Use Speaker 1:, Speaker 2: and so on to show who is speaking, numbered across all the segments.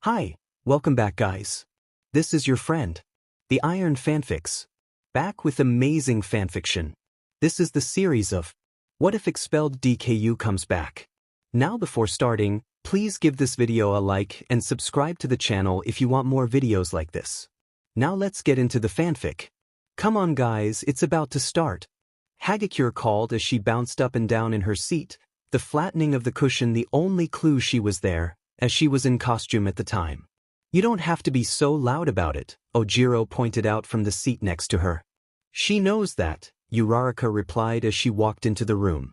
Speaker 1: Hi, welcome back guys. This is your friend, the Iron Fanfics, back with amazing fanfiction. This is the series of What If Expelled Deku comes back. Now before starting, please give this video a like and subscribe to the channel if you want more videos like this. Now let's get into the fanfic. Come on guys, it's about to start. Hagakure called as she bounced up and down in her seat, the flattening of the cushion the only clue she was there, as she was in costume at the time. You don't have to be so loud about it, Ojiro pointed out from the seat next to her. She knows that, Uraraka replied as she walked into the room.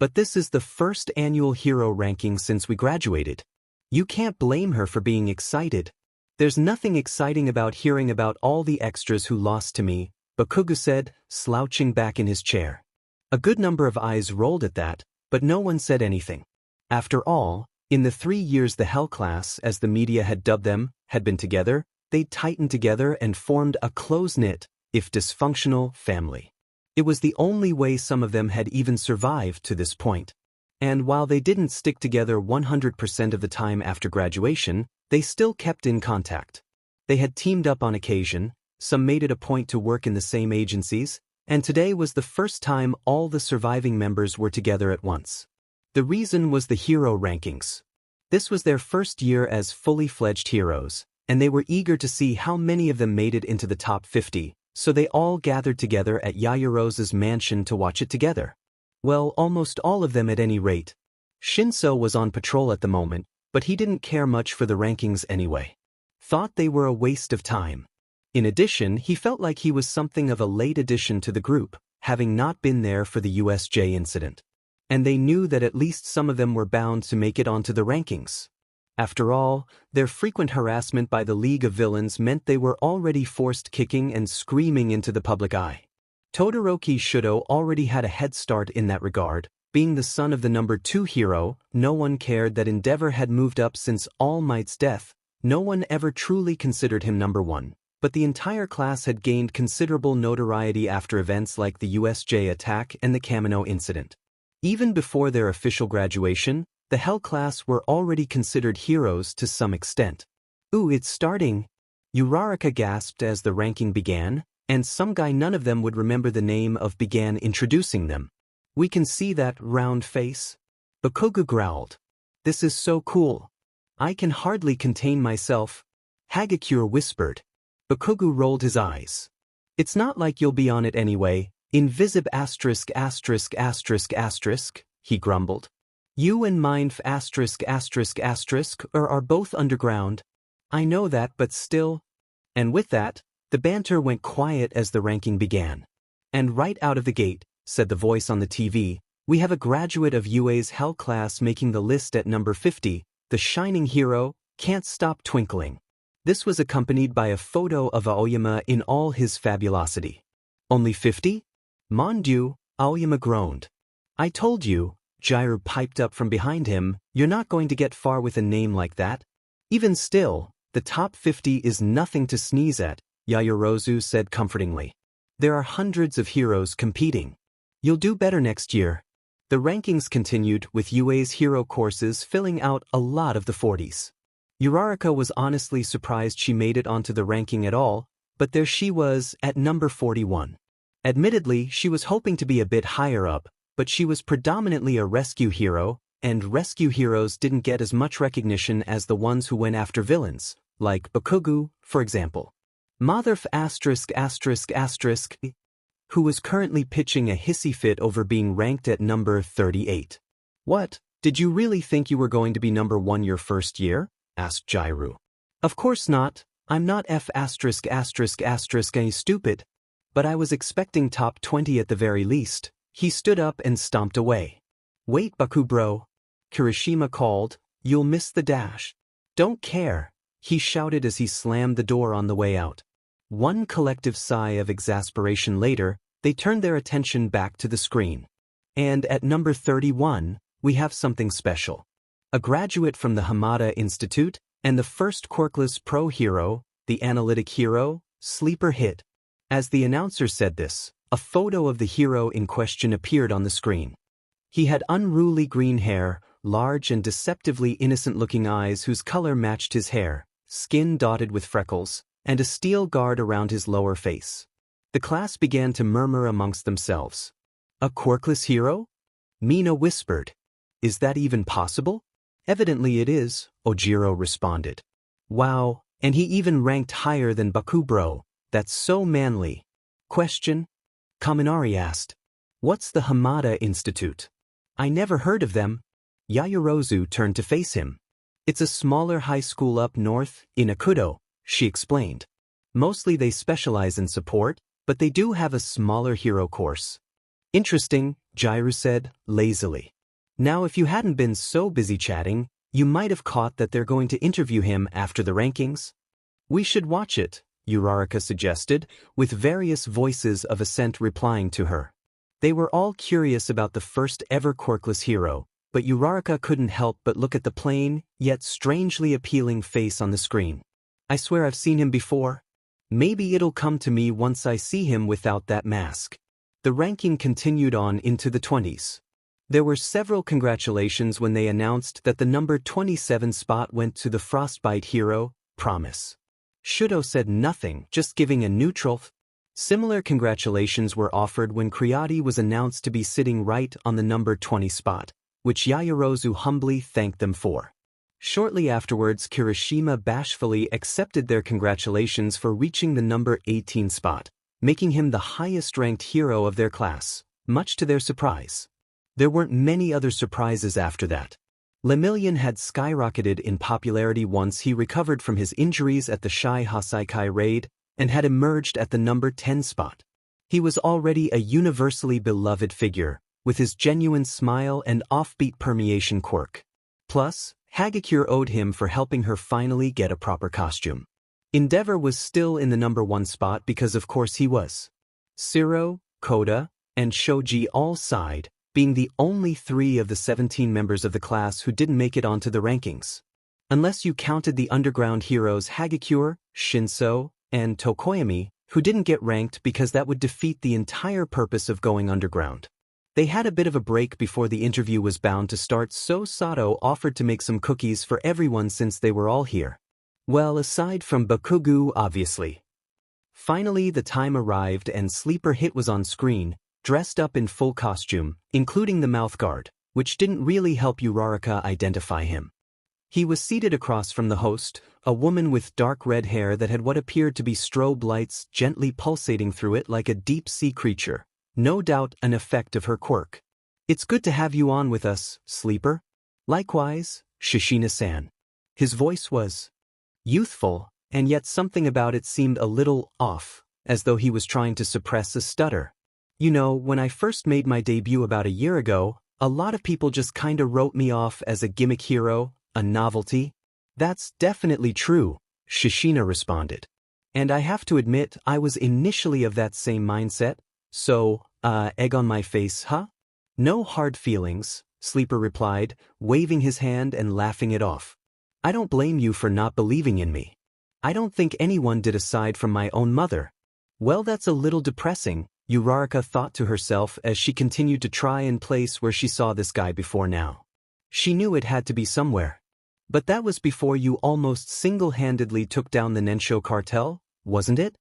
Speaker 1: But this is the first annual hero ranking since we graduated. You can't blame her for being excited. There's nothing exciting about hearing about all the extras who lost to me, Bakugo said, slouching back in his chair. A good number of eyes rolled at that, but no one said anything. After all, in the 3 years the Hell Class, as the media had dubbed them, had been together, they'd tightened together and formed a close-knit, if dysfunctional, family. It was the only way some of them had even survived to this point. And while they didn't stick together 100% of the time after graduation, they still kept in contact. They had teamed up on occasion, some made it a point to work in the same agencies, and today was the first time all the surviving members were together at once. The reason was the hero rankings. This was their first year as fully fledged heroes, and they were eager to see how many of them made it into the top 50, so they all gathered together at Yaoyorozu's mansion to watch it together. Well, almost all of them at any rate. Shinso was on patrol at the moment, but he didn't care much for the rankings anyway. Thought they were a waste of time. In addition, he felt like he was something of a late addition to the group, having not been there for the USJ incident. And they knew that at least some of them were bound to make it onto the rankings. After all, their frequent harassment by the League of Villains meant they were already forced kicking and screaming into the public eye. Todoroki Shudo already had a head start in that regard. Being the son of the number 2 hero, no one cared that Endeavor had moved up since All Might's death. No one ever truly considered him number 1. But the entire class had gained considerable notoriety after events like the USJ attack and the Kamino incident. Even before their official graduation, the Hell Class were already considered heroes to some extent. Ooh, it's starting! Uraraka gasped as the ranking began, and some guy none of them would remember the name of began introducing them. We can see that round face? Bakugo growled. This is so cool. I can hardly contain myself. Hagakure whispered. Bakugo rolled his eyes. It's not like you'll be on it anyway. Invisib ******, he grumbled. You and mine are both underground. I know that, but still. And with that, the banter went quiet as the ranking began. And right out of the gate, said the voice on the TV, we have a graduate of UA's Hell Class making the list at number 50, the shining hero, can't stop twinkling. This was accompanied by a photo of Aoyama in all his fabulosity. Only 50? Mon Dieu, Aoyama groaned. I told you, Jiru piped up from behind him, you're not going to get far with a name like that. Even still, the top 50 is nothing to sneeze at, Yaoyorozu said comfortingly. There are hundreds of heroes competing. You'll do better next year. The rankings continued, with UA's hero courses filling out a lot of the 40s. Uraraka was honestly surprised she made it onto the ranking at all, but there she was, at number 41. Admittedly, she was hoping to be a bit higher up, but she was predominantly a rescue hero, and rescue heroes didn't get as much recognition as the ones who went after villains, like Bakugo, for example. Motherf *****, who was currently pitching a hissy fit over being ranked at number 38. What, did you really think you were going to be number 1 your first year? Asked Jiru. Of course not, I'm not any stupid. But I was expecting top 20 at the very least. He stood up and stomped away. Wait, Baku bro. Kirishima called, you'll miss the dash. Don't care, he shouted as he slammed the door on the way out. One collective sigh of exasperation later, they turned their attention back to the screen. And at number 31, we have something special. A graduate from the Hamada Institute, and the first quirkless pro hero, the analytic hero, Sleeper Hit. As the announcer said this, a photo of the hero in question appeared on the screen. He had unruly green hair, large and deceptively innocent-looking eyes whose color matched his hair, skin dotted with freckles, and a steel guard around his lower face. The class began to murmur amongst themselves. A quirkless hero? Mina whispered. Is that even possible? Evidently it is, Ojiro responded. Wow, and he even ranked higher than Bakugo. That's so manly. Question? Kaminari asked. What's the Hamada Institute? I never heard of them. Yaoyorozu turned to face him. It's a smaller high school up north, in Akudo, she explained. Mostly they specialize in support, but they do have a smaller hero course. Interesting, Jairu said, lazily. Now if you hadn't been so busy chatting, you might have caught that they're going to interview him after the rankings. We should watch it, Uraraka suggested, with various voices of assent replying to her. They were all curious about the first ever quirkless hero, but Uraraka couldn't help but look at the plain, yet strangely appealing face on the screen. I swear I've seen him before. Maybe it'll come to me once I see him without that mask. The ranking continued on into the 20s. There were several congratulations when they announced that the number 27 spot went to the Frostbite hero, Promise. Shudo said nothing, just giving a neutral. Similar congratulations were offered when Kriati was announced to be sitting right on the number 20 spot, which Yaoyorozu humbly thanked them for. Shortly afterwards, Kirishima bashfully accepted their congratulations for reaching the number 18 spot, making him the highest-ranked hero of their class, much to their surprise. There weren't many other surprises after that. Lemillion had skyrocketed in popularity once he recovered from his injuries at the Shai Hasaikai raid and had emerged at the number 10 spot. He was already a universally beloved figure, with his genuine smile and offbeat permeation quirk. Plus, Hagakure owed him for helping her finally get a proper costume. Endeavor was still in the number 1 spot because of course he was. Siro, Koda, and Shoji all sighed, being the only 3 of the 17 members of the class who didn't make it onto the rankings. Unless you counted the underground heroes Hagakure, Shinso, and Tokoyami, who didn't get ranked because that would defeat the entire purpose of going underground. They had a bit of a break before the interview was bound to start, so Sato offered to make some cookies for everyone since they were all here. Well, aside from Bakugo, obviously. Finally the time arrived and Sleeper Hit was on screen, dressed up in full costume, including the mouthguard, which didn't really help Uraraka identify him. He was seated across from the host, a woman with dark red hair that had what appeared to be strobe lights gently pulsating through it like a deep-sea creature, no doubt an effect of her quirk. It's good to have you on with us, Sleeper. Likewise, Shishina-san. His voice was youthful, and yet something about it seemed a little off, as though he was trying to suppress a stutter. You know, when I first made my debut about a year ago, a lot of people just kinda wrote me off as a gimmick hero, a novelty. That's definitely true, Shishina responded. And I have to admit I was initially of that same mindset, so, egg on my face, huh? No hard feelings, Sleeper replied, waving his hand and laughing it off. I don't blame you for not believing in me. I don't think anyone did aside from my own mother. Well, that's a little depressing, Uraraka thought to herself as she continued to try and place where she saw this guy before now. She knew it had to be somewhere. But that was before you almost single-handedly took down the Nensho cartel, wasn't it?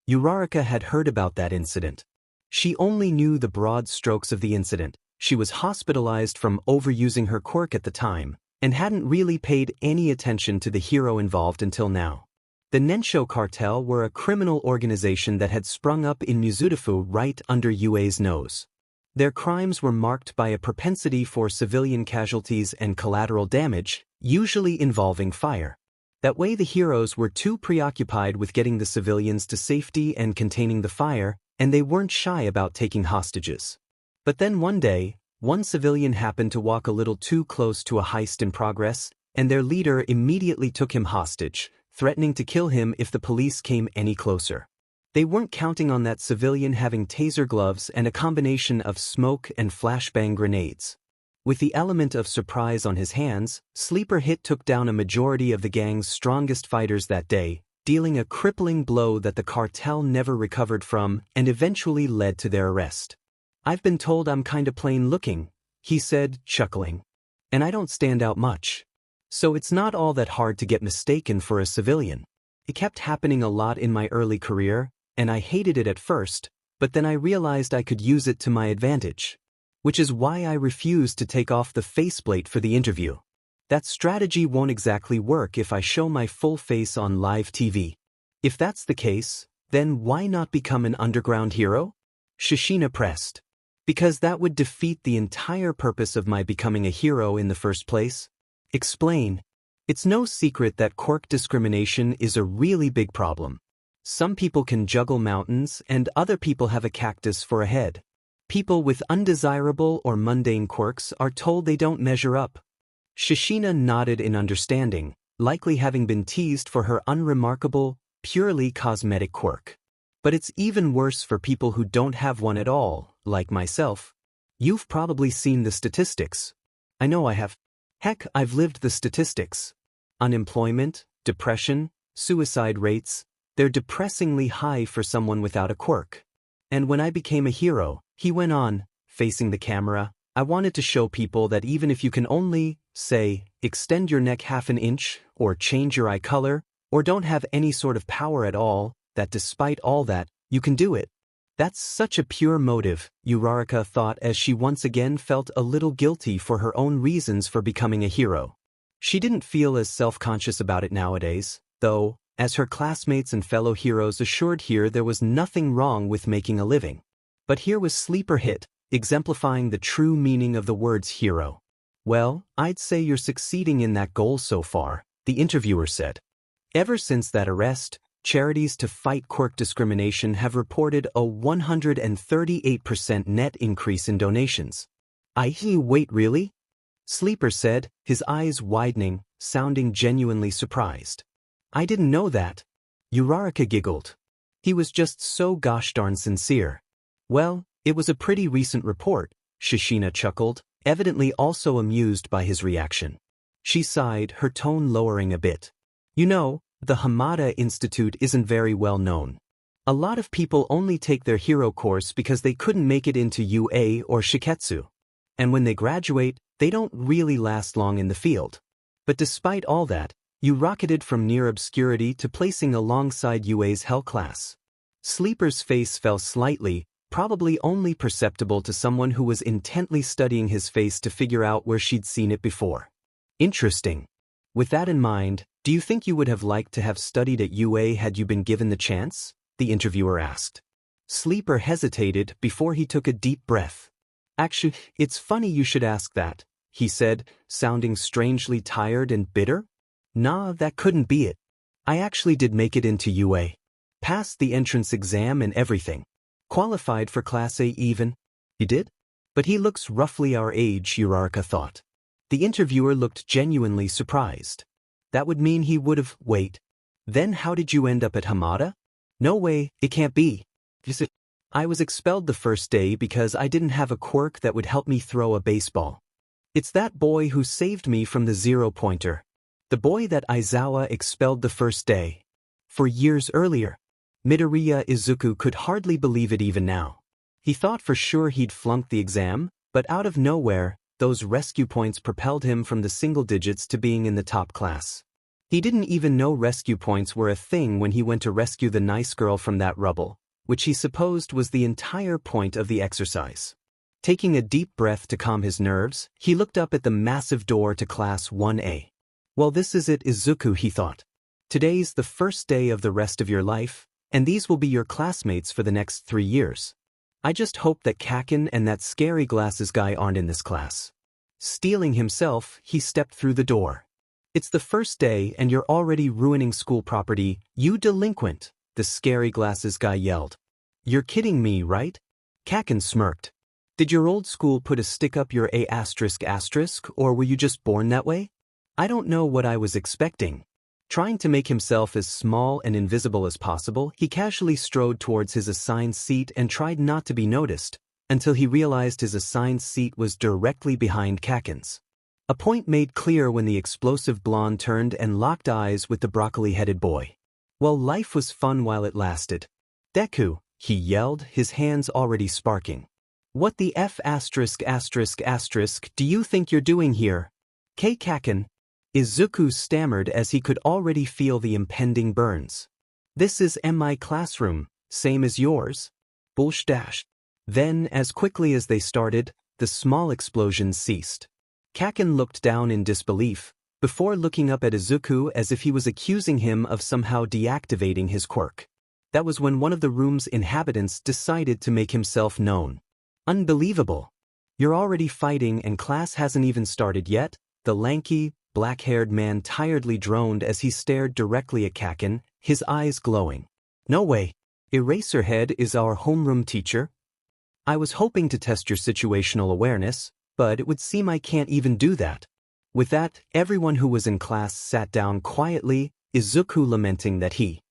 Speaker 1: Uraraka had heard about that incident. She only knew the broad strokes of the incident. She was hospitalized from overusing her quirk at the time, and hadn't really paid any attention to the hero involved until now. The Nensho cartel were a criminal organization that had sprung up in Mizudafu right under Yue's nose. Their crimes were marked by a propensity for civilian casualties and collateral damage, usually involving fire. That way the heroes were too preoccupied with getting the civilians to safety and containing the fire, and they weren't shy about taking hostages. But then one day, one civilian happened to walk a little too close to a heist in progress, and their leader immediately took him hostage, threatening to kill him if the police came any closer. They weren't counting on that civilian having taser gloves and a combination of smoke and flashbang grenades. With the element of surprise on his hands, Sleeper Hit took down a majority of the gang's strongest fighters that day, dealing a crippling blow that the cartel never recovered from and eventually led to their arrest. I've been told I'm kinda plain looking, he said, chuckling. And I don't stand out much. So it's not all that hard to get mistaken for a civilian. It kept happening a lot in my early career, and I hated it at first, but then I realized I could use it to my advantage. Which is why I refused to take off the faceplate for the interview. That strategy won't exactly work if I show my full face on live TV. If that's the case, then why not become an underground hero? Shishina pressed. Because that would defeat the entire purpose of my becoming a hero in the first place. Explain. It's no secret that quirk discrimination is a really big problem. Some people can juggle mountains and other people have a cactus for a head. People with undesirable or mundane quirks are told they don't measure up. Shishina nodded in understanding, likely having been teased for her unremarkable, purely cosmetic quirk. But it's even worse for people who don't have one at all, like myself. You've probably seen the statistics. I know I have. Heck, I've lived the statistics. Unemployment, depression, suicide rates, they're depressingly high for someone without a quirk. And when I became a hero, he went on, facing the camera, I wanted to show people that even if you can only, say, extend your neck half an inch, or change your eye color, or don't have any sort of power at all, that despite all that, you can do it. That's such a pure motive, Uraraka thought as she once again felt a little guilty for her own reasons for becoming a hero. She didn't feel as self-conscious about it nowadays, though, as her classmates and fellow heroes assured her there was nothing wrong with making a living. But here was Sleeper Hit, exemplifying the true meaning of the words hero. Well, I'd say you're succeeding in that goal so far, the interviewer said. Ever since that arrest, charities to fight quirk discrimination have reported a 138% net increase in donations. Wait, really? Sleeper said, his eyes widening, sounding genuinely surprised. I didn't know that. Uraraka giggled. He was just so gosh darn sincere. Well, it was a pretty recent report, Shishina chuckled, evidently also amused by his reaction. She sighed, her tone lowering a bit. You know, the Hamada Institute isn't very well known. A lot of people only take their hero course because they couldn't make it into UA or Shiketsu. And when they graduate, they don't really last long in the field. But despite all that, you rocketed from near obscurity to placing alongside UA's Hell class. Sleeper's face fell slightly, probably only perceptible to someone who was intently studying his face to figure out where she'd seen it before. Interesting. With that in mind, do you think you would have liked to have studied at UA had you been given the chance? The interviewer asked. Sleeper hesitated before he took a deep breath. Actually, it's funny you should ask that, he said, sounding strangely tired and bitter. Nah, that couldn't be it. I actually did make it into UA. Passed the entrance exam and everything. Qualified for Class A even. He did? But he looks roughly our age, Uraraka thought. The interviewer looked genuinely surprised. That would mean he would have, wait. Then how did you end up at Hamada? No way, it can't be. I was expelled the first day because I didn't have a quirk that would help me throw a baseball. It's that boy who saved me from the zero-pointer. The boy that Aizawa expelled the first day. For years earlier. Midoriya Izuku could hardly believe it even now. He thought for sure he'd flunked the exam, but out of nowhere, those rescue points propelled him from the single digits to being in the top class. He didn't even know rescue points were a thing when he went to rescue the nice girl from that rubble, which he supposed was the entire point of the exercise. Taking a deep breath to calm his nerves, he looked up at the massive door to Class 1A. Well, this is it, Izuku, he thought. Today's the first day of the rest of your life, and these will be your classmates for the next 3 years. I just hope that Kaken and that scary glasses guy aren't in this class. Steeling himself, he stepped through the door. It's the first day and you're already ruining school property, you delinquent, the scary glasses guy yelled. You're kidding me, right? Kaken smirked. Did your old school put a stick up your A***, or were you just born that way? I don't know what I was expecting. Trying to make himself as small and invisible as possible, he casually strode towards his assigned seat and tried not to be noticed, until he realized his assigned seat was directly behind Kaken's. A point made clear when the explosive blonde turned and locked eyes with the broccoli-headed boy. Well, life was fun while it lasted. Deku, he yelled, his hands already sparking. What the F*** do you think you're doing here? Kaken. Izuku stammered as he could already feel the impending burns. This is my classroom, same as yours? Bullsh. Then, as quickly as they started, the small explosions ceased. Kaken looked down in disbelief, before looking up at Izuku as if he was accusing him of somehow deactivating his quirk. That was when one of the room's inhabitants decided to make himself known. Unbelievable. You're already fighting and class hasn't even started yet? The lanky, black-haired man tiredly droned as he stared directly at Kaken, his eyes glowing. No way. Eraserhead is our homeroom teacher? I was hoping to test your situational awareness, but it would seem I can't even do that. With that, everyone who was in class sat down quietly, Izuku lamenting that he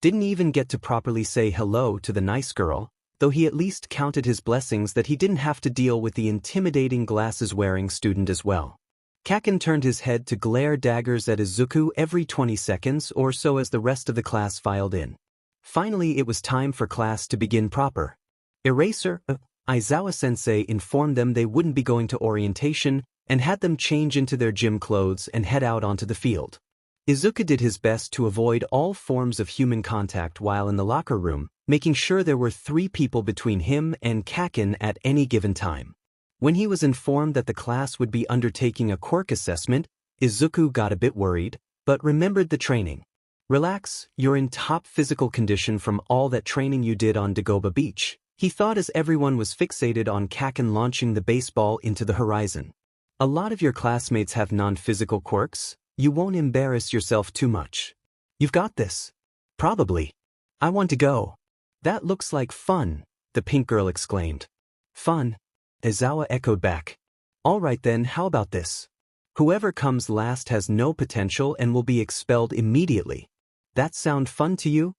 Speaker 1: didn't even get to properly say hello to the nice girl, though he at least counted his blessings that he didn't have to deal with the intimidating glasses-wearing student as well. Kaken turned his head to glare daggers at Izuku every 20 seconds or so as the rest of the class filed in. Finally, it was time for class to begin proper. Aizawa-sensei informed them they wouldn't be going to orientation and had them change into their gym clothes and head out onto the field. Izuku did his best to avoid all forms of human contact while in the locker room, making sure there were 3 people between him and Kaken at any given time. When he was informed that the class would be undertaking a quirk assessment, Izuku got a bit worried, but remembered the training. Relax, you're in top physical condition from all that training you did on Dagoba Beach, he thought as everyone was fixated on Kaken launching the baseball into the horizon. A lot of your classmates have non-physical quirks, you won't embarrass yourself too much. You've got this. Probably. I want to go. That looks like fun, the pink girl exclaimed. Fun? Aizawa echoed back. All right then, how about this? Whoever comes last has no potential and will be expelled immediately. That sound fun to you?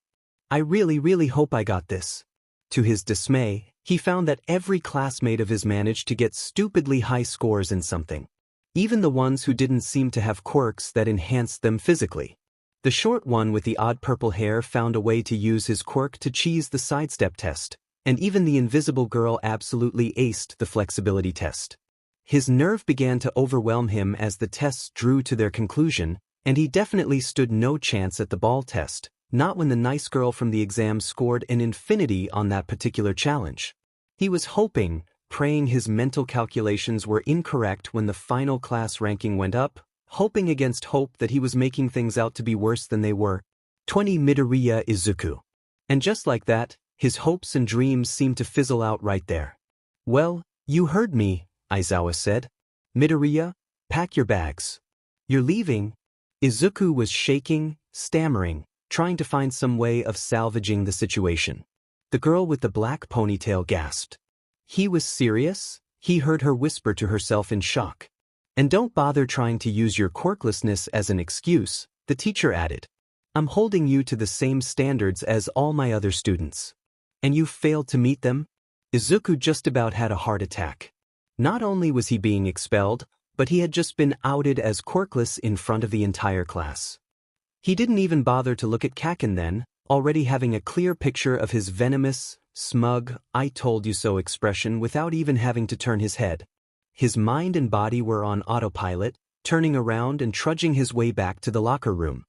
Speaker 1: I really hope I got this. To his dismay, he found that every classmate of his managed to get stupidly high scores in something. Even the ones who didn't seem to have quirks that enhanced them physically. The short one with the odd purple hair found a way to use his quirk to cheese the sidestep test, and even the invisible girl absolutely aced the flexibility test. His nerve began to overwhelm him as the tests drew to their conclusion, and he definitely stood no chance at the ball test, not when the nice girl from the exam scored an infinity on that particular challenge. He was hoping, praying his mental calculations were incorrect when the final class ranking went up, hoping against hope that he was making things out to be worse than they were. 20 Midoriya Izuku. And just like that, his hopes and dreams seemed to fizzle out right there. Well, you heard me, Aizawa said. Midoriya, pack your bags. You're leaving? Izuku was shaking, stammering, trying to find some way of salvaging the situation. The girl with the black ponytail gasped. He was serious? He heard her whisper to herself in shock. And don't bother trying to use your quirklessness as an excuse, the teacher added. I'm holding you to the same standards as all my other students. And you failed to meet them? Izuku just about had a heart attack. Not only was he being expelled, but he had just been outed as quirkless in front of the entire class. He didn't even bother to look at Kaken then, already having a clear picture of his venomous, smug, I told you so expression without even having to turn his head. His mind and body were on autopilot, turning around and trudging his way back to the locker room.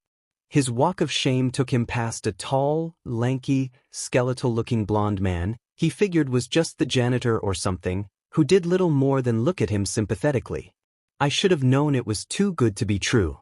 Speaker 1: His walk of shame took him past a tall, lanky, skeletal-looking blonde man he figured was just the janitor or something, who did little more than look at him sympathetically. I should have known it was too good to be true.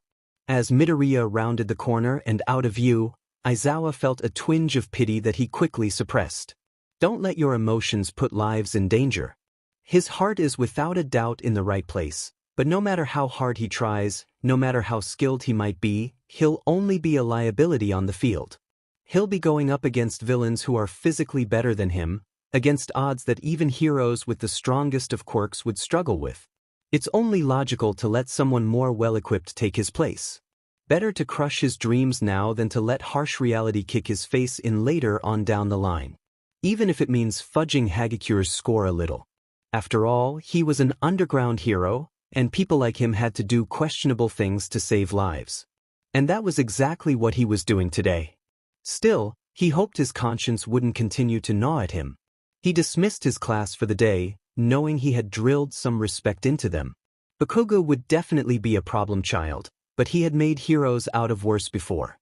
Speaker 1: As Midoriya rounded the corner and out of view, Aizawa felt a twinge of pity that he quickly suppressed. Don't let your emotions put lives in danger. His heart is without a doubt in the right place, but no matter how hard he tries, no matter how skilled he might be, he'll only be a liability on the field. He'll be going up against villains who are physically better than him, against odds that even heroes with the strongest of quirks would struggle with. It's only logical to let someone more well-equipped take his place. Better to crush his dreams now than to let harsh reality kick his face in later on down the line. Even if it means fudging Hagakure's score a little. After all, he was an underground hero, and people like him had to do questionable things to save lives. And that was exactly what he was doing today. Still, he hoped his conscience wouldn't continue to gnaw at him. He dismissed his class for the day, knowing he had drilled some respect into them. Bakugo would definitely be a problem child, but he had made heroes out of worse before.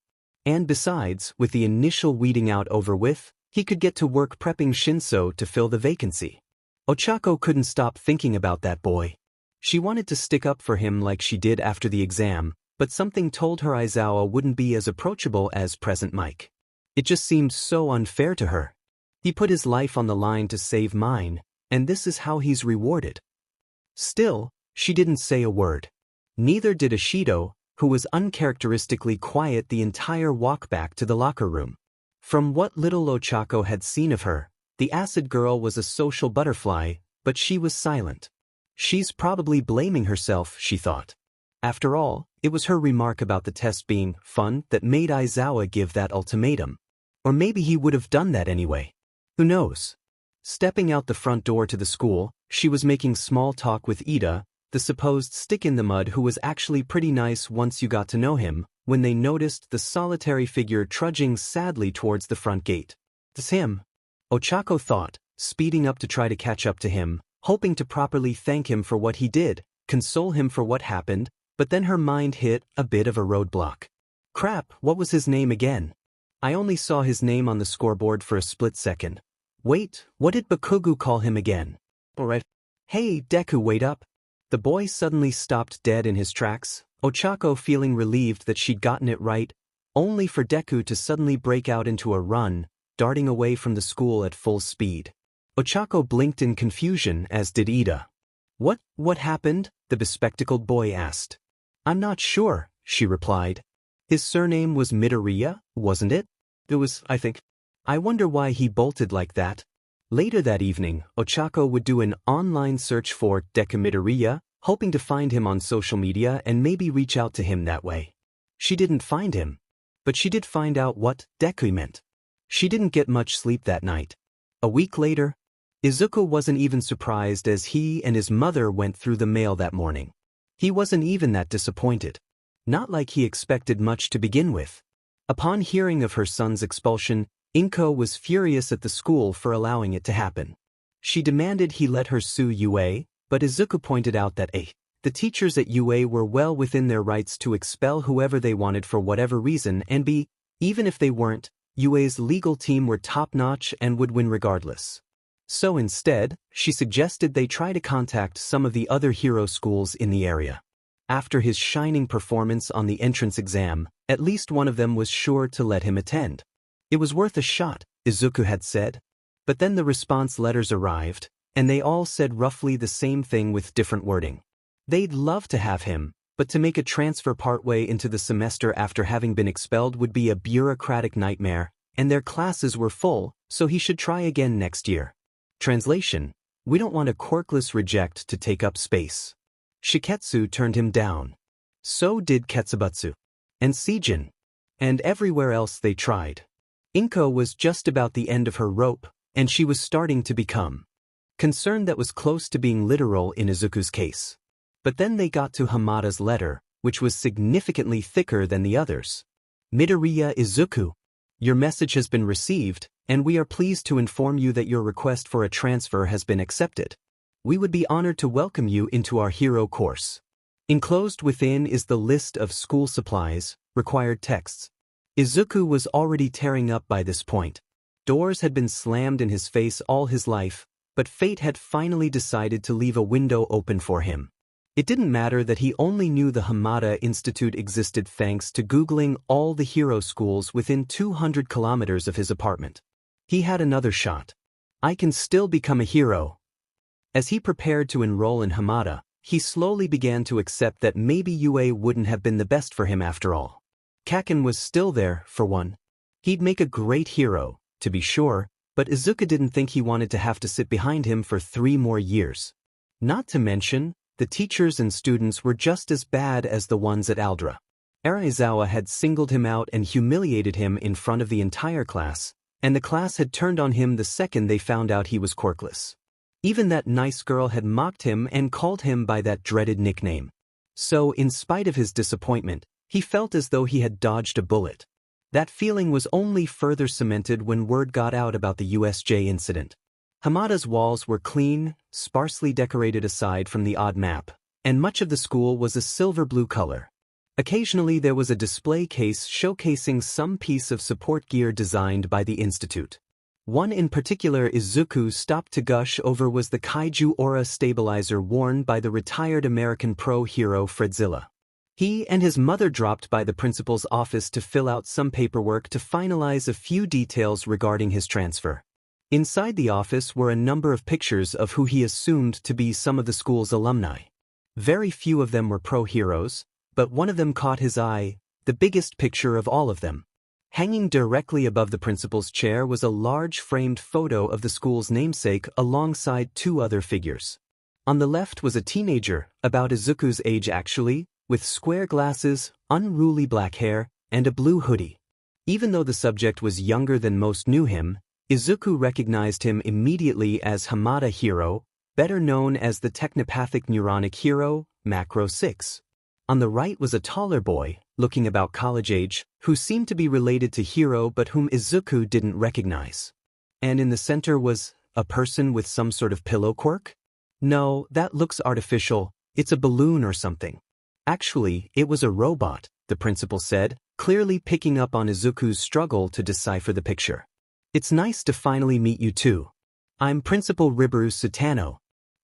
Speaker 1: And besides, with the initial weeding out over with, he could get to work prepping Shinso to fill the vacancy. Ochako couldn't stop thinking about that boy. She wanted to stick up for him like she did after the exam, but something told her Aizawa wouldn't be as approachable as present Mike. It just seemed so unfair to her. He put his life on the line to save mine, and this is how he's rewarded. Still, she didn't say a word. Neither did Ishido, who was uncharacteristically quiet the entire walk back to the locker room. From what little Ochako had seen of her, the acid girl was a social butterfly, but she was silent. She's probably blaming herself, she thought. After all, it was her remark about the test being fun that made Aizawa give that ultimatum. Or maybe he would have done that anyway. Who knows? Stepping out the front door to the school, she was making small talk with Ida, the supposed stick-in-the-mud who was actually pretty nice once you got to know him, when they noticed the solitary figure trudging sadly towards the front gate. It's him, Ochako thought, speeding up to try to catch up to him, hoping to properly thank him for what he did, console him for what happened, but then her mind hit a bit of a roadblock. Crap, what was his name again? I only saw his name on the scoreboard for a split second. Wait, what did Bakugo call him again? Alright. Hey, Deku, wait up. The boy suddenly stopped dead in his tracks, Ochako feeling relieved that she'd gotten it right, only for Deku to suddenly break out into a run, darting away from the school at full speed. Ochako blinked in confusion, as did Ida. What happened? The bespectacled boy asked. I'm not sure, she replied. His surname was Midoriya, wasn't it? It was, I think. I wonder why he bolted like that. Later that evening, Ochako would do an online search for Deku Midoriya, hoping to find him on social media and maybe reach out to him that way. She didn't find him. But she did find out what Deku meant. She didn't get much sleep that night. A week later, Izuku wasn't even surprised as he and his mother went through the mail that morning. He wasn't even that disappointed. Not like he expected much to begin with. Upon hearing of her son's expulsion, Inko was furious at the school for allowing it to happen. She demanded he let her sue UA, but Izuku pointed out that A, the teachers at UA were well within their rights to expel whoever they wanted for whatever reason, and B, even if they weren't, UA's legal team were top-notch and would win regardless. So instead, she suggested they try to contact some of the other hero schools in the area. After his shining performance on the entrance exam, at least one of them was sure to let him attend. It was worth a shot, Izuku had said. But then the response letters arrived, and they all said roughly the same thing with different wording. They'd love to have him, but to make a transfer partway into the semester after having been expelled would be a bureaucratic nightmare, and their classes were full, so he should try again next year. Translation: we don't want a quirkless reject to take up space. Shiketsu turned him down. So did Ketsubutsu. And Seijin. And everywhere else they tried. Inko was just about the end of her rope, and she was starting to become concerned that was close to being literal in Izuku's case. But then they got to Hamada's letter, which was significantly thicker than the others. Midoriya Izuku. Your message has been received, and we are pleased to inform you that your request for a transfer has been accepted. We would be honored to welcome you into our hero course. Enclosed within is the list of school supplies, required texts. Izuku was already tearing up by this point. Doors had been slammed in his face all his life, but fate had finally decided to leave a window open for him. It didn't matter that he only knew the Hamada Institute existed thanks to Googling all the hero schools within 200 kilometers of his apartment. He had another shot. I can still become a hero. As he prepared to enroll in Hamada, he slowly began to accept that maybe UA wouldn't have been the best for him after all. Kaken was still there, for one. He'd make a great hero, to be sure, but Izuku didn't think he wanted to have to sit behind him for 3 more years. Not to mention, the teachers and students were just as bad as the ones at Aldra. Aizawa had singled him out and humiliated him in front of the entire class, and the class had turned on him the second they found out he was quirkless. Even that nice girl had mocked him and called him by that dreaded nickname. So, in spite of his disappointment, he felt as though he had dodged a bullet. That feeling was only further cemented when word got out about the USJ incident. Hamada's walls were clean, sparsely decorated aside from the odd map, and much of the school was a silver-blue color. Occasionally there was a display case showcasing some piece of support gear designed by the Institute. One in particular Izuku stopped to gush over was the Kaiju Aura stabilizer worn by the retired American pro hero Fredzilla. He and his mother dropped by the principal's office to fill out some paperwork to finalize a few details regarding his transfer. Inside the office were a number of pictures of who he assumed to be some of the school's alumni. Very few of them were pro heroes, but one of them caught his eye, the biggest picture of all of them. Hanging directly above the principal's chair was a large framed photo of the school's namesake alongside two other figures. On the left was a teenager, about Izuku's age actually, with square glasses, unruly black hair, and a blue hoodie. Even though the subject was younger than most knew him, Izuku recognized him immediately as Hamada Hero, better known as the technopathic neuronic hero, Macro 6. On the right was a taller boy, looking about college age, who seemed to be related to Hiro but whom Izuku didn't recognize. And in the center was a person with some sort of pillow quirk? No, that looks artificial, it's a balloon or something. Actually, it was a robot, the principal said, clearly picking up on Izuku's struggle to decipher the picture. It's nice to finally meet you too. I'm Principal Ribaru Sutano.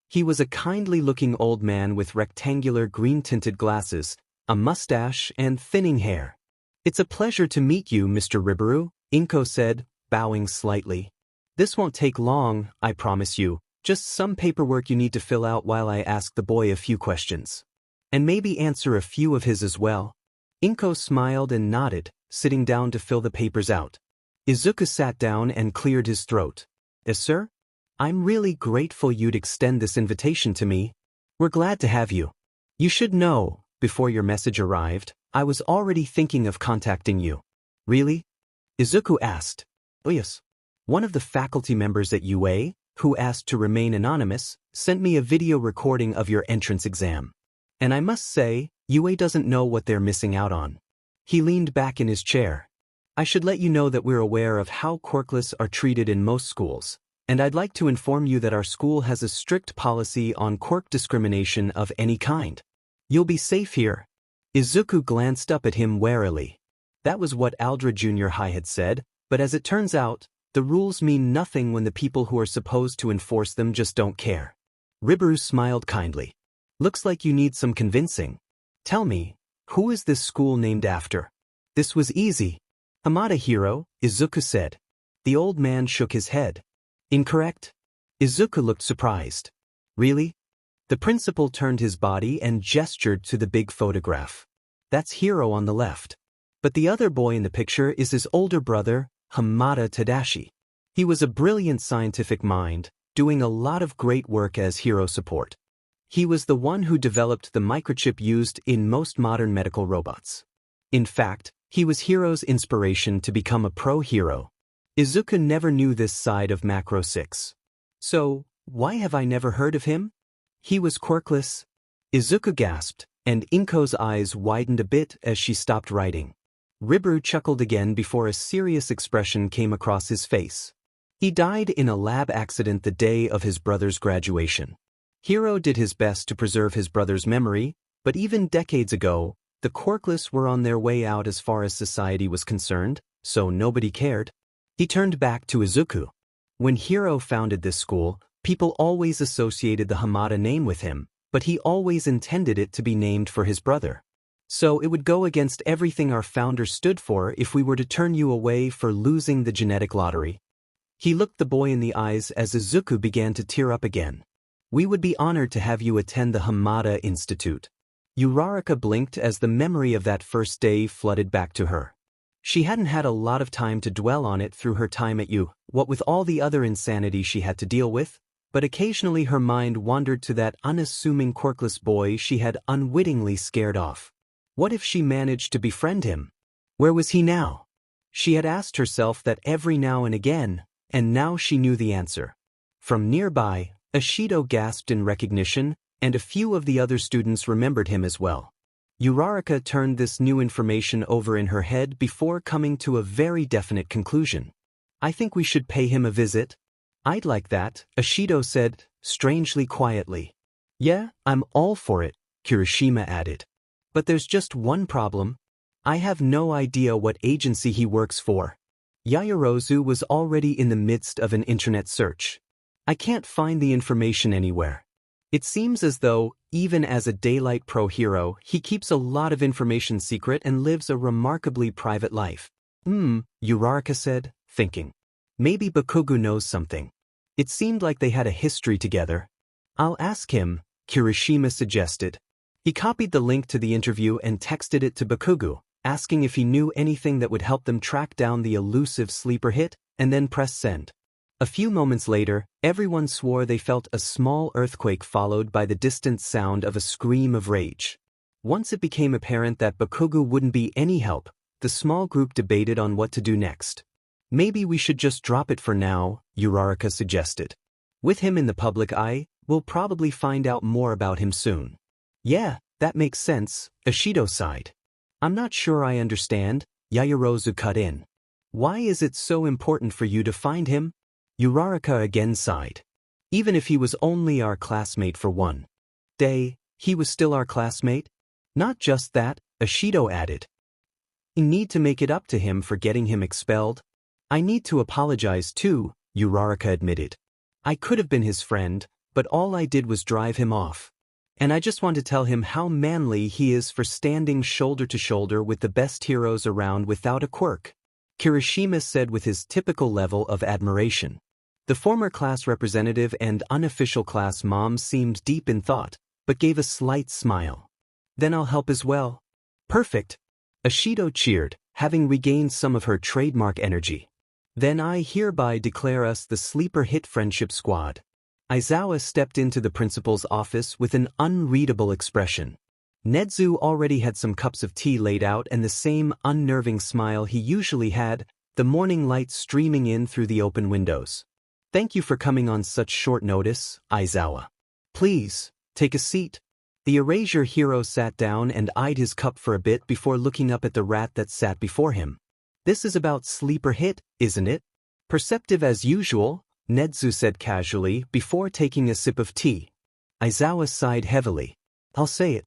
Speaker 1: He was a kindly-looking old man with rectangular green-tinted glasses, a mustache, and thinning hair. It's a pleasure to meet you, Mr. Ribaru, Inko said, bowing slightly. This won't take long, I promise you, just some paperwork you need to fill out while I ask the boy a few questions. And maybe answer a few of his as well. Inko smiled and nodded, sitting down to fill the papers out. Izuku sat down and cleared his throat. Yes, sir? I'm really grateful you'd extend this invitation to me. We're glad to have you. You should know, before your message arrived, I was already thinking of contacting you. Really? Izuku asked. Oh yes. One of the faculty members at UA, who asked to remain anonymous, sent me a video recording of your entrance exam. And I must say, UA doesn't know what they're missing out on. He leaned back in his chair. I should let you know that we're aware of how quirkless are treated in most schools, and I'd like to inform you that our school has a strict policy on quirk discrimination of any kind. You'll be safe here. Izuku glanced up at him warily. That was what Aldra Junior High had said, but as it turns out, the rules mean nothing when the people who are supposed to enforce them just don't care. Ribaru smiled kindly. Looks like you need some convincing. Tell me, who is this school named after? This was easy. Hamada Hero, Izuku said. The old man shook his head. Incorrect? Izuku looked surprised. Really? The principal turned his body and gestured to the big photograph. That's Hiro on the left. But the other boy in the picture is his older brother, Hamada Tadashi. He was a brilliant scientific mind, doing a lot of great work as hero support. He was the one who developed the microchip used in most modern medical robots. In fact, he was Hiro's inspiration to become a pro hero. Izuku never knew this side of Macro 6. So, why have I never heard of him? He was quirkless. Izuku gasped, and Inko's eyes widened a bit as she stopped writing. Ribaru chuckled again before a serious expression came across his face. He died in a lab accident the day of his brother's graduation. Hiro did his best to preserve his brother's memory, but even decades ago, the quirkless were on their way out as far as society was concerned, so nobody cared. He turned back to Izuku. When Hiro founded this school, people always associated the Hamada name with him, but he always intended it to be named for his brother. So it would go against everything our founder stood for if we were to turn you away for losing the genetic lottery. He looked the boy in the eyes as Izuku began to tear up again. We would be honored to have you attend the Hamada Institute. Uraraka blinked as the memory of that first day flooded back to her. She hadn't had a lot of time to dwell on it through her time at U, what with all the other insanity she had to deal with, but occasionally her mind wandered to that unassuming quirkless boy she had unwittingly scared off. What if she managed to befriend him? Where was he now? She had asked herself that every now and again, and now she knew the answer. From nearby, Ashido gasped in recognition, and a few of the other students remembered him as well. Uraraka turned this new information over in her head before coming to a very definite conclusion. I think we should pay him a visit. I'd like that, Ashido said, strangely quietly. Yeah, I'm all for it, Kirishima added. But there's just one problem. I have no idea what agency he works for. Yaoyorozu was already in the midst of an internet search. I can't find the information anywhere. It seems as though, even as a Daylight Pro hero, he keeps a lot of information secret and lives a remarkably private life. Uraraka said, thinking. Maybe Bakugo knows something. It seemed like they had a history together. I'll ask him, Kirishima suggested. He copied the link to the interview and texted it to Bakugo, asking if he knew anything that would help them track down the elusive sleeper hit, and then press send. A few moments later, everyone swore they felt a small earthquake followed by the distant sound of a scream of rage. Once it became apparent that Bakugo wouldn't be any help, the small group debated on what to do next. Maybe we should just drop it for now, Uraraka suggested. With him in the public eye, we'll probably find out more about him soon. Yeah, that makes sense, Ishido sighed. I'm not sure I understand, Yaoyorozu cut in. Why is it so important for you to find him? Uraraka again sighed. Even if he was only our classmate for one day, he was still our classmate? Not just that, Ishido added. I need to make it up to him for getting him expelled. I need to apologize too, Uraraka admitted. I could have been his friend, but all I did was drive him off. And I just want to tell him how manly he is for standing shoulder to shoulder with the best heroes around without a quirk, Kirishima said with his typical level of admiration. The former class representative and unofficial class mom seemed deep in thought, but gave a slight smile. Then I'll help as well. Perfect. Ishido cheered, having regained some of her trademark energy. Then I hereby declare us the Sleeper Hit Friendship Squad. Aizawa stepped into the principal's office with an unreadable expression. Nedzu already had some cups of tea laid out and the same unnerving smile he usually had, the morning light streaming in through the open windows. Thank you for coming on such short notice, Aizawa. Please, take a seat. The erasure hero sat down and eyed his cup for a bit before looking up at the rat that sat before him. This is about Sleeper Hit, isn't it? Perceptive as usual, Nedzu said casually before taking a sip of tea. Aizawa sighed heavily. I'll say it.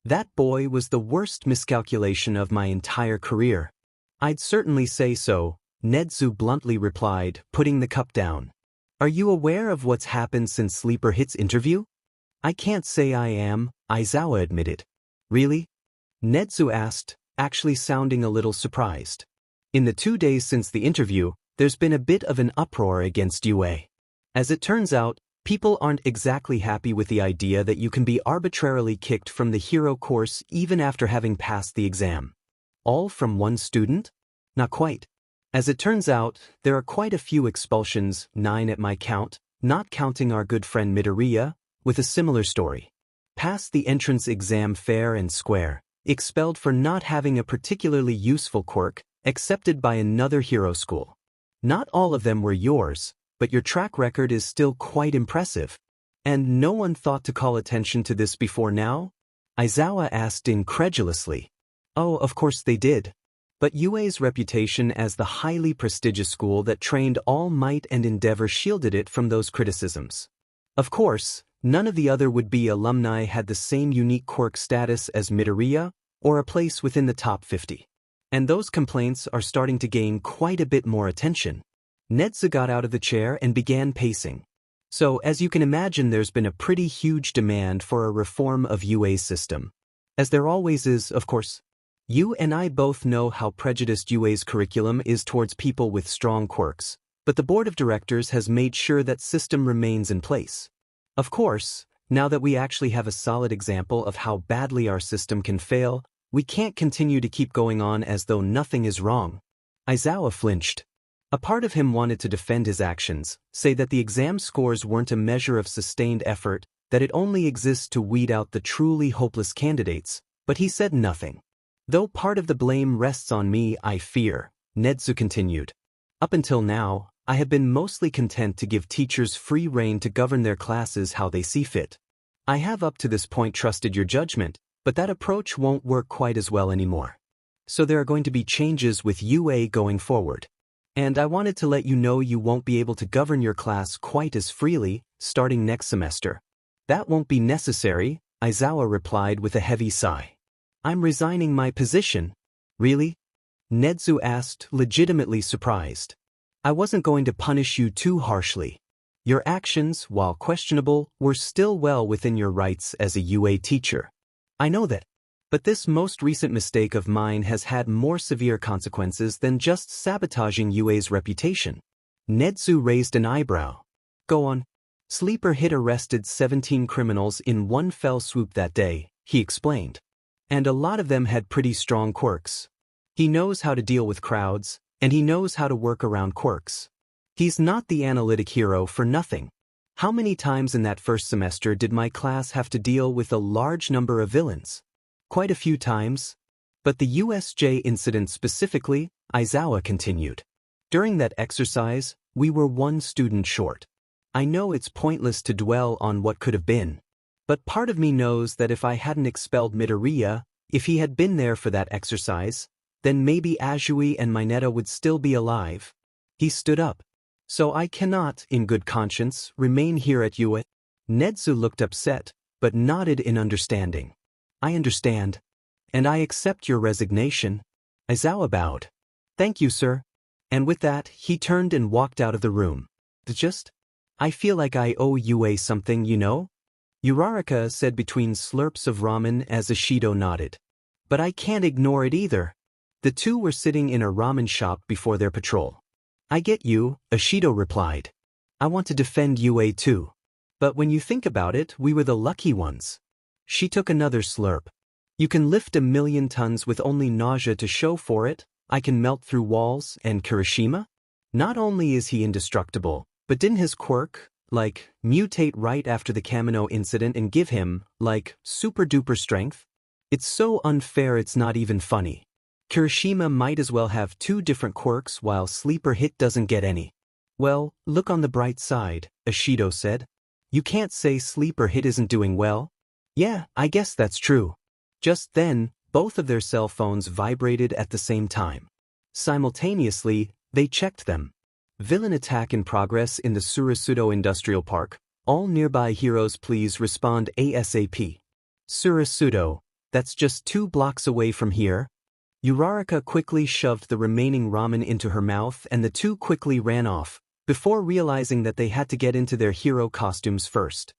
Speaker 1: That boy was the worst miscalculation of my entire career. I'd certainly say so, Nedzu bluntly replied, putting the cup down. Are you aware of what's happened since Sleeper Hit's interview? I can't say I am, Aizawa admitted. Really? Nedzu asked, actually sounding a little surprised. In the 2 days since the interview, there's been a bit of an uproar against UA. As it turns out, people aren't exactly happy with the idea that you can be arbitrarily kicked from the hero course even after having passed the exam. All from one student? Not quite. As it turns out, there are quite a few expulsions, 9 at my count, not counting our good friend Midoriya, with a similar story. Passed the entrance exam fair and square, expelled for not having a particularly useful quirk, accepted by another hero school. Not all of them were yours, but your track record is still quite impressive. And no one thought to call attention to this before now? Aizawa asked incredulously. Oh, of course they did. But UA's reputation as the highly prestigious school that trained all might and endeavor shielded it from those criticisms. Of course, none of the other would-be alumni had the same unique quirk status as Midoriya, or a place within the top 50. And those complaints are starting to gain quite a bit more attention. Nedzu got out of the chair and began pacing. So, as you can imagine, there's been a pretty huge demand for a reform of UA's system. As there always is, of course. You and I both know how prejudiced UA's curriculum is towards people with strong quirks, but the board of directors has made sure that system remains in place. Of course, now that we actually have a solid example of how badly our system can fail, we can't continue to keep going on as though nothing is wrong. Aizawa flinched. A part of him wanted to defend his actions, say that the exam scores weren't a measure of sustained effort, that it only exists to weed out the truly hopeless candidates, but he said nothing. Though part of the blame rests on me, I fear, Nedzu continued. Up until now, I have been mostly content to give teachers free rein to govern their classes how they see fit. I have up to this point trusted your judgment, but that approach won't work quite as well anymore. So there are going to be changes with UA going forward. And I wanted to let you know you won't be able to govern your class quite as freely, starting next semester. That won't be necessary, Aizawa replied with a heavy sigh. I'm resigning my position. Really? Nedzu asked, legitimately surprised. I wasn't going to punish you too harshly. Your actions, while questionable, were still well within your rights as a UA teacher. I know that. But this most recent mistake of mine has had more severe consequences than just sabotaging UA's reputation. Nedzu raised an eyebrow. Go on. Sleeper Hit arrested 17 criminals in one fell swoop that day, he explained. And a lot of them had pretty strong quirks. He knows how to deal with crowds, and he knows how to work around quirks. He's not the analytic hero for nothing. How many times in that first semester did my class have to deal with a large number of villains? Quite a few times. But the USJ incident specifically, Aizawa continued. During that exercise, we were one student short. I know it's pointless to dwell on what could have been. But part of me knows that if I hadn't expelled Midoriya, if he had been there for that exercise, then maybe Azui and Mineta would still be alive. He stood up. So I cannot, in good conscience, remain here at UA. Nedzu looked upset, but nodded in understanding. I understand. And I accept your resignation. Aizawa bowed. Thank you, sir. And with that, he turned and walked out of the room. I feel like I owe UA something, you know? Uraraka said between slurps of ramen as Ishido nodded. But I can't ignore it either. The two were sitting in a ramen shop before their patrol. I get you, Ishido replied. I want to defend UA too. But when you think about it, we were the lucky ones. She took another slurp. You can lift 1,000,000 tons with only nausea to show for it. I can melt through walls, and Kirishima? Not only is he indestructible, but didn't his quirk, mutate right after the Kamino incident and give him, super-duper strength? It's so unfair it's not even funny. Kirishima might as well have 2 different quirks while Sleeper Hit doesn't get any. Well, look on the bright side, Ishido said. You can't say Sleeper Hit isn't doing well. Yeah, I guess that's true. Just then, both of their cell phones vibrated at the same time. Simultaneously, they checked them. Villain attack in progress in the Surasudo Industrial Park. All nearby heroes please respond ASAP. Surasudo, that's just 2 blocks away from here. Uraraka quickly shoved the remaining ramen into her mouth and the two quickly ran off, before realizing that they had to get into their hero costumes first.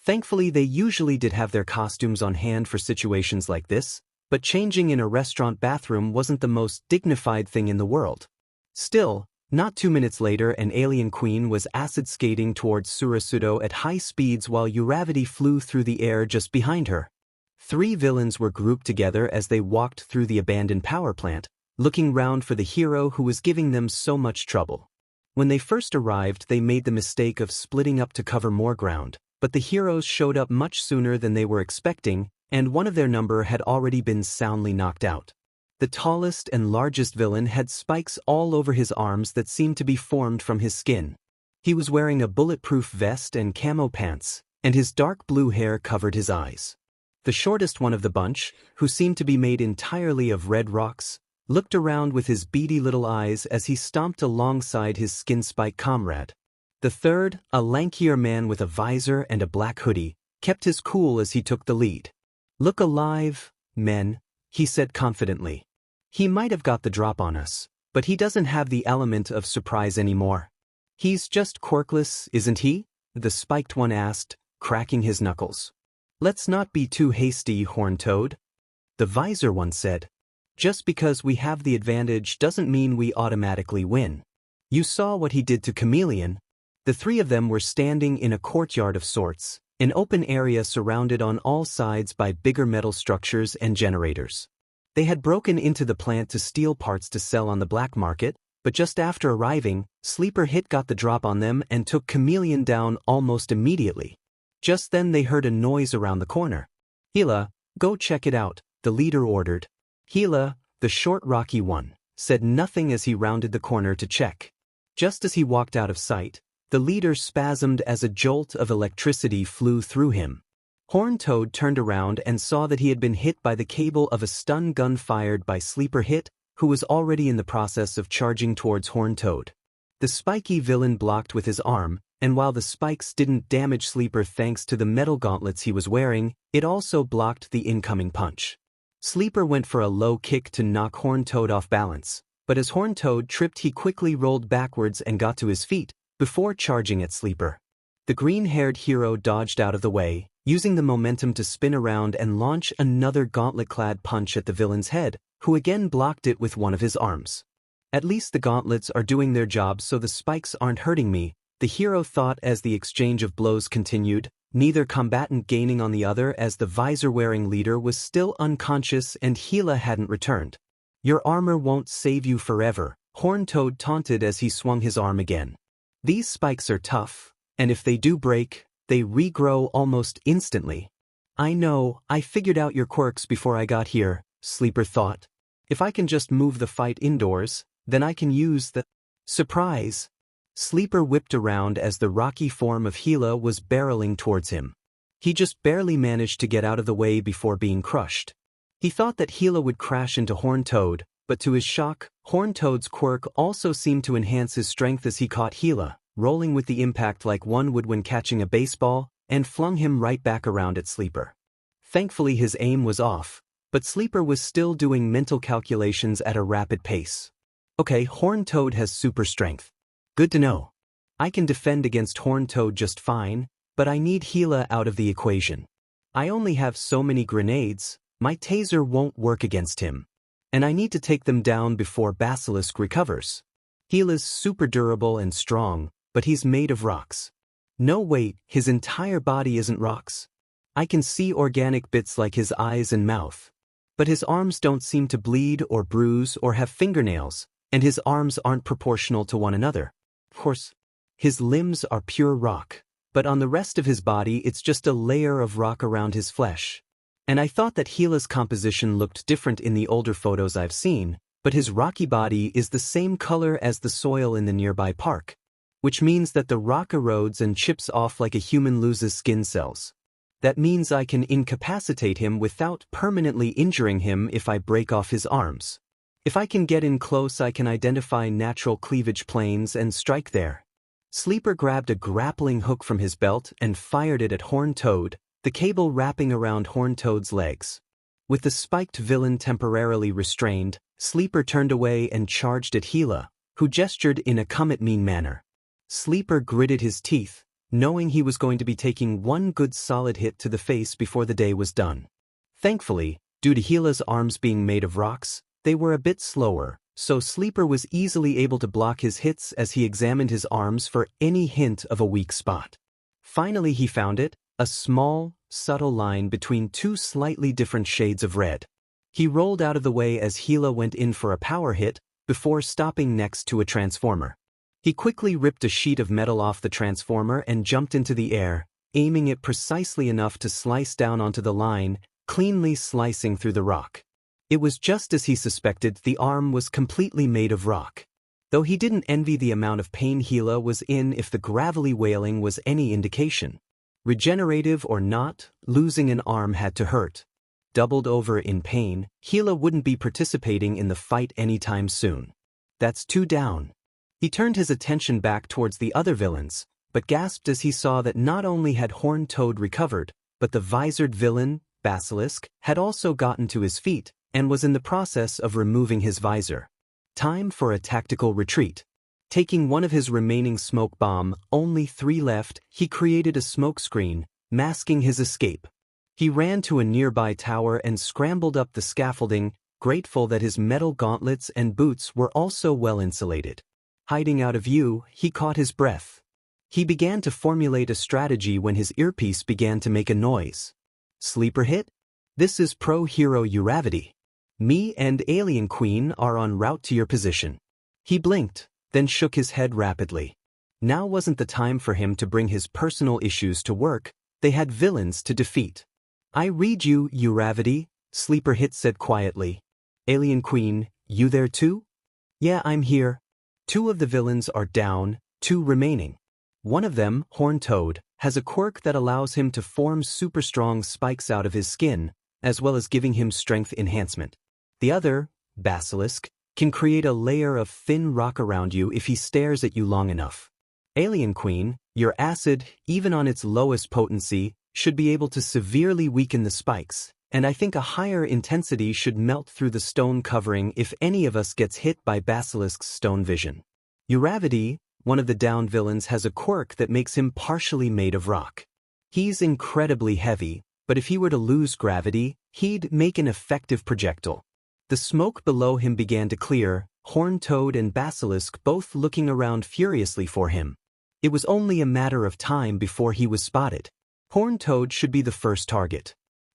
Speaker 1: Thankfully they usually did have their costumes on hand for situations like this, but changing in a restaurant bathroom wasn't the most dignified thing in the world. Still, not 2 minutes later an alien queen was acid skating towards Surasudo at high speeds while Uravity flew through the air just behind her. 3 villains were grouped together as they walked through the abandoned power plant, looking round for the hero who was giving them so much trouble. When they first arrived they made the mistake of splitting up to cover more ground, but the heroes showed up much sooner than they were expecting, and one of their number had already been soundly knocked out. The tallest and largest villain had spikes all over his arms that seemed to be formed from his skin. He was wearing a bulletproof vest and camo pants, and his dark blue hair covered his eyes. The shortest one of the bunch, who seemed to be made entirely of red rocks, looked around with his beady little eyes as he stomped alongside his skin-spike comrade. The third, a lankier man with a visor and a black hoodie, kept his cool as he took the lead. "Look alive, men," he said confidently. "He might have got the drop on us, but he doesn't have the element of surprise anymore." "He's just quirkless, isn't he?" the spiked one asked, cracking his knuckles. "Let's not be too hasty, Horn Toad," the visor one said. "Just because we have the advantage doesn't mean we automatically win. You saw what he did to Chameleon." The 3 of them were standing in a courtyard of sorts, an open area surrounded on all sides by bigger metal structures and generators. They had broken into the plant to steal parts to sell on the black market, but just after arriving, Sleeper Hit got the drop on them and took Chameleon down almost immediately. Just then they heard a noise around the corner. "Hila, go check it out," the leader ordered. Hila, the short rocky one, said nothing as he rounded the corner to check. Just as he walked out of sight, the leader spasmed as a jolt of electricity flew through him. Horn Toad turned around and saw that he had been hit by the cable of a stun gun fired by Sleeper Hit, who was already in the process of charging towards Horn Toad. The spiky villain blocked with his arm, and while the spikes didn't damage Sleeper thanks to the metal gauntlets he was wearing, it also blocked the incoming punch. Sleeper went for a low kick to knock Horned Toad off balance, but as Horned Toad tripped he quickly rolled backwards and got to his feet, before charging at Sleeper. The green-haired hero dodged out of the way, using the momentum to spin around and launch another gauntlet-clad punch at the villain's head, who again blocked it with one of his arms. At least the gauntlets are doing their job so the spikes aren't hurting me, the hero thought as the exchange of blows continued, neither combatant gaining on the other as the visor-wearing leader was still unconscious and Gila hadn't returned. Your armor won't save you forever, Horned Toad taunted as he swung his arm again. These spikes are tough, and if they do break, they regrow almost instantly. I know, I figured out your quirks before I got here, Sleeper thought. If I can just move the fight indoors, then I can use the surprise. Sleeper whipped around as the rocky form of Gila was barreling towards him. He just barely managed to get out of the way before being crushed. He thought that Gila would crash into Horned Toad, but to his shock, Horned Toad's quirk also seemed to enhance his strength as he caught Gila, rolling with the impact like one would when catching a baseball, and flung him right back around at Sleeper. Thankfully his aim was off, but Sleeper was still doing mental calculations at a rapid pace. Okay, Horned Toad has super strength. Good to know. I can defend against Horned Toad just fine, but I need Gila out of the equation. I only have so many grenades, my taser won't work against him. And I need to take them down before Basilisk recovers. Gila's super durable and strong, but he's made of rocks. No wait, his entire body isn't rocks. I can see organic bits like his eyes and mouth. But his arms don't seem to bleed or bruise or have fingernails, and his arms aren't proportional to one another. Of course, his limbs are pure rock, but on the rest of his body it's just a layer of rock around his flesh. And I thought that Gila's composition looked different in the older photos I've seen, but his rocky body is the same color as the soil in the nearby park, which means that the rock erodes and chips off like a human loses skin cells. That means I can incapacitate him without permanently injuring him if I break off his arms. If I can get in close, I can identify natural cleavage planes and strike there. Sleeper grabbed a grappling hook from his belt and fired it at Horned Toad, the cable wrapping around Horned Toad's legs. With the spiked villain temporarily restrained, Sleeper turned away and charged at Gila, who gestured in a come-at-me manner. Sleeper gritted his teeth, knowing he was going to be taking one good solid hit to the face before the day was done. Thankfully, due to Gila's arms being made of rocks, they were a bit slower, so Sleeper was easily able to block his hits as he examined his arms for any hint of a weak spot. Finally he found it, a small, subtle line between two slightly different shades of red. He rolled out of the way as Gila went in for a power hit, before stopping next to a transformer. He quickly ripped a sheet of metal off the transformer and jumped into the air, aiming it precisely enough to slice down onto the line, cleanly slicing through the rock. It was just as he suspected, the arm was completely made of rock. Though he didn't envy the amount of pain Gila was in if the gravelly wailing was any indication. Regenerative or not, losing an arm had to hurt. Doubled over in pain, Gila wouldn't be participating in the fight anytime soon. That's two down. He turned his attention back towards the other villains, but gasped as he saw that not only had Horned Toad recovered, but the visored villain, Basilisk, had also gotten to his feet, and was in the process of removing his visor. Time for a tactical retreat. Taking one of his remaining smoke bomb, only 3 left, he created a smoke screen, masking his escape. He ran to a nearby tower and scrambled up the scaffolding, grateful that his metal gauntlets and boots were also well insulated. Hiding out of view, he caught his breath. He began to formulate a strategy when his earpiece began to make a noise. Sleeper hit? This is pro-hero Uravity. Me and Alien Queen are en route to your position. He blinked, then shook his head rapidly. Now wasn't the time for him to bring his personal issues to work, they had villains to defeat. I read you, Uravity, Sleeper Hit said quietly. Alien Queen, you there too? Yeah, I'm here. 2 of the villains are down, 2 remaining. One of them, Horned Toad, has a quirk that allows him to form super strong spikes out of his skin, as well as giving him strength enhancement. The other, Basilisk, can create a layer of thin rock around you if he stares at you long enough. Alien Queen, your acid, even on its lowest potency, should be able to severely weaken the spikes, And I think a higher intensity should melt through the stone covering if any of us gets hit by Basilisk's stone vision. Uravity, one of the down villains, has a quirk that makes him partially made of rock. He's incredibly heavy, but if he were to lose gravity, he'd make an effective projectile. The smoke below him began to clear, Horned Toad and Basilisk both looking around furiously for him. It was only a matter of time before he was spotted. Horned Toad should be the first target.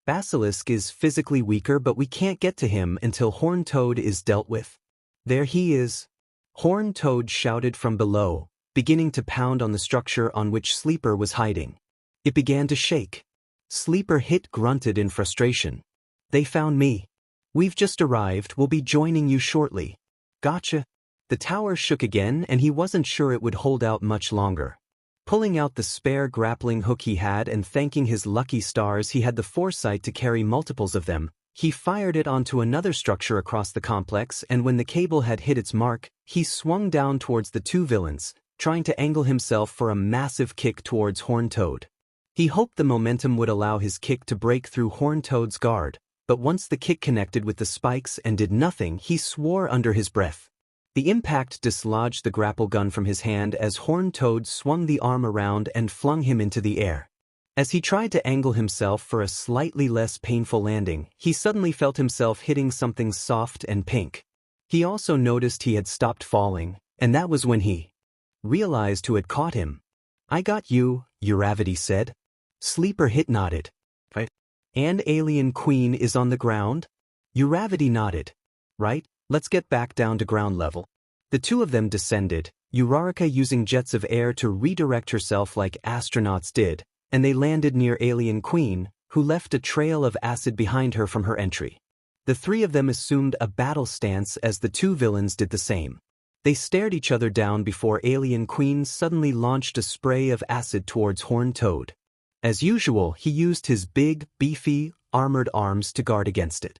Speaker 1: Basilisk is physically weaker, but we can't get to him until Horned Toad is dealt with. There he is. Horned Toad shouted from below, beginning to pound on the structure on which Sleeper was hiding. It began to shake. Sleeper Hit grunted in frustration. They found me. We've just arrived, we'll be joining you shortly. Gotcha. The tower shook again and he wasn't sure it would hold out much longer. Pulling out the spare grappling hook he had and thanking his lucky stars he had the foresight to carry multiples of them, he fired it onto another structure across the complex, and when the cable had hit its mark, he swung down towards the two villains, trying to angle himself for a massive kick towards Horned Toad. He hoped the momentum would allow his kick to break through Horned Toad's guard, but once the kick connected with the spikes and did nothing, he swore under his breath. The impact dislodged the grapple gun from his hand as Horned Toad swung the arm around and flung him into the air. As he tried to angle himself for a slightly less painful landing, he suddenly felt himself hitting something soft and pink. He also noticed he had stopped falling, and that was when he realized who had caught him. I got you, Uravity said. Sleeper Hit nodded. Right? And Alien Queen is on the ground? Uravity nodded. Right? Let's get back down to ground level. The two of them descended, Uraraka using jets of air to redirect herself like astronauts did, and they landed near Alien Queen, who left a trail of acid behind her from her entry. The three of them assumed a battle stance as the two villains did the same. They stared each other down before Alien Queen suddenly launched a spray of acid towards Horned Toad. As usual, he used his big, beefy, armored arms to guard against it.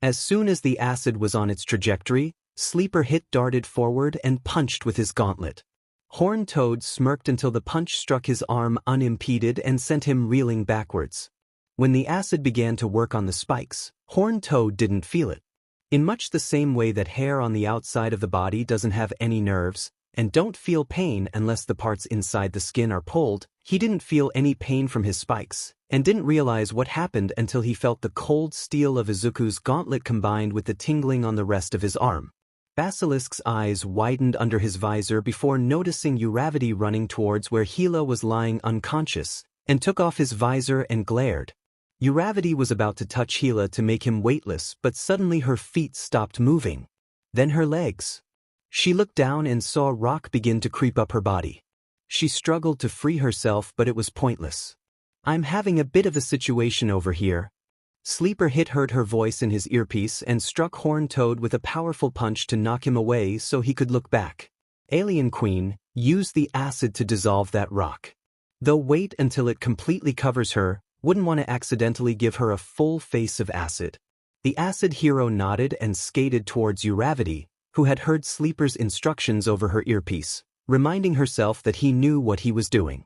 Speaker 1: As soon as the acid was on its trajectory, Sleeper Hit darted forward and punched with his gauntlet. Horned Toad smirked until the punch struck his arm unimpeded and sent him reeling backwards. When the acid began to work on the spikes, Horned Toad didn't feel it. In much the same way that hair on the outside of the body doesn't have any nerves, and don't feel pain unless the parts inside the skin are pulled, he didn't feel any pain from his spikes, and didn't realize what happened until he felt the cold steel of Izuku's gauntlet combined with the tingling on the rest of his arm. Basilisk's eyes widened under his visor before noticing Uravity running towards where Hila was lying unconscious, and took off his visor and glared. Uravity was about to touch Hila to make him weightless, but suddenly her feet stopped moving. Then her legs. She looked down and saw rock begin to creep up her body. She struggled to free herself, but it was pointless. I'm having a bit of a situation over here. Sleeper Hit heard her voice in his earpiece and struck Horned Toad with a powerful punch to knock him away so he could look back. Alien Queen, use the acid to dissolve that rock. Though wait until it completely covers her, wouldn't want to accidentally give her a full face of acid. The acid hero nodded and skated towards Uravity, who had heard Sleeper's instructions over her earpiece, reminding herself that he knew what he was doing.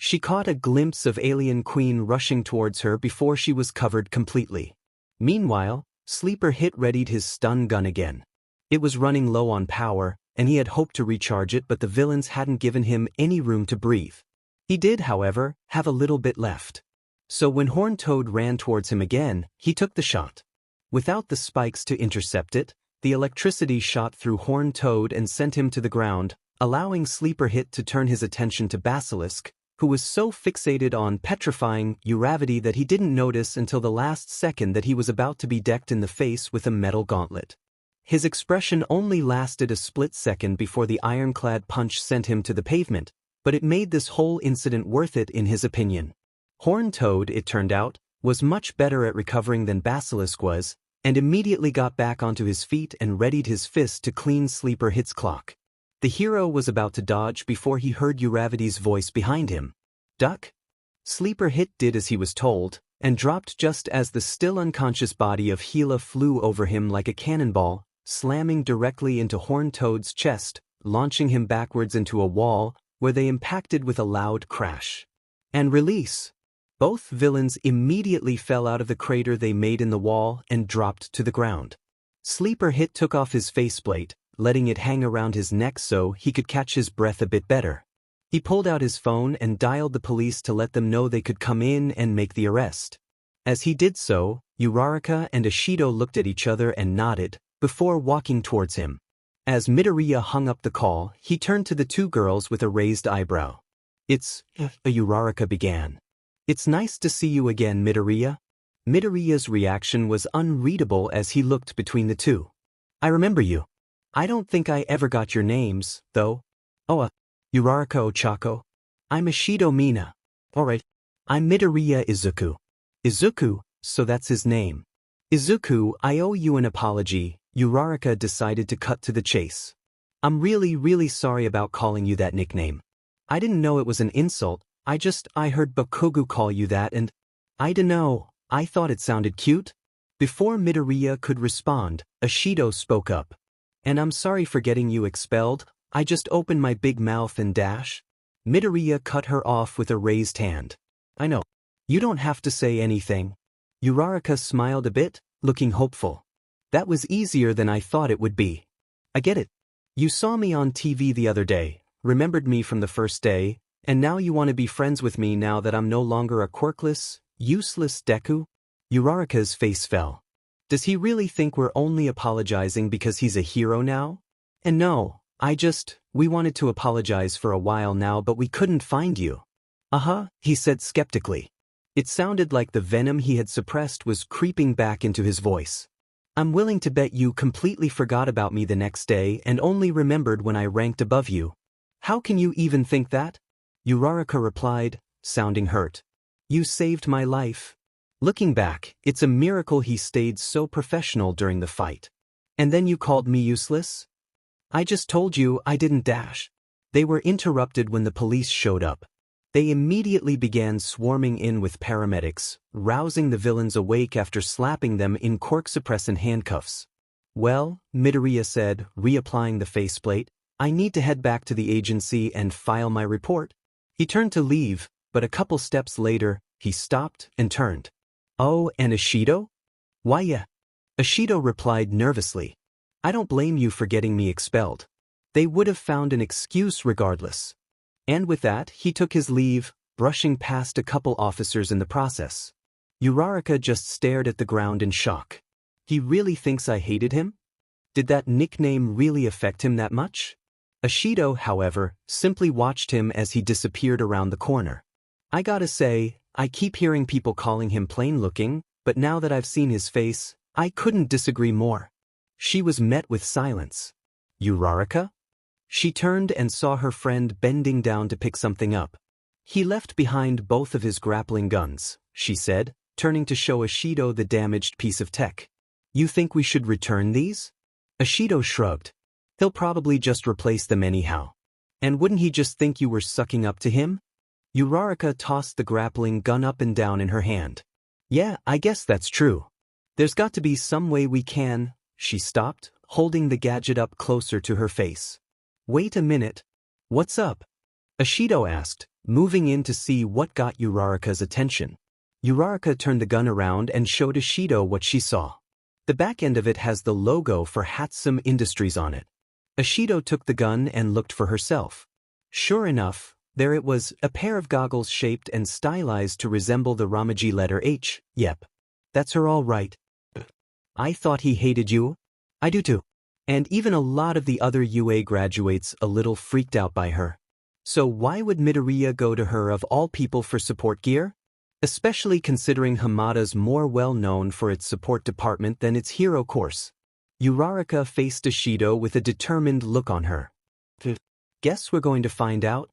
Speaker 1: She caught a glimpse of Alien Queen rushing towards her before she was covered completely. Meanwhile, Sleeper Hit readied his stun gun again. It was running low on power, and he had hoped to recharge it, but the villains hadn't given him any room to breathe. He did, however, have a little bit left. So when Horned Toad ran towards him again, he took the shot. Without the spikes to intercept it, the electricity shot through Horned Toad and sent him to the ground, allowing Sleeper Hit to turn his attention to Basilisk, who was so fixated on petrifying Uravity that he didn't notice until the last second that he was about to be decked in the face with a metal gauntlet. His expression only lasted a split second before the ironclad punch sent him to the pavement, but it made this whole incident worth it in his opinion. Horned Toad, it turned out, was much better at recovering than Basilisk was, and immediately got back onto his feet and readied his fist to clean Sleeper Hit's clock. The hero was about to dodge before he heard Uravity's voice behind him. Duck? Sleeper Hit did as he was told, and dropped just as the still unconscious body of Hila flew over him like a cannonball, slamming directly into Horned Toad's chest, launching him backwards into a wall, where they impacted with a loud crash. And release. Both villains immediately fell out of the crater they made in the wall and dropped to the ground. Sleeper Hit took off his faceplate, letting it hang around his neck so he could catch his breath a bit better. He pulled out his phone and dialed the police to let them know they could come in and make the arrest. As he did so, Uraraka and Ishido looked at each other and nodded, before walking towards him. As Midoriya hung up the call, he turned to the two girls with a raised eyebrow. Uraraka began. "It's nice to see you again, Midoriya." Midoriya's reaction was unreadable as he looked between the two. "I remember you. I don't think I ever got your names, though." Uraraka Ochako. "I'm Ishido Mina." "Alright. I'm Midoriya Izuku." "Izuku, so that's his name." "Izuku, I owe you an apology." Uraraka decided to cut to the chase. "I'm really sorry about calling you that nickname. I didn't know it was an insult. I heard Bakugo call you that and I dunno, I thought it sounded cute." Before Midoriya could respond, Ishido spoke up. "And I'm sorry for getting you expelled. I just opened my big mouth and dash." Midoriya cut her off with a raised hand. "I know. You don't have to say anything." Uraraka smiled a bit, looking hopeful. "That was easier than I thought it would be. I get it. You saw me on TV the other day, remembered me from the first day, and now you want to be friends with me now that I'm no longer a quirkless, useless Deku?" Uraraka's face fell. Does he really think we're only apologizing because he's a hero now? And no, we wanted to apologize for a while now but we couldn't find you. He said skeptically. It sounded like the venom he had suppressed was creeping back into his voice. "I'm willing to bet you completely forgot about me the next day and only remembered when I ranked above you." "How can you even think that?" Uraraka replied, sounding hurt. "You saved my life." Looking back, it's a miracle he stayed so professional during the fight. "And then you called me useless?" "I just told you I didn't dash." They were interrupted when the police showed up. They immediately began swarming in with paramedics, rousing the villains awake after slapping them in Quirk suppressant handcuffs. "Well," Midoriya said, reapplying the faceplate, "I need to head back to the agency and file my report." He turned to leave, but a couple steps later, he stopped and turned. "Oh, and Ishido?" "Why yeah." Ishido replied nervously. "I don't blame you for getting me expelled. They would have found an excuse regardless." And with that, he took his leave, brushing past a couple officers in the process. Uraraka just stared at the ground in shock. He really thinks I hated him? Did that nickname really affect him that much? Ishido, however, simply watched him as he disappeared around the corner. "I gotta say, I keep hearing people calling him plain-looking, but now that I've seen his face, I couldn't disagree more." She was met with silence. "Uraraka?" She turned and saw her friend bending down to pick something up. "He left behind both of his grappling guns," she said, turning to show Ishido the damaged piece of tech. "You think we should return these?" Ishido shrugged. "He'll probably just replace them anyhow. And wouldn't he just think you were sucking up to him?" Uraraka tossed the grappling gun up and down in her hand. "Yeah, I guess that's true. There's got to be some way we can." She stopped, holding the gadget up closer to her face. "Wait a minute. What's up?" Ishido asked, moving in to see what got Uraraka's attention. Uraraka turned the gun around and showed Ishido what she saw. The back end of it has the logo for Hatsume Industries on it. Ishido took the gun and looked for herself. Sure enough, there it was, a pair of goggles shaped and stylized to resemble the Romaji letter H. "Yep. That's her all right." "I thought he hated you." "I do too. And even a lot of the other UA graduates a little freaked out by her. So why would Midoriya go to her of all people for support gear? Especially considering Hamada's more well-known for its support department than its hero course." Uraraka faced Ishido with a determined look on her. "Guess we're going to find out."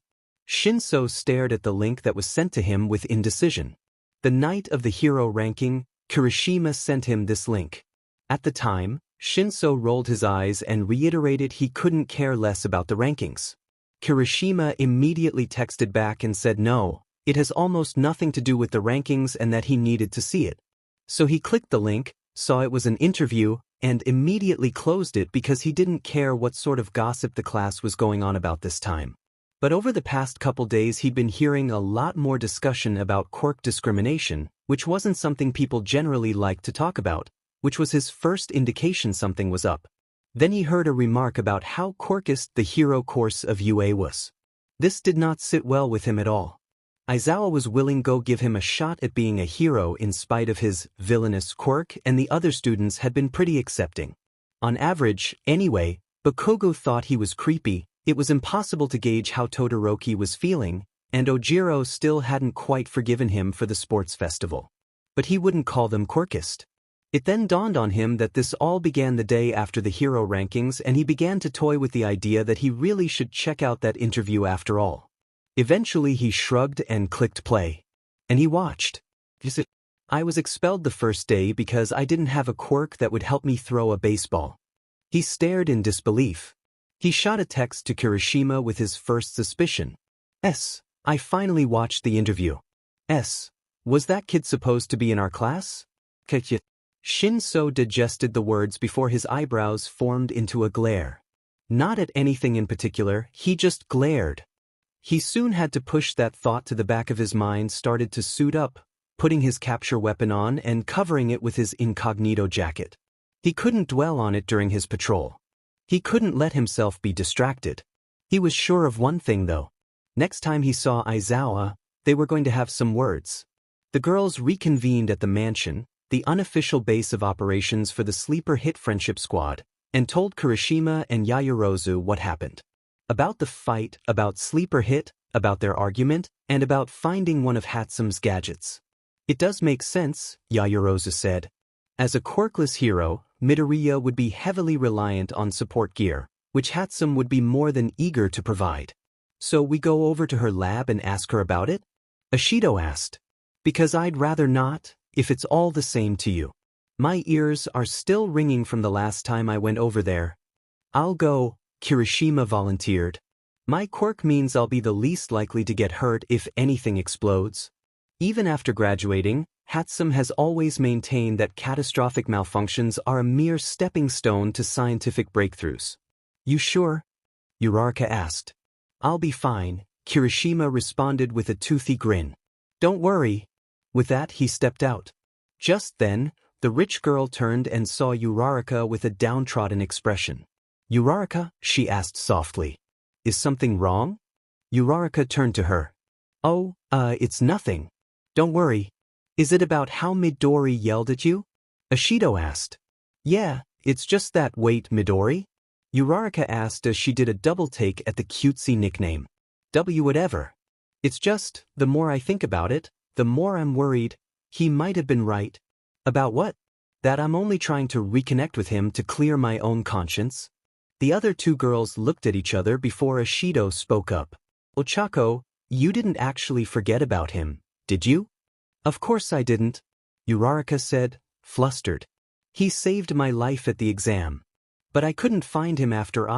Speaker 1: Shinso stared at the link that was sent to him with indecision. The night of the hero ranking, Kirishima sent him this link. At the time, Shinso rolled his eyes and reiterated he couldn't care less about the rankings. Kirishima immediately texted back and said no, it has almost nothing to do with the rankings and that he needed to see it. So he clicked the link, saw it was an interview, and immediately closed it because he didn't care what sort of gossip the class was going on about this time. But over the past couple days he'd been hearing a lot more discussion about quirk discrimination, which wasn't something people generally liked to talk about, which was his first indication something was up. Then he heard a remark about how quirkist the hero course of UA was. This did not sit well with him at all. Aizawa was willing to give him a shot at being a hero in spite of his villainous quirk, and the other students had been pretty accepting. On average, anyway, Bakugo thought he was creepy. It was impossible to gauge how Todoroki was feeling, and Ojiro still hadn't quite forgiven him for the sports festival. But he wouldn't call them quirkist. It then dawned on him that this all began the day after the hero rankings, and he began to toy with the idea that he really should check out that interview after all. Eventually he shrugged and clicked play. And he watched. I was expelled the first day because I didn't have a quirk that would help me throw a baseball. He stared in disbelief. He shot a text to Kirishima with his first suspicion. I finally watched the interview. Was that kid supposed to be in our class? Shinso digested the words before his eyebrows formed into a glare. Not at anything in particular, he just glared. He soon had to push that thought to the back of his mind, started to suit up, putting his capture weapon on and covering it with his incognito jacket. He couldn't dwell on it during his patrol. He couldn't let himself be distracted. He was sure of one thing though. Next time he saw Aizawa, they were going to have some words. The girls reconvened at the mansion, the unofficial base of operations for the Sleeper Hit Friendship Squad, and told Kirishima and Yaoyorozu what happened. About the fight, about Sleeper Hit, about their argument, and about finding one of Hatsume's gadgets. It does make sense, Yaoyorozu said. As a quirkless hero, Midoriya would be heavily reliant on support gear, which Hatsume would be more than eager to provide. So we go over to her lab and ask her about it? Ashido asked. Because I'd rather not, if it's all the same to you. My ears are still ringing from the last time I went over there. I'll go, Kirishima volunteered. My quirk means I'll be the least likely to get hurt if anything explodes. Even after graduating, Hatsume has always maintained that catastrophic malfunctions are a mere stepping stone to scientific breakthroughs. You sure? Uraraka asked. I'll be fine, Kirishima responded with a toothy grin. Don't worry. With that he stepped out. Just then, the rich girl turned and saw Uraraka with a downtrodden expression. Uraraka, she asked softly. Is something wrong? Uraraka turned to her. Oh, it's nothing. Don't worry. Is it about how Midori yelled at you? Ashido asked. Yeah, it's just that. Wait, Midori? Uraraka asked as she did a double take at the cutesy nickname. Whatever. It's just, the more I think about it, the more I'm worried. He might have been right. About what? That I'm only trying to reconnect with him to clear my own conscience. The other two girls looked at each other before Ashido spoke up. Ochako, you didn't actually forget about him, did you? Of course I didn't, Uraraka said, flustered. He saved my life at the exam. But I couldn't find him after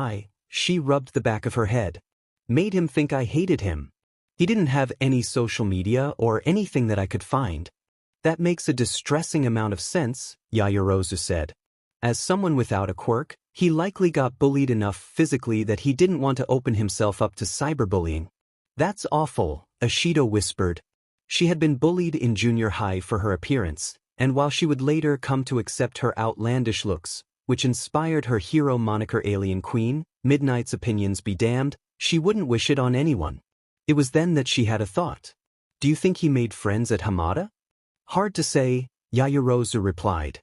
Speaker 1: she rubbed the back of her head. Made him think I hated him. He didn't have any social media or anything that I could find. That makes a distressing amount of sense, Yaoyorozu said. As someone without a quirk, he likely got bullied enough physically that he didn't want to open himself up to cyberbullying. That's awful, Ashido whispered. She had been bullied in junior high for her appearance, and while she would later come to accept her outlandish looks, which inspired her hero moniker Alien Queen, Midnight's opinions be damned, she wouldn't wish it on anyone. It was then that she had a thought. Do you think he made friends at Hamada? Hard to say, Yaoyorozu replied.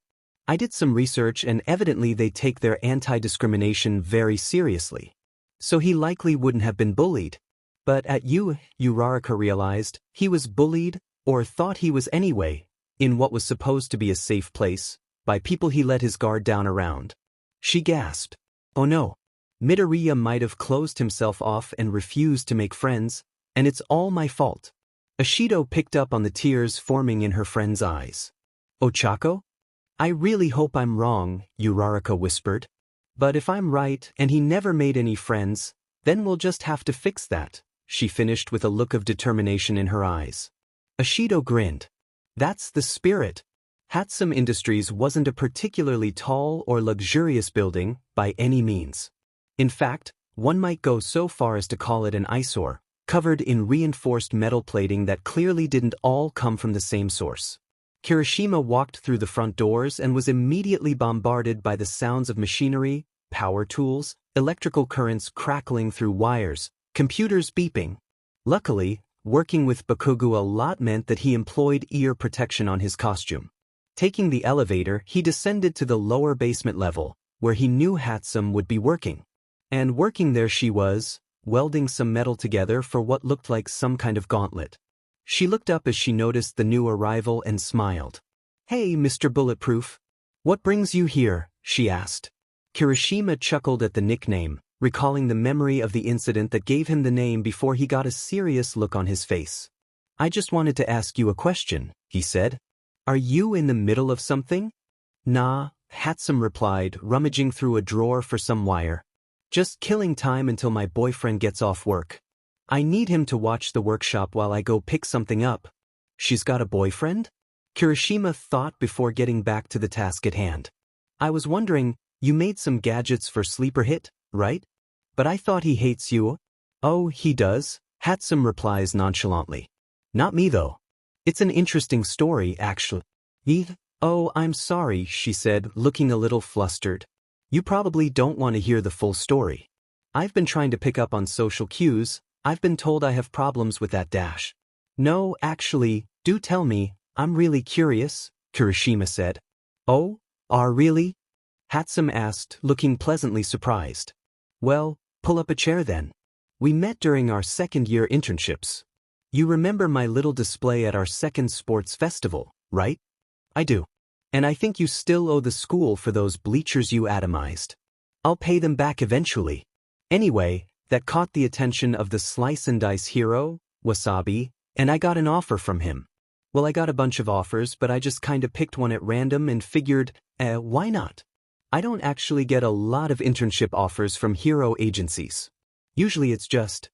Speaker 1: I did some research and evidently they take their anti-discrimination very seriously. So he likely wouldn't have been bullied. But at Uraraka realized, he was bullied, or thought he was anyway, in what was supposed to be a safe place, by people he let his guard down around. She gasped. Oh no. Midoriya might have closed himself off and refused to make friends, and it's all my fault. Ashido picked up on the tears forming in her friend's eyes. Ochako? I really hope I'm wrong, Uraraka whispered. But if I'm right and he never made any friends, then we'll just have to fix that, she finished with a look of determination in her eyes. Ashido grinned. That's the spirit. Hatsume Industries wasn't a particularly tall or luxurious building, by any means. In fact, One might go so far as to call it an eyesore, covered in reinforced metal plating that clearly didn't all come from the same source. Kirishima walked through the front doors and was immediately bombarded by the sounds of machinery, power tools, electrical currents crackling through wires, computers beeping. Luckily, working with Bakugo a lot meant that he employed ear protection on his costume. Taking the elevator, he descended to the lower basement level, where he knew Hatsume would be working. And working there she was, welding some metal together for what looked like some kind of gauntlet. She looked up as she noticed the new arrival and smiled. "Hey, Mr. Bulletproof. What brings you here?" she asked. Kirishima chuckled at the nickname, recalling the memory of the incident that gave him the name before he got a serious look on his face. "I just wanted to ask you a question," he said. "Are you in the middle of something?" "Nah," Hatsume replied, rummaging through a drawer for some wire. "Just killing time until my boyfriend gets off work. I need him to watch the workshop while I go pick something up." "She's got a boyfriend?" Kirishima thought before getting back to the task at hand. "I was wondering, you made some gadgets for Sleeper Hit, right? But I thought he hates you." "Oh, he does," Hatsume replies nonchalantly. "Not me though. It's an interesting story, actually." "Oh, I'm sorry," she said, looking a little flustered. "You probably don't want to hear the full story. I've been trying to pick up on social cues. I've been told I have problems with that dash." "No, actually, do tell me, I'm really curious," Kirishima said. "Oh, really?" Hatsume asked, looking pleasantly surprised. "Well, pull up a chair then. We met during our second-year internships. You remember my little display at our second sports festival, right?" "I do. And I think you still owe the school for those bleachers you atomized. I'll pay them back eventually. Anyway, that caught the attention of the slice and dice hero, Wasabi, and I got an offer from him. Well, I got a bunch of offers, but I just kinda picked one at random and figured, why not? I don't actually get a lot of internship offers from hero agencies. Usually it's just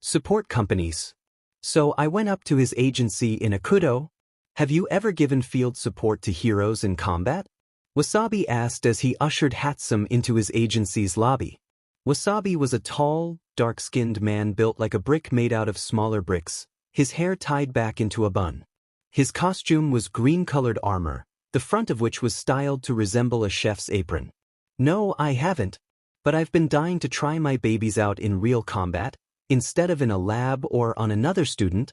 Speaker 1: support companies. So I went up to his agency in Akudo. Have you ever given field support to heroes in combat?" Wasabi asked as he ushered Hatsume into his agency's lobby. Wasabi was a tall, dark-skinned man built like a brick made out of smaller bricks, his hair tied back into a bun. His costume was green-colored armor, the front of which was styled to resemble a chef's apron. "No, I haven't. But I've been dying to try my babies out in real combat, instead of in a lab or on another student."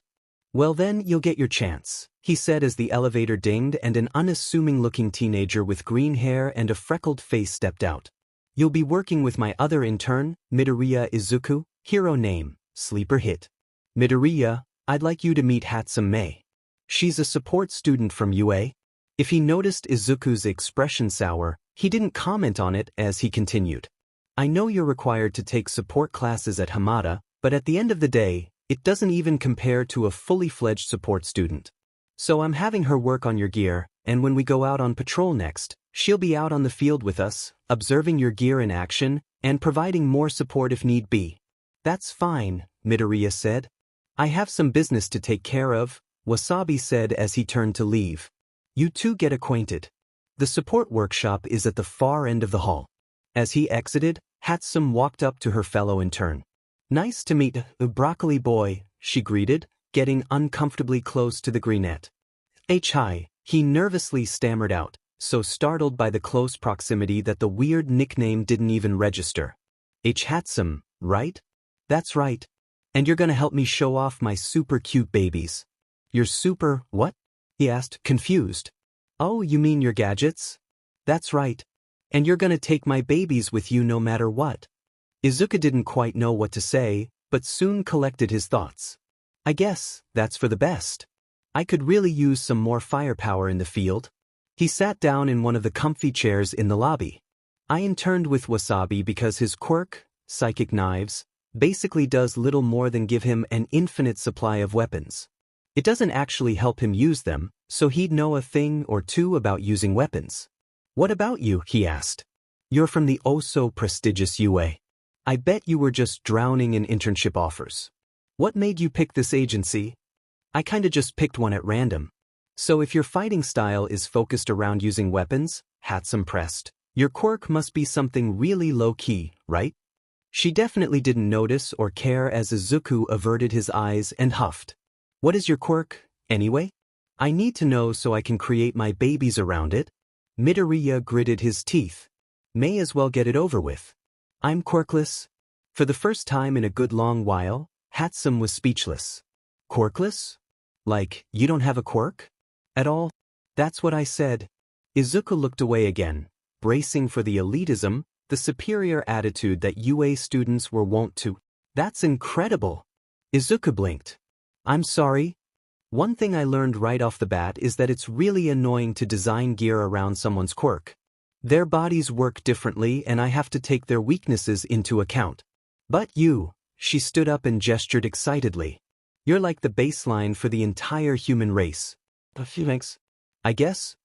Speaker 1: "Well then, you'll get your chance," he said as the elevator dinged and an unassuming-looking teenager with green hair and a freckled face stepped out. "You'll be working with my other intern, Midoriya Izuku, hero name, Sleeper Hit. Midoriya, I'd like you to meet Hatsume. She's a support student from UA." If he noticed Izuku's expression sour, he didn't comment on it as he continued. "I know you're required to take support classes at Hamada, but at the end of the day, it doesn't even compare to a fully fledged support student. So I'm having her work on your gear, and when we go out on patrol next, she'll be out on the field with us, observing your gear in action, and providing more support if need be." "That's fine," Midoriya said. "I have some business to take care of," Wasabi said as he turned to leave. "You two get acquainted. The support workshop is at the far end of the hall." As he exited, Hatsume walked up to her fellow intern. "Nice to meet Broccoli Boy," she greeted, getting uncomfortably close to the greenette. "Hi," he nervously stammered out, so startled by the close proximity that the weird nickname didn't even register. "Hatsume, right?" "That's right. And you're gonna help me show off my super cute babies." "Your super what?" he asked, confused. "Oh, you mean your gadgets?" "That's right. And you're gonna take my babies with you no matter what." Izuku didn't quite know what to say, but soon collected his thoughts. "I guess that's for the best. I could really use some more firepower in the field." He sat down in one of the comfy chairs in the lobby. I interned with Wasabi because his quirk, Psychic Knives, basically does little more than give him an infinite supply of weapons. It doesn't actually help him use them, so he'd know a thing or two about using weapons. "What about you?" he asked. "You're from the oh-so-prestigious UA. I bet you were just drowning in internship offers. What made you pick this agency?" "I kinda just picked one at random." "So if your fighting style is focused around using weapons," Hatsume pressed, "your quirk must be something really low-key, right?" She definitely didn't notice or care as Izuku averted his eyes and huffed. What is your quirk, anyway? I need to know so I can create my babies around it. Midoriya gritted his teeth. May as well get it over with. I'm quirkless. For the first time in a good long while, Hatsume was speechless. Quirkless? Like, you don't have a quirk? At all? That's what I said. Izuku looked away again, bracing for the elitism, the superior attitude that UA students were wont to. That's incredible. Izuku blinked. I'm sorry. One thing I learned right off the bat is that it's really annoying to design gear around someone's quirk. Their bodies work differently and I have to take their weaknesses into account. But you, she stood up and gestured excitedly. You're like the baseline for the entire human race. Thanks. I guess?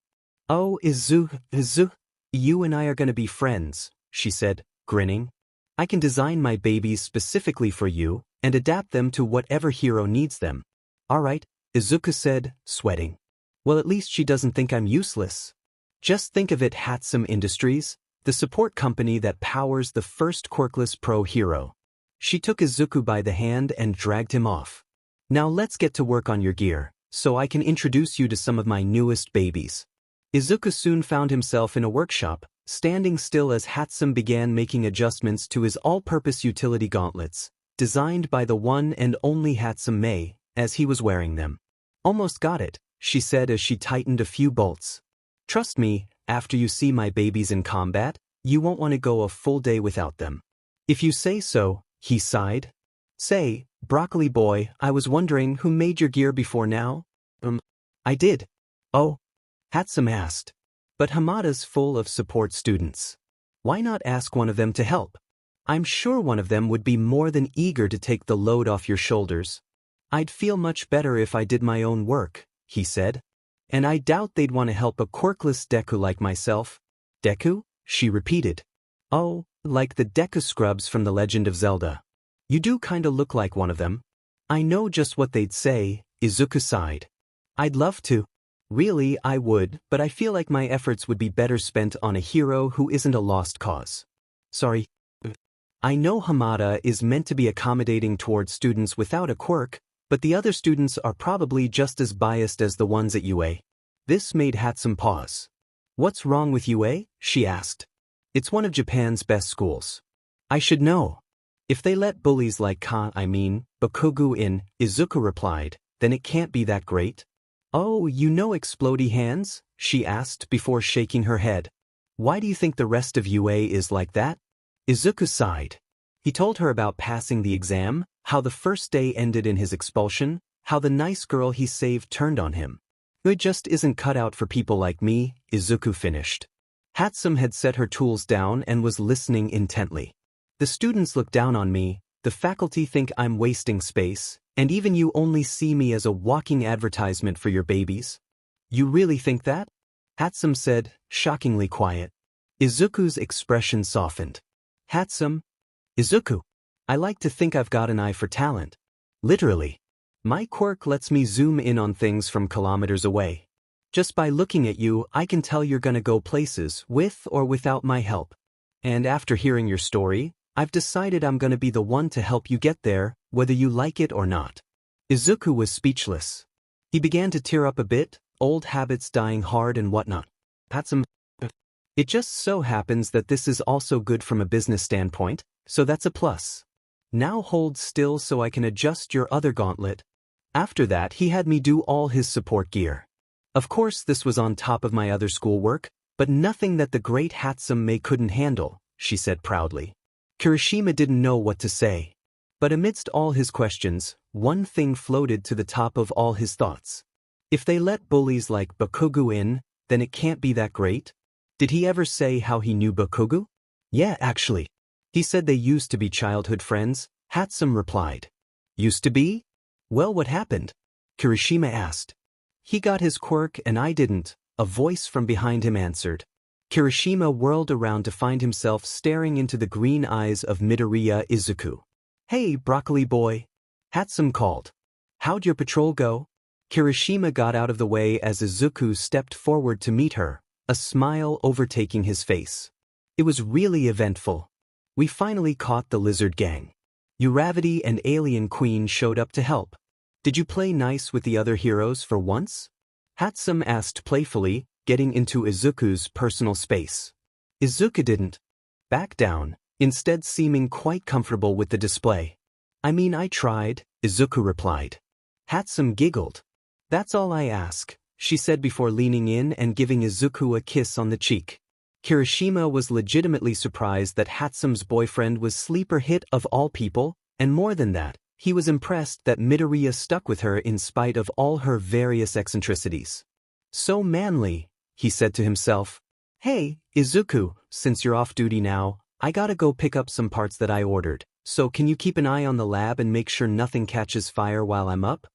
Speaker 1: Oh, Izuku, you and I are gonna be friends, she said, grinning. I can design my babies specifically for you and adapt them to whatever hero needs them. All right, Izuku said, sweating. Well, at least she doesn't think I'm useless. Just think of it, Hatsume Industries, the support company that powers the first quirkless pro hero. She took Izuku by the hand and dragged him off. Now let's get to work on your gear, so I can introduce you to some of my newest babies. Izuku soon found himself in a workshop, standing still as Hatsume began making adjustments to his all-purpose utility gauntlets, designed by the one and only Hatsume, as he was wearing them. Almost got it, she said as she tightened a few bolts. Trust me, after you see my babies in combat, you won't want to go a full day without them. If you say so, he sighed. Say, Broccoli Boy, I was wondering who made your gear before now? I did. Oh? Hatsume asked. But Hamada's full of support students. Why not ask one of them to help? I'm sure one of them would be more than eager to take the load off your shoulders. I'd feel much better if I did my own work, he said. And I doubt they'd want to help a quirkless Deku like myself. Deku? She repeated. Oh, like the Deku scrubs from The Legend of Zelda. You do kinda look like one of them. I know just what they'd say, Izuku sighed. I'd love to. Really, I would, but I feel like my efforts would be better spent on a hero who isn't a lost cause. Sorry. I know Hamada is meant to be accommodating towards students without a quirk, but the other students are probably just as biased as the ones at UA. This made Hatsume pause. What's wrong with UA? She asked. It's one of Japan's best schools. I should know. If they let bullies like Bakugo in, Izuku replied, then it can't be that great. Oh, you know Explodey Hands? She asked before shaking her head. Why do you think the rest of UA is like that? Izuku sighed. He told her about passing the exam, how the first day ended in his expulsion, how the nice girl he saved turned on him. It just isn't cut out for people like me, Izuku finished. Hatsume had set her tools down and was listening intently. The students look down on me, the faculty think I'm wasting space, and even you only see me as a walking advertisement for your babies. You really think that? Hatsume said, shockingly quiet. Izuku's expression softened. Hatsume? Izuku. I like to think I've got an eye for talent. Literally. My quirk lets me zoom in on things from kilometers away. Just by looking at you, I can tell you're gonna go places with or without my help. And after hearing your story, I've decided I'm gonna be the one to help you get there, whether you like it or not. Izuku was speechless. He began to tear up a bit, old habits dying hard and whatnot. Hatsume. It just so happens that this is also good from a business standpoint, so that's a plus. Now hold still so I can adjust your other gauntlet. After that, he had me do all his support gear. Of course, this was on top of my other schoolwork, but nothing that the great Hatsume couldn't handle, she said proudly. Kirishima didn't know what to say. But amidst all his questions, one thing floated to the top of all his thoughts. If they let bullies like Bakugo in, then it can't be that great? Did he ever say how he knew Bakugo? Yeah, actually. He said they used to be childhood friends, Hatsume replied. Used to be? Well, what happened? Kirishima asked. He got his quirk and I didn't, a voice from behind him answered. Kirishima whirled around to find himself staring into the green eyes of Midoriya Izuku. Hey, Broccoli Boy. Hatsume called. How'd your patrol go? Kirishima got out of the way as Izuku stepped forward to meet her, a smile overtaking his face. It was really eventful. We finally caught the lizard gang. Uravity and Alien Queen showed up to help. Did you play nice with the other heroes for once? Hatsume asked playfully, getting into Izuku's personal space. Izuku didn't back down, instead seeming quite comfortable with the display. I mean, I tried, Izuku replied. Hatsume giggled. That's all I ask, she said before leaning in and giving Izuku a kiss on the cheek. Kirishima was legitimately surprised that Hatsume's boyfriend was sleeper hit of all people, and more than that, he was impressed that Midoriya stuck with her in spite of all her various eccentricities. So manly, he said to himself. Hey, Izuku, since you're off duty now, I gotta go pick up some parts that I ordered, so can you keep an eye on the lab and make sure nothing catches fire while I'm up?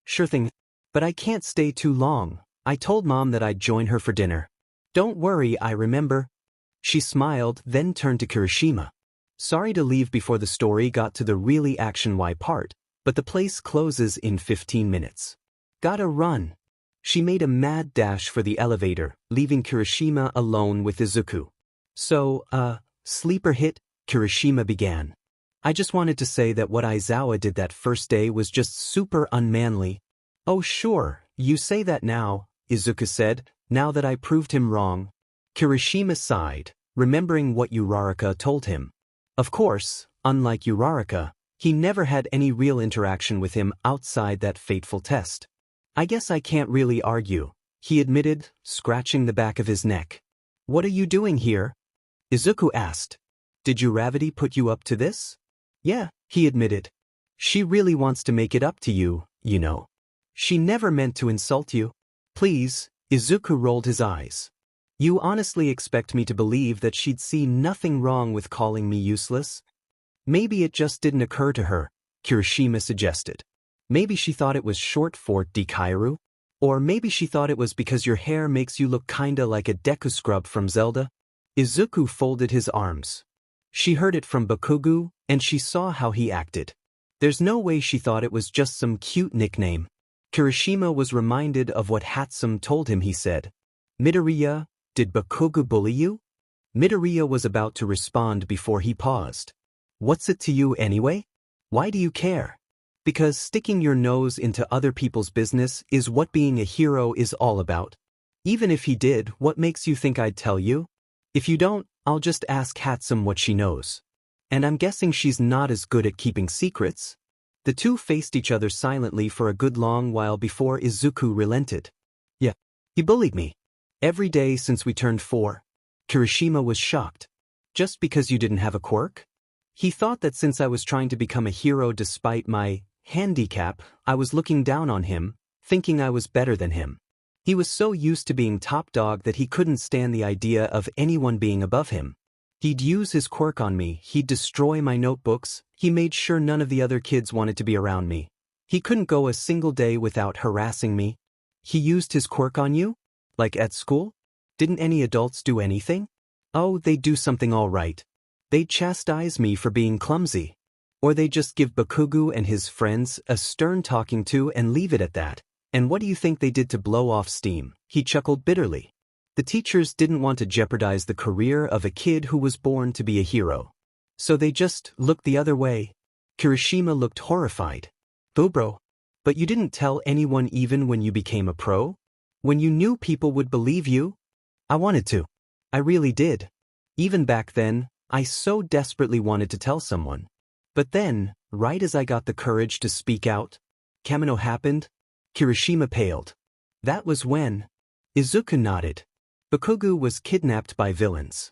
Speaker 1: Sure thing. But I can't stay too long. I told Mom that I'd join her for dinner. Don't worry, I remember. She smiled, then turned to Kirishima. Sorry to leave before the story got to the really action-y part, but the place closes in 15 minutes. Gotta run. She made a mad dash for the elevator, leaving Kirishima alone with Izuku. So, sleeper hit, Kirishima began. I just wanted to say that what Aizawa did that first day was just super unmanly. Oh sure, you say that now, Izuku said, now that I proved him wrong. Kirishima sighed, remembering what Uraraka told him. Of course, unlike Uraraka, he never had any real interaction with him outside that fateful test. I guess I can't really argue, he admitted, scratching the back of his neck. What are you doing here? Izuku asked. Did Uravity put you up to this? Yeah, he admitted. She really wants to make it up to you, you know. She never meant to insult you. Please, Izuku rolled his eyes. You honestly expect me to believe that she'd see nothing wrong with calling me useless? Maybe it just didn't occur to her, Kirishima suggested. Maybe she thought it was short for Dekairu? Or maybe she thought it was because your hair makes you look kinda like a Deku scrub from Zelda? Izuku folded his arms. She heard it from Bakugo, and she saw how he acted. There's no way she thought it was just some cute nickname. Kirishima was reminded of what Hatsume told him. He said, Midoriya, did Bakugo bully you? Midoriya was about to respond before he paused. What's it to you anyway? Why do you care? Because sticking your nose into other people's business is what being a hero is all about. Even if he did, what makes you think I'd tell you? If you don't, I'll just ask Hatsume what she knows. And I'm guessing she's not as good at keeping secrets. The two faced each other silently for a good long while before Izuku relented. Yeah, he bullied me. Every day since we turned 4. Kirishima was shocked. Just because you didn't have a quirk? He thought that since I was trying to become a hero despite my handicap, I was looking down on him, thinking I was better than him. He was so used to being top dog that he couldn't stand the idea of anyone being above him. He'd use his quirk on me, he'd destroy my notebooks, he made sure none of the other kids wanted to be around me. He couldn't go a single day without harassing me. He used his quirk on you? Like at school? Didn't any adults do anything? Oh, they'd do something all right. They'd chastise me for being clumsy. Or they'd just give Bakugo and his friends a stern talking to and leave it at that. And what do you think they did to blow off steam? He chuckled bitterly. The teachers didn't want to jeopardize the career of a kid who was born to be a hero. So they just looked the other way. Kirishima looked horrified. Bro, but you didn't tell anyone even when you became a pro? When you knew people would believe you? I wanted to. I really did. Even back then, I so desperately wanted to tell someone. But then, right as I got the courage to speak out, Kamino happened. Kirishima paled. That was when. Izuku nodded. Bakugo was kidnapped by villains.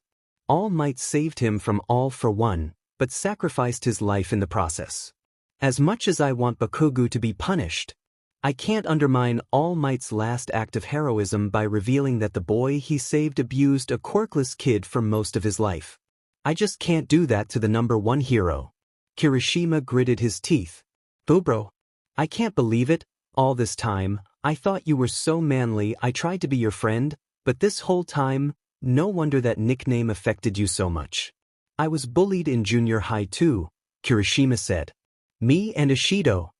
Speaker 1: All Might saved him from All for One, but sacrificed his life in the process. As much as I want Bakugo to be punished, I can't undermine All Might's last act of heroism by revealing that the boy he saved abused a quirkless kid for most of his life. I just can't do that to the #1 hero. Kirishima gritted his teeth. Bro, I can't believe it. All this time, I thought you were so manly. I tried to be your friend, but this whole time, no wonder that nickname affected you so much. I was bullied in junior high too, Kirishima said. Me and Ishido.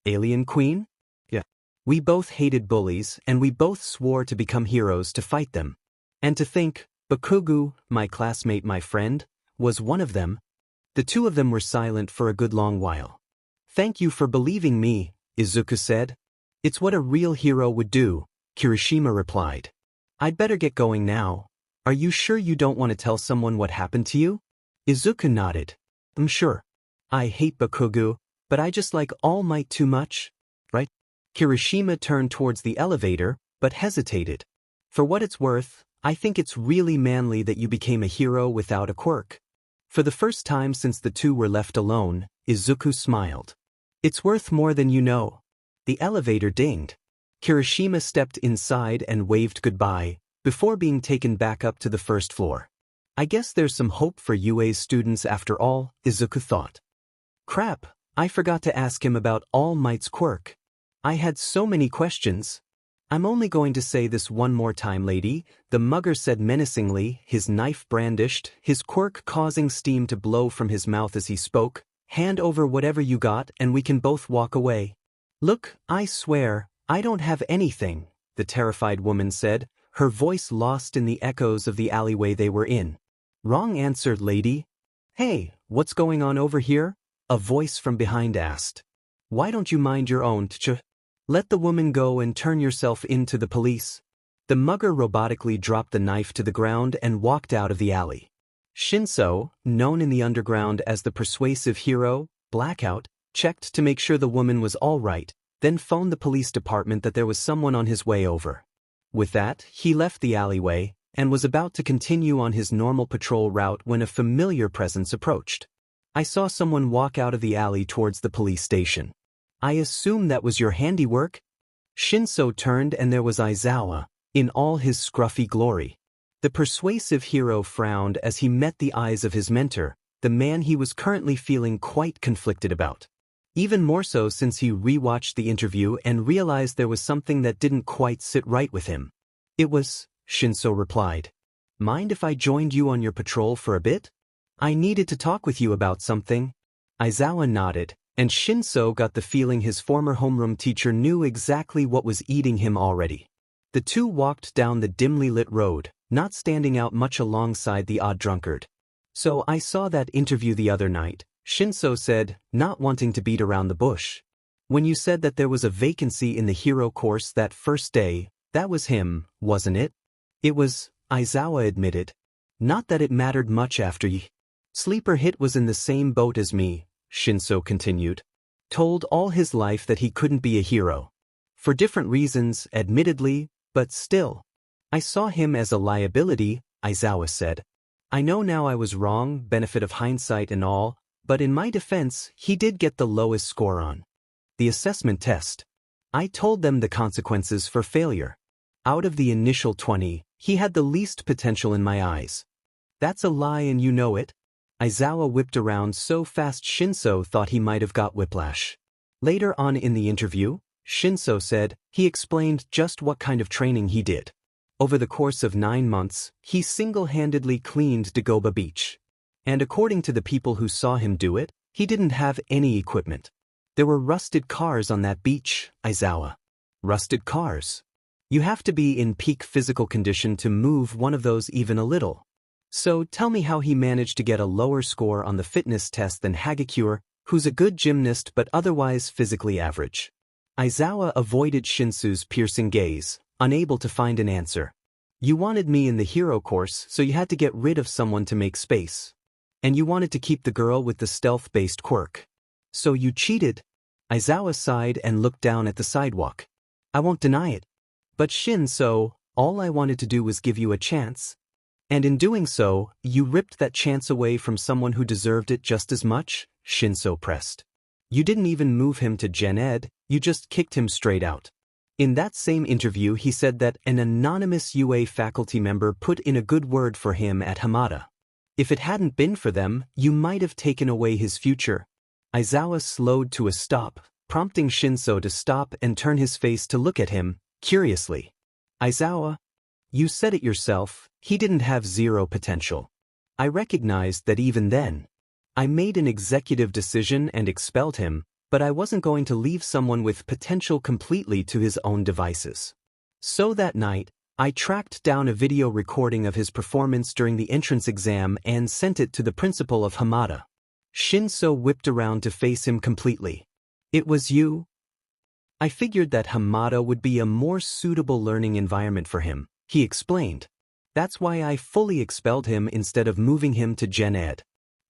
Speaker 1: Alien Queen? Yeah. We both hated bullies, and we both swore to become heroes to fight them. And to think, Bakugo, my classmate, my friend, was one of them. The two of them were silent for a good long while. "Thank you for believing me," Izuku said. "It's what a real hero would do," Kirishima replied. "I'd better get going now. Are you sure you don't want to tell someone what happened to you?" Izuku nodded. "I'm sure. I hate Bakugo, but I just like All Might too much, right?" Kirishima turned towards the elevator, but hesitated. "For what it's worth, I think it's really manly that you became a hero without a quirk." For the first time since the two were left alone, Izuku smiled. "It's worth more than you know." The elevator dinged. Kirishima stepped inside and waved goodbye, before being taken back up to the first floor. "I guess there's some hope for UA's students after all," Izuku thought. Crap, I forgot to ask him about All Might's quirk. I had so many questions. "I'm only going to say this one more time, lady," the mugger said menacingly, his knife brandished, his quirk causing steam to blow from his mouth as he spoke. "Hand over whatever you got and we can both walk away." "Look, I swear, I don't have anything," the terrified woman said, her voice lost in the echoes of the alleyway they were in. "Wrong answer, lady." "Hey, what's going on over here?" a voice from behind asked. "Why don't you mind your own tch? Let the woman go and turn yourself in to the police." The mugger robotically dropped the knife to the ground and walked out of the alley. Shinso, known in the underground as the persuasive hero, Blackout, checked to make sure the woman was all right, then phoned the police department that there was someone on his way over. With that, he left the alleyway and was about to continue on his normal patrol route when a familiar presence approached. "I saw someone walk out of the alley towards the police station. I assume that was your handiwork?" Shinso turned and there was Aizawa, in all his scruffy glory. The persuasive hero frowned as he met the eyes of his mentor, the man he was currently feeling quite conflicted about. Even more so since he rewatched the interview and realized there was something that didn't quite sit right with him. "It was," Shinso replied. "Mind if I joined you on your patrol for a bit? I needed to talk with you about something." Aizawa nodded, and Shinso got the feeling his former homeroom teacher knew exactly what was eating him already. The two walked down the dimly lit road, not standing out much alongside the odd drunkard. "So I saw that interview the other night," Shinso said, not wanting to beat around the bush. "When you said that there was a vacancy in the hero course that first day, that was him, wasn't it?" "It was," Aizawa admitted. "Not that it mattered much after you. Sleeper Hit was in the same boat as me," Shinso continued. "Told all his life that he couldn't be a hero. For different reasons, admittedly, but still. I saw him as a liability," Aizawa said. "I know now I was wrong, benefit of hindsight and all, but in my defense, he did get the lowest score on the assessment test. I told them the consequences for failure. Out of the initial 20, he had the least potential in my eyes." "That's a lie and you know it." Aizawa whipped around so fast Shinso thought he might have got whiplash. Later on in the interview, Shinso said, he explained just what kind of training he did. Over the course of 9 months, he single-handedly cleaned Dagoba Beach. And according to the people who saw him do it, he didn't have any equipment. There were rusted cars on that beach, Aizawa. Rusted cars. You have to be in peak physical condition to move one of those even a little. So tell me how he managed to get a lower score on the fitness test than Hagakure, who's a good gymnast but otherwise physically average. Aizawa avoided Shinsu's piercing gaze, unable to find an answer. "You wanted me in the hero course, so you had to get rid of someone to make space. And you wanted to keep the girl with the stealth-based quirk. So you cheated." Aizawa sighed and looked down at the sidewalk. "I won't deny it. But Shinso, all I wanted to do was give you a chance. And in doing so, you ripped that chance away from someone who deserved it just as much," Shinso pressed. "You didn't even move him to Gen Ed, you just kicked him straight out." In that same interview he said that an anonymous UA faculty member put in a good word for him at Hamada. If it hadn't been for them, you might have taken away his future. Aizawa slowed to a stop, prompting Shinso to stop and turn his face to look at him, curiously. "Aizawa, you said it yourself, he didn't have zero potential. I recognized that even then. I made an executive decision and expelled him, but I wasn't going to leave someone with potential completely to his own devices. So that night, I tracked down a video recording of his performance during the entrance exam and sent it to the principal of Hamada. Shinso whipped around to face him completely. It was you? I figured that Hamada would be a more suitable learning environment for him, he explained. That's why I fully expelled him instead of moving him to Gen Ed.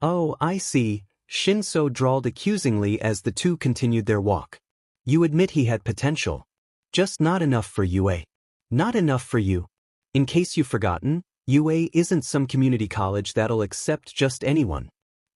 Speaker 1: Oh, I see, Shinso drawled accusingly as the two continued their walk. You admit he had potential. Just not enough for UA. Not enough for you. In case you've forgotten, UA isn't some community college that'll accept just anyone.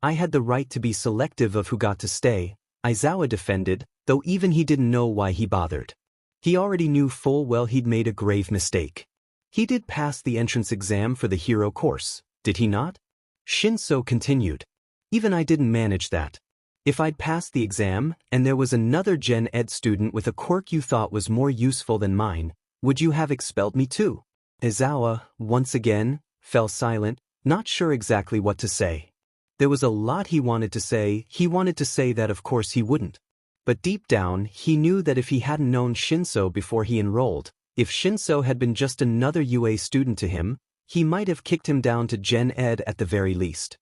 Speaker 1: I had the right to be selective of who got to stay, Aizawa defended, though even he didn't know why he bothered. He already knew full well he'd made a grave mistake. He did pass the entrance exam for the hero course, did he not? Shinso continued. Even I didn't manage that. If I'd passed the exam, and there was another Gen Ed student with a quirk you thought was more useful than mine, would you have expelled me too? Aizawa, once again, fell silent, not sure exactly what to say. There was a lot he wanted to say. He wanted to say that of course he wouldn't. But deep down, he knew that if he hadn't known Shinso before he enrolled, if Shinso had been just another UA student to him, he might have kicked him down to Gen Ed at the very least.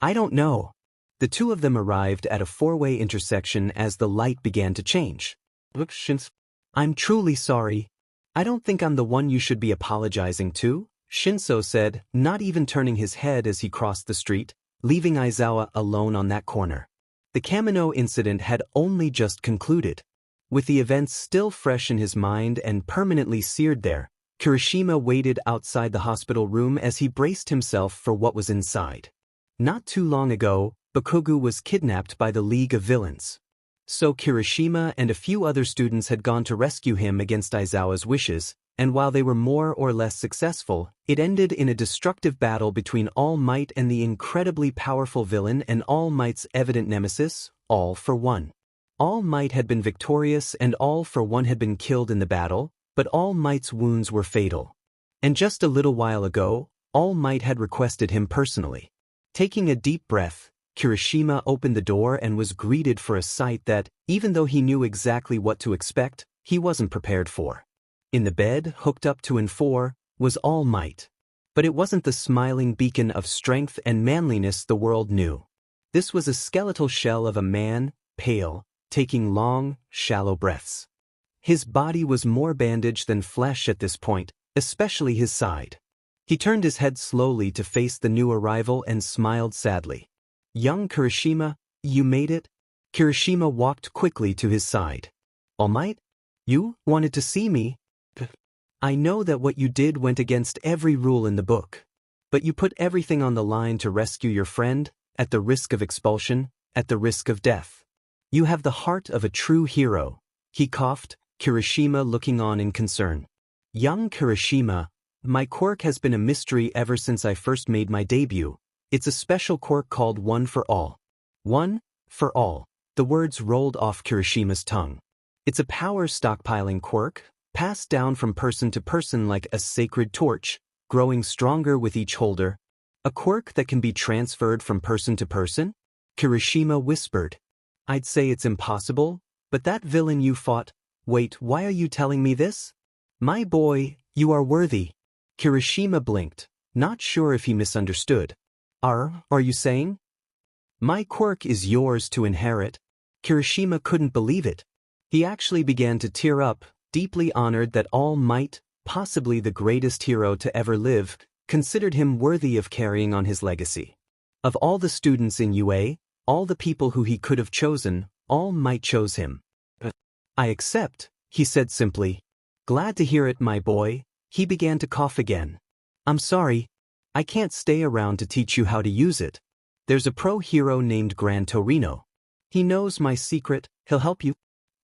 Speaker 1: I don't know. The two of them arrived at a four-way intersection as the light began to change. Look, Shinso. I'm truly sorry. I don't think I'm the one you should be apologizing to, Shinso said, not even turning his head as he crossed the street, leaving Aizawa alone on that corner. The Kamino incident had only just concluded. With the events still fresh in his mind and permanently seared there, Kirishima waited outside the hospital room as he braced himself for what was inside. Not too long ago, Bakugo was kidnapped by the League of Villains. So Kirishima and a few other students had gone to rescue him against Aizawa's wishes, and while they were more or less successful, it ended in a destructive battle between All Might and the incredibly powerful villain and All Might's evident nemesis, All for One. All Might had been victorious and All for One had been killed in the battle, but All Might's wounds were fatal. And just a little while ago, All Might had requested him personally. Taking a deep breath, Kirishima opened the door and was greeted for a sight that, even though he knew exactly what to expect, he wasn't prepared for. In the bed, hooked up to N4, was All Might. But it wasn't the smiling beacon of strength and manliness the world knew. This was a skeletal shell of a man, pale, taking long, shallow breaths. His body was more bandaged than flesh at this point, especially his side. He turned his head slowly to face the new arrival and smiled sadly. Young Kirishima, you made it? Kirishima walked quickly to his side. All Might? You wanted to see me? I know that what you did went against every rule in the book. But you put everything on the line to rescue your friend, at the risk of expulsion, at the risk of death. You have the heart of a true hero. He coughed, Kirishima looking on in concern. Young Kirishima, my quirk has been a mystery ever since I first made my debut. It's a special quirk called One for All. One for All. The words rolled off Kirishima's tongue. It's a power stockpiling quirk, passed down from person to person like a sacred torch, growing stronger with each holder. A quirk that can be transferred from person to person? Kirishima whispered. I'd say it's impossible, but that villain you fought. Wait, why are you telling me this? My boy, you are worthy. Kirishima blinked, not sure if he misunderstood. Are you saying? My quirk is yours to inherit? Kirishima couldn't believe it. He actually began to tear up, deeply honored that All Might, possibly the greatest hero to ever live, considered him worthy of carrying on his legacy. Of all the students in UA, all the people who he could have chosen, All Might chose him. I accept, he said simply. Glad to hear it, my boy. He began to cough again. I'm sorry. I can't stay around to teach you how to use it. There's a pro hero named Gran Torino. He knows my secret, he'll help you.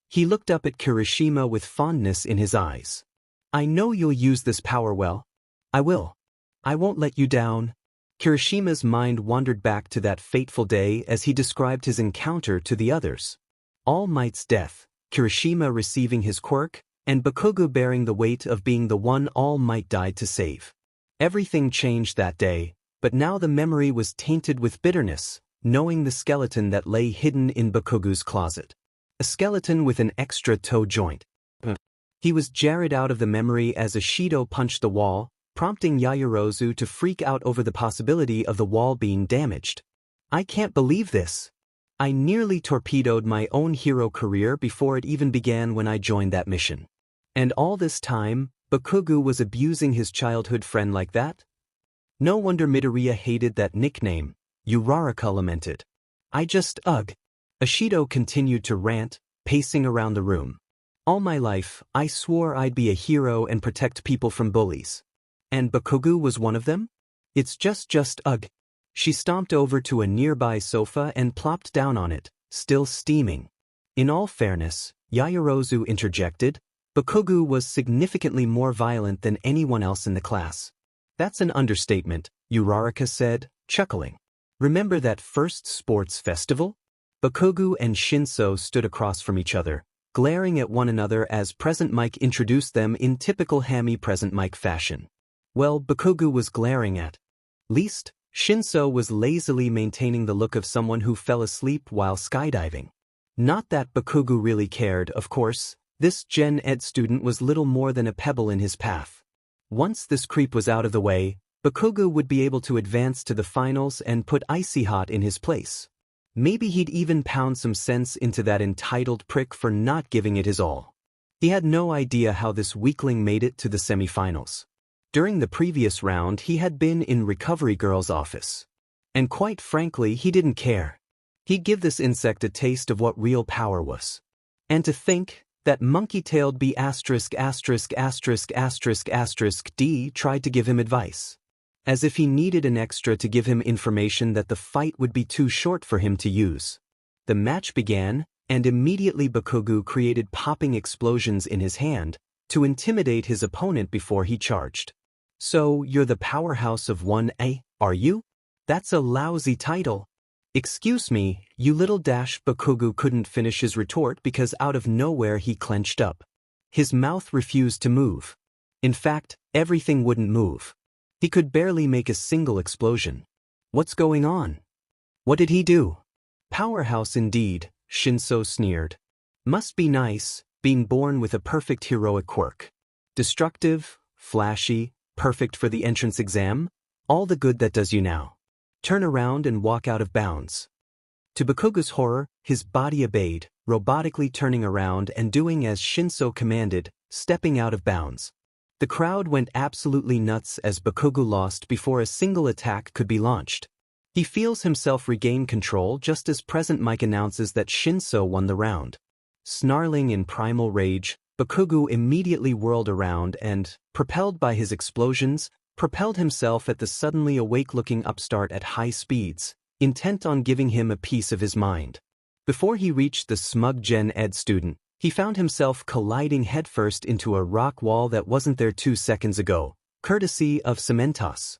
Speaker 1: He looked up at Kirishima with fondness in his eyes. I know you'll use this power well. I will. I won't let you down. Kirishima's mind wandered back to that fateful day as he described his encounter to the others. All Might's death, Kirishima receiving his quirk, and Bakugo bearing the weight of being the one All Might died to save. Everything changed that day, but now the memory was tainted with bitterness, knowing the skeleton that lay hidden in Bakugo's closet. A skeleton with an extra toe joint. He was jarred out of the memory as Ishido punched the wall, prompting Yaoyorozu to freak out over the possibility of the wall being damaged. I can't believe this. I nearly torpedoed my own hero career before it even began when I joined that mission. And all this time, Bakugo was abusing his childhood friend like that? No wonder Midoriya hated that nickname, Uraraka lamented. Ugh. Ashido continued to rant, pacing around the room. All my life, I swore I'd be a hero and protect people from bullies. And Bakugo was one of them? It's just ugh. She stomped over to a nearby sofa and plopped down on it, still steaming. In all fairness, Yaoyorozu interjected, Bakugo was significantly more violent than anyone else in the class. That's an understatement, Uraraka said, chuckling. Remember that first sports festival? Bakugo and Shinso stood across from each other, glaring at one another as Present Mic introduced them in typical hammy Present Mic fashion. Well, Bakugo was glaring at least, Shinso was lazily maintaining the look of someone who fell asleep while skydiving. Not that Bakugo really cared, of course. This Gen Ed student was little more than a pebble in his path. Once this creep was out of the way, Bakugo would be able to advance to the finals and put Icy Hot in his place. Maybe he'd even pound some sense into that entitled prick for not giving it his all. He had no idea how this weakling made it to the semifinals. During the previous round he had been in Recovery Girl's office. And quite frankly he didn't care. He'd give this insect a taste of what real power was. And to think that monkey-tailed B*************** D tried to give him advice. As if he needed an extra to give him information that the fight would be too short for him to use. The match began, and immediately Bakugo created popping explosions in his hand to intimidate his opponent before he charged. So, you're the powerhouse of 1A, are you? That's a lousy title. Excuse me, you little dash. Bakugo couldn't finish his retort because out of nowhere he clenched up. His mouth refused to move. In fact, everything wouldn't move. He could barely make a single explosion. What's going on? What did he do? Powerhouse indeed, Shinso sneered. Must be nice, being born with a perfect heroic quirk. Destructive, flashy, perfect for the entrance exam, all the good that does you now. Turn around and walk out of bounds. To Bakugo's horror, his body obeyed, robotically turning around and doing as Shinso commanded, stepping out of bounds. The crowd went absolutely nuts as Bakugo lost before a single attack could be launched. He feels himself regain control just as Present Mic announces that Shinso won the round. Snarling in primal rage, Bakugo immediately whirled around and, propelled by his explosions, propelled himself at the suddenly awake-looking upstart at high speeds, intent on giving him a piece of his mind. Before he reached the smug Gen Ed student, he found himself colliding headfirst into a rock wall that wasn't there 2 seconds ago, courtesy of Cementos.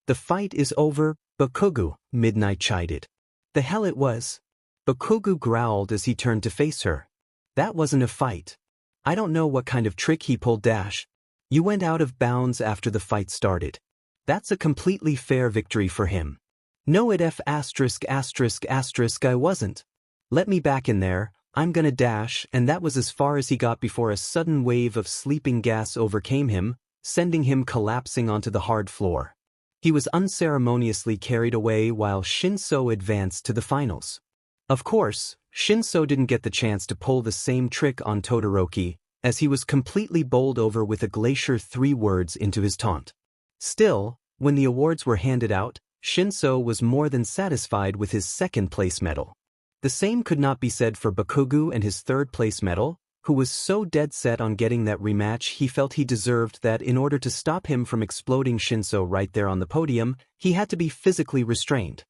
Speaker 1: The fight is over, Bakugo, Midnight chided. The hell it was. Bakugo growled as he turned to face her. That wasn't a fight. I don't know what kind of trick he pulled dash. You went out of bounds after the fight started. That's a completely fair victory for him. No it f*** I wasn't. Let me back in there, I'm gonna dash, and that was as far as he got before a sudden wave of sleeping gas overcame him, sending him collapsing onto the hard floor. He was unceremoniously carried away while Shinso advanced to the finals. Of course, Shinso didn't get the chance to pull the same trick on Todoroki, as he was completely bowled over with a glacier 3 words into his taunt. Still, when the awards were handed out, Shinso was more than satisfied with his second-place medal. The same could not be said for Bakugo and his third-place medal, who was so dead set on getting that rematch he felt he deserved that in order to stop him from exploding Shinso right there on the podium, he had to be physically restrained.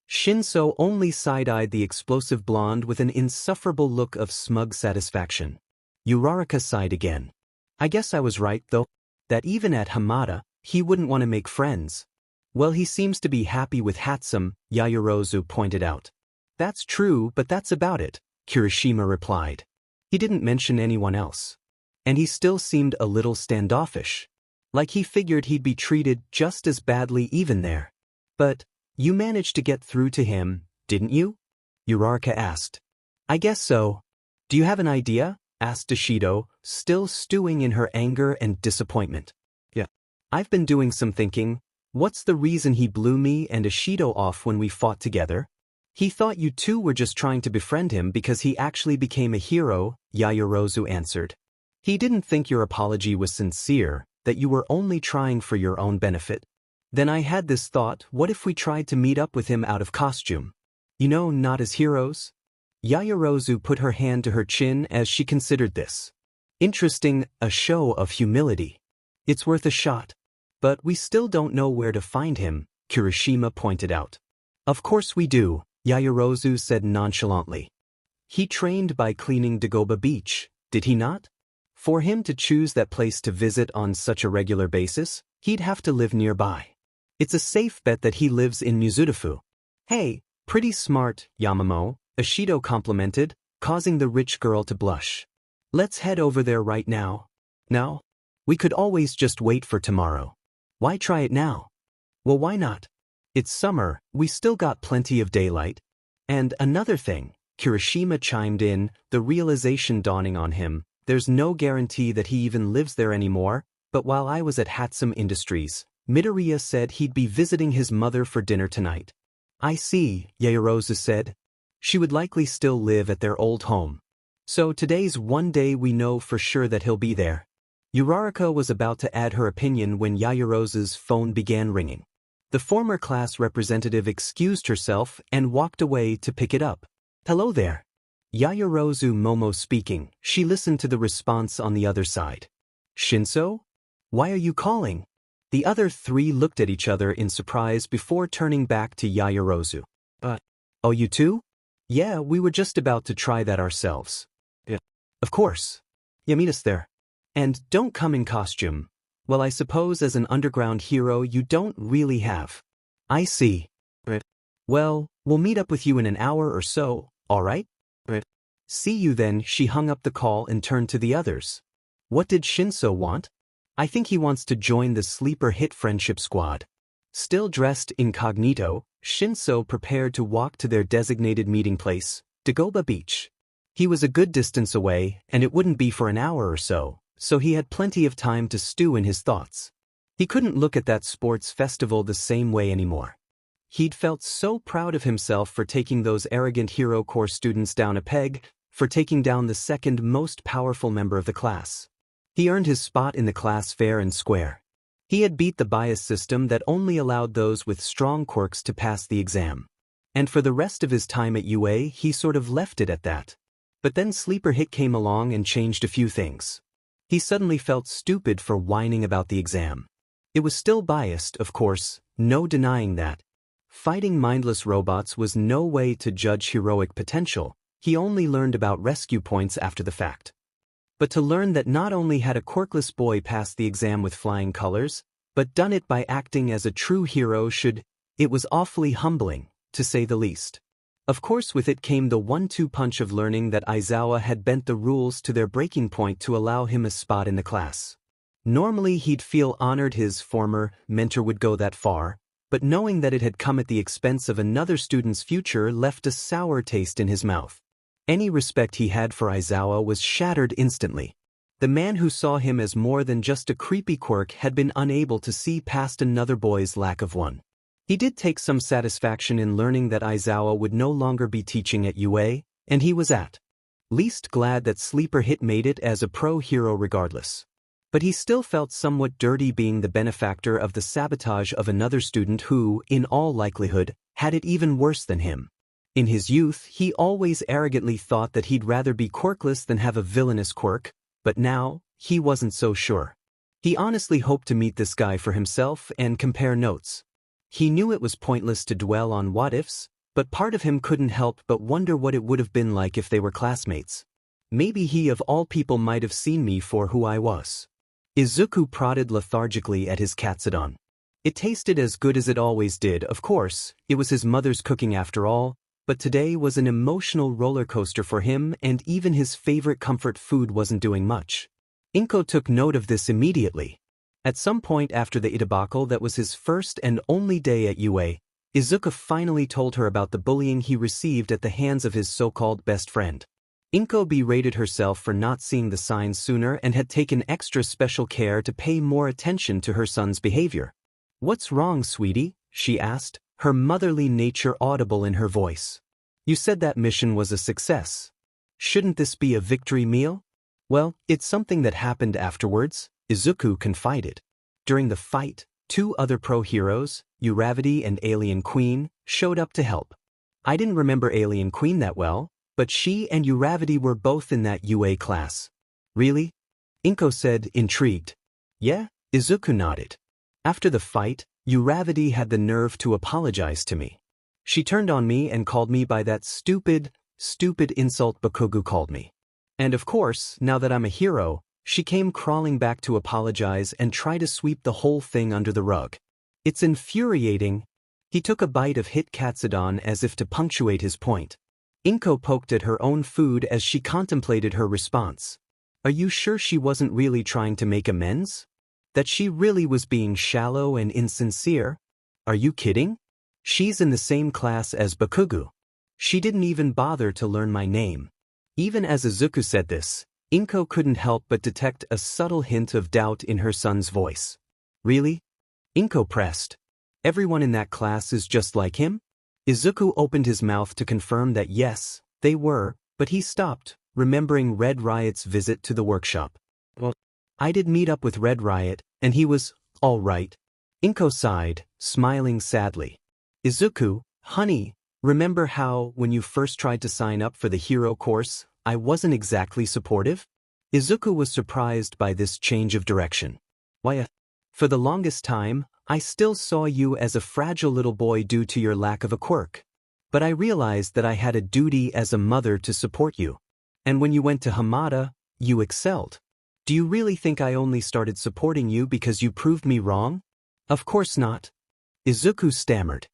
Speaker 1: Shinso only side-eyed the explosive blonde with an insufferable look of smug satisfaction. Uraraka sighed again. I guess I was right, though, that even at Hamada, he wouldn't want to make friends. Well, he seems to be happy with Hatsume, Yaoyorozu pointed out. That's true, but that's about it, Kirishima replied. He didn't mention anyone else. And he still seemed a little standoffish. Like he figured he'd be treated just as badly even there. But, you managed to get through to him, didn't you? Uraraka asked. I guess so. Do you have an idea? Asked Ashido, still stewing in her anger and disappointment. Yeah. I've been doing some thinking. What's the reason he blew me and Ashido off when we fought together? He thought you two were just trying to befriend him because he actually became a hero, Yaoyorozu answered. He didn't think your apology was sincere, that you were only trying for your own benefit. Then I had this thought, what if we tried to meet up with him out of costume? You know, not as heroes? Yaoyorozu put her hand to her chin as she considered this. Interesting, a show of humility. It's worth a shot. But we still don't know where to find him, Kirishima pointed out. Of course we do, Yaoyorozu said nonchalantly. He trained by cleaning Dagoba Beach, did he not? For him to choose that place to visit on such a regular basis, he'd have to live nearby. It's a safe bet that he lives in Mizudafu. Hey, pretty smart, Yamamo, Ashido complimented, causing the rich girl to blush. Let's head over there right now. Now? We could always just wait for tomorrow. Why try it now? Well, why not? It's summer, we still got plenty of daylight. And another thing, Kirishima chimed in, the realization dawning on him, there's no guarantee that he even lives there anymore, but while I was at Hatsume Industries, Midoriya said he'd be visiting his mother for dinner tonight. I see, Yaoyorozu said. She would likely still live at their old home. So today's one day we know for sure that he'll be there. Uraraka was about to add her opinion when Yaoyorozu's phone began ringing. The former class representative excused herself and walked away to pick it up. Hello there. Yaoyorozu Momo speaking. She listened to the response on the other side. Shinso? Why are you calling? The other three looked at each other in surprise before turning back to Yaoyorozu. Oh, you too? Yeah, we were just about to try that ourselves. Yeah. Of course. Yeah, meet us there. And don't come in costume. Well, I suppose as an underground hero you don't really have. I see. Right. Well, we'll meet up with you in an hour or so, alright? Right. See you then. She hung up the call and turned to the others. What did Shinso want? I think he wants to join the sleeper hit friendship squad. Still dressed incognito, Shinso prepared to walk to their designated meeting place, Dagoba Beach. He was a good distance away, and it wouldn't be for an hour or so he had plenty of time to stew in his thoughts. He couldn't look at that sports festival the same way anymore. He'd felt so proud of himself for taking those arrogant Hero Corps students down a peg, for taking down the second most powerful member of the class. He earned his spot in the class fair and square. He had beat the bias system that only allowed those with strong quirks to pass the exam. And for the rest of his time at UA, he sort of left it at that. But then Sleeper Hit came along and changed a few things. He suddenly felt stupid for whining about the exam. It was still biased, of course, no denying that. Fighting mindless robots was no way to judge heroic potential. He only learned about rescue points after the fact. But to learn that not only had a quirkless boy passed the exam with flying colors, but done it by acting as a true hero it was awfully humbling, to say the least. Of course with it came the 1-2 punch of learning that Aizawa had bent the rules to their breaking point to allow him a spot in the class. Normally he'd feel honored his former mentor would go that far, but knowing that it had come at the expense of another student's future left a sour taste in his mouth. Any respect he had for Aizawa was shattered instantly. The man who saw him as more than just a creepy quirk had been unable to see past another boy's lack of one. He did take some satisfaction in learning that Aizawa would no longer be teaching at UA, and he was at least glad that Sleeper Hit made it as a pro hero regardless. But he still felt somewhat dirty being the benefactor of the sabotage of another student who, in all likelihood, had it even worse than him. In his youth, he always arrogantly thought that he'd rather be quirkless than have a villainous quirk, but now, he wasn't so sure. He honestly hoped to meet this guy for himself and compare notes. He knew it was pointless to dwell on what-ifs, but part of him couldn't help but wonder what it would have been like if they were classmates. Maybe he of all people might have seen me for who I was. Izuku prodded lethargically at his katsudon. It tasted as good as it always did, of course, it was his mother's cooking after all, but today was an emotional roller coaster for him and even his favorite comfort food wasn't doing much. Inko took note of this immediately. At some point after the debacle that was his first and only day at UA, Izuku finally told her about the bullying he received at the hands of his so-called best friend. Inko berated herself for not seeing the signs sooner and had taken extra special care to pay more attention to her son's behavior. "What's wrong, sweetie?" she asked, her motherly nature audible in her voice. You said that mission was a success. Shouldn't this be a victory meal? Well, it's something that happened afterwards, Izuku confided. During the fight, 2 other pro-heroes, Uravity and Alien Queen, showed up to help. I didn't remember Alien Queen that well, but she and Uravity were both in that UA class. Really? Inko said, intrigued. Yeah, Izuku nodded. After the fight, Uravity had the nerve to apologize to me. She turned on me and called me by that stupid insult Bakugo called me. And of course, now that I'm a hero, she came crawling back to apologize and try to sweep the whole thing under the rug. It's infuriating. He took a bite of hit katsudon as if to punctuate his point. Inko poked at her own food as she contemplated her response. Are you sure she wasn't really trying to make amends? That she really was being shallow and insincere? Are you kidding? She's in the same class as Bakugo. She didn't even bother to learn my name. Even as Izuku said this, Inko couldn't help but detect a subtle hint of doubt in her son's voice. Really? Inko pressed. Everyone in that class is just like him? Izuku opened his mouth to confirm that yes, they were, but he stopped, remembering Red Riot's visit to the workshop. Well, I did meet up with Red Riot, and he was all right. Inko sighed, smiling sadly. Izuku, honey, remember how, when you first tried to sign up for the hero course, I wasn't exactly supportive? Izuku was surprised by this change of direction. Why, for the longest time, I still saw you as a fragile little boy due to your lack of a quirk. But I realized that I had a duty as a mother to support you. And when you went to Hamada, you excelled. Do you really think I only started supporting you because you proved me wrong? Of course not. Izuku stammered.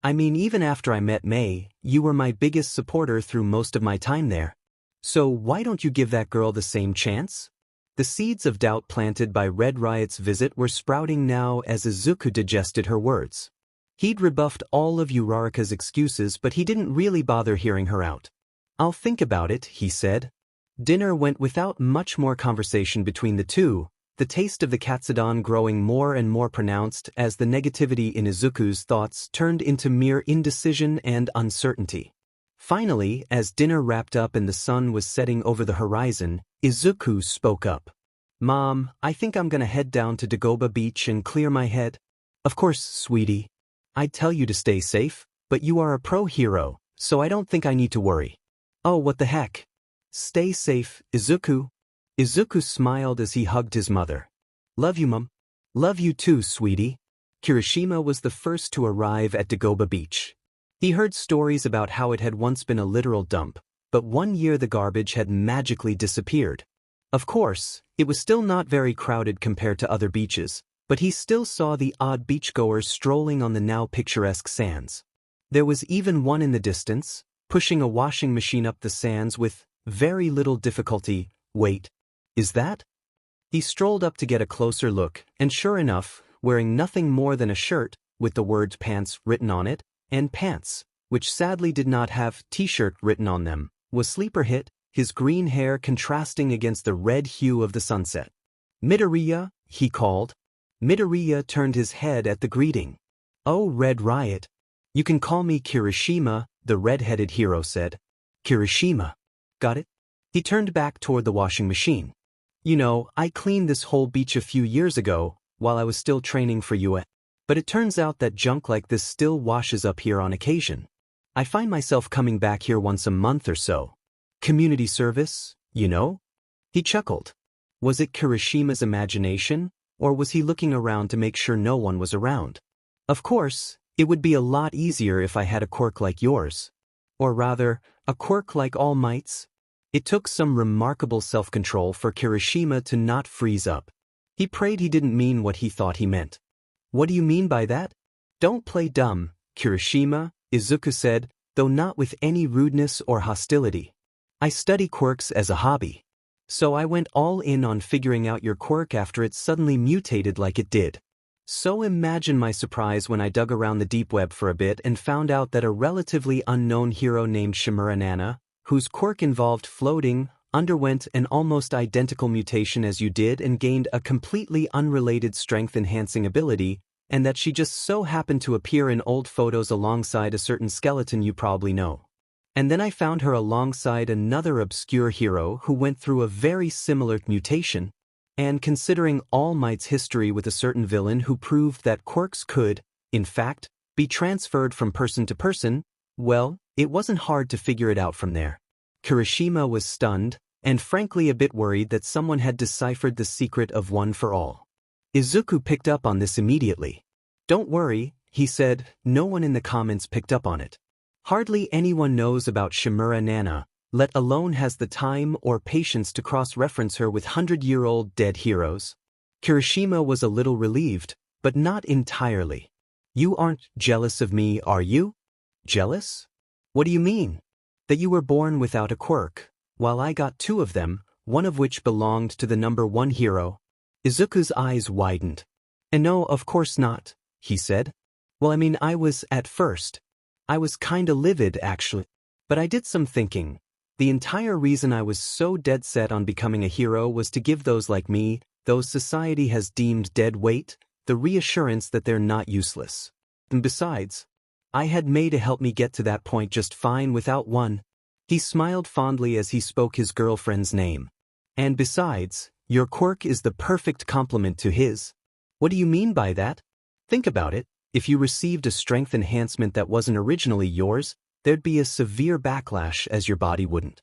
Speaker 1: I mean, even after I met Mei, you were my biggest supporter through most of my time there. So why don't you give that girl the same chance? The seeds of doubt planted by Red Riot's visit were sprouting now as Izuku digested her words. He'd rebuffed all of Uraraka's excuses, but he didn't really bother hearing her out. I'll think about it, he said. Dinner went without much more conversation between the two, the taste of the katsudon growing more and more pronounced as the negativity in Izuku's thoughts turned into mere indecision and uncertainty. Finally, as dinner wrapped up and the sun was setting over the horizon, Izuku spoke up. Mom, I think I'm gonna head down to Dagoba Beach and clear my head. Of course, sweetie. I'd tell you to stay safe, but you are a pro hero, so I don't think I need to worry. Oh, what the heck. Stay safe, Izuku. Izuku smiled as he hugged his mother. Love you, Mom. Love you too, sweetie. Kirishima was the first to arrive at Dagoba Beach. He heard stories about how it had once been a literal dump, but one year the garbage had magically disappeared. Of course, it was still not very crowded compared to other beaches, but he still saw the odd beachgoers strolling on the now picturesque sands. There was even one in the distance, pushing a washing machine up the sands with very little difficulty. Wait, is that? He strolled up to get a closer look, and sure enough, wearing nothing more than a shirt, with the words pants written on it, and pants, which sadly did not have t-shirt written on them, was Sleeper Hit, his green hair contrasting against the red hue of the sunset. Midoriya, he called. Midoriya turned his head at the greeting. Oh, Red Riot. You can call me Kirishima, the red-headed hero said. Kirishima. Got it? He turned back toward the washing machine. You know, I cleaned this whole beach a few years ago, while I was still training for UA. But it turns out that junk like this still washes up here on occasion. I find myself coming back here once a month or so. Community service, you know? He chuckled. Was it Kirishima's imagination, or was he looking around to make sure no one was around? Of course, it would be a lot easier if I had a quirk like yours. Or rather, a quirk like All Might's. It took some remarkable self-control for Kirishima to not freeze up. He prayed he didn't mean what he thought he meant. What do you mean by that? Don't play dumb, Kirishima, Izuku said, though not with any rudeness or hostility. I study quirks as a hobby. So I went all in on figuring out your quirk after it suddenly mutated like it did. So imagine my surprise when I dug around the deep web for a bit and found out that a relatively unknown hero named Shimura Nana, whose quirk involved floating, underwent an almost identical mutation as you did and gained a completely unrelated strength-enhancing ability, and that she just so happened to appear in old photos alongside a certain skeleton you probably know. And then I found her alongside another obscure hero who went through a very similar mutation, and considering All Might's history with a certain villain who proved that quirks could, in fact, be transferred from person to person, well, it wasn't hard to figure it out from there. Kirishima was stunned, and frankly a bit worried that someone had deciphered the secret of One for All. Izuku picked up on this immediately. "Don't worry," he said, "no one in the comments picked up on it. Hardly anyone knows about Shimura Nana, let alone has the time or patience to cross-reference her with 100-year-old dead heroes." Kirishima was a little relieved, but not entirely. "You aren't jealous of me, are you?" "Jealous? What do you mean?" "That you were born without a quirk, while I got 2 of them, one of which belonged to the number 1 hero." Izuku's eyes widened. "And no, of course not," he said. "Well, I mean, I was kinda livid, actually. But I did some thinking. The entire reason I was so dead set on becoming a hero was to give those like me, those society has deemed dead weight, the reassurance that they're not useless. And besides, I had May to help me get to that point just fine without one." He smiled fondly as he spoke his girlfriend's name. "And besides, your quirk is the perfect complement to his." "What do you mean by that?" "Think about it. If you received a strength enhancement that wasn't originally yours, there'd be a severe backlash as your body wouldn't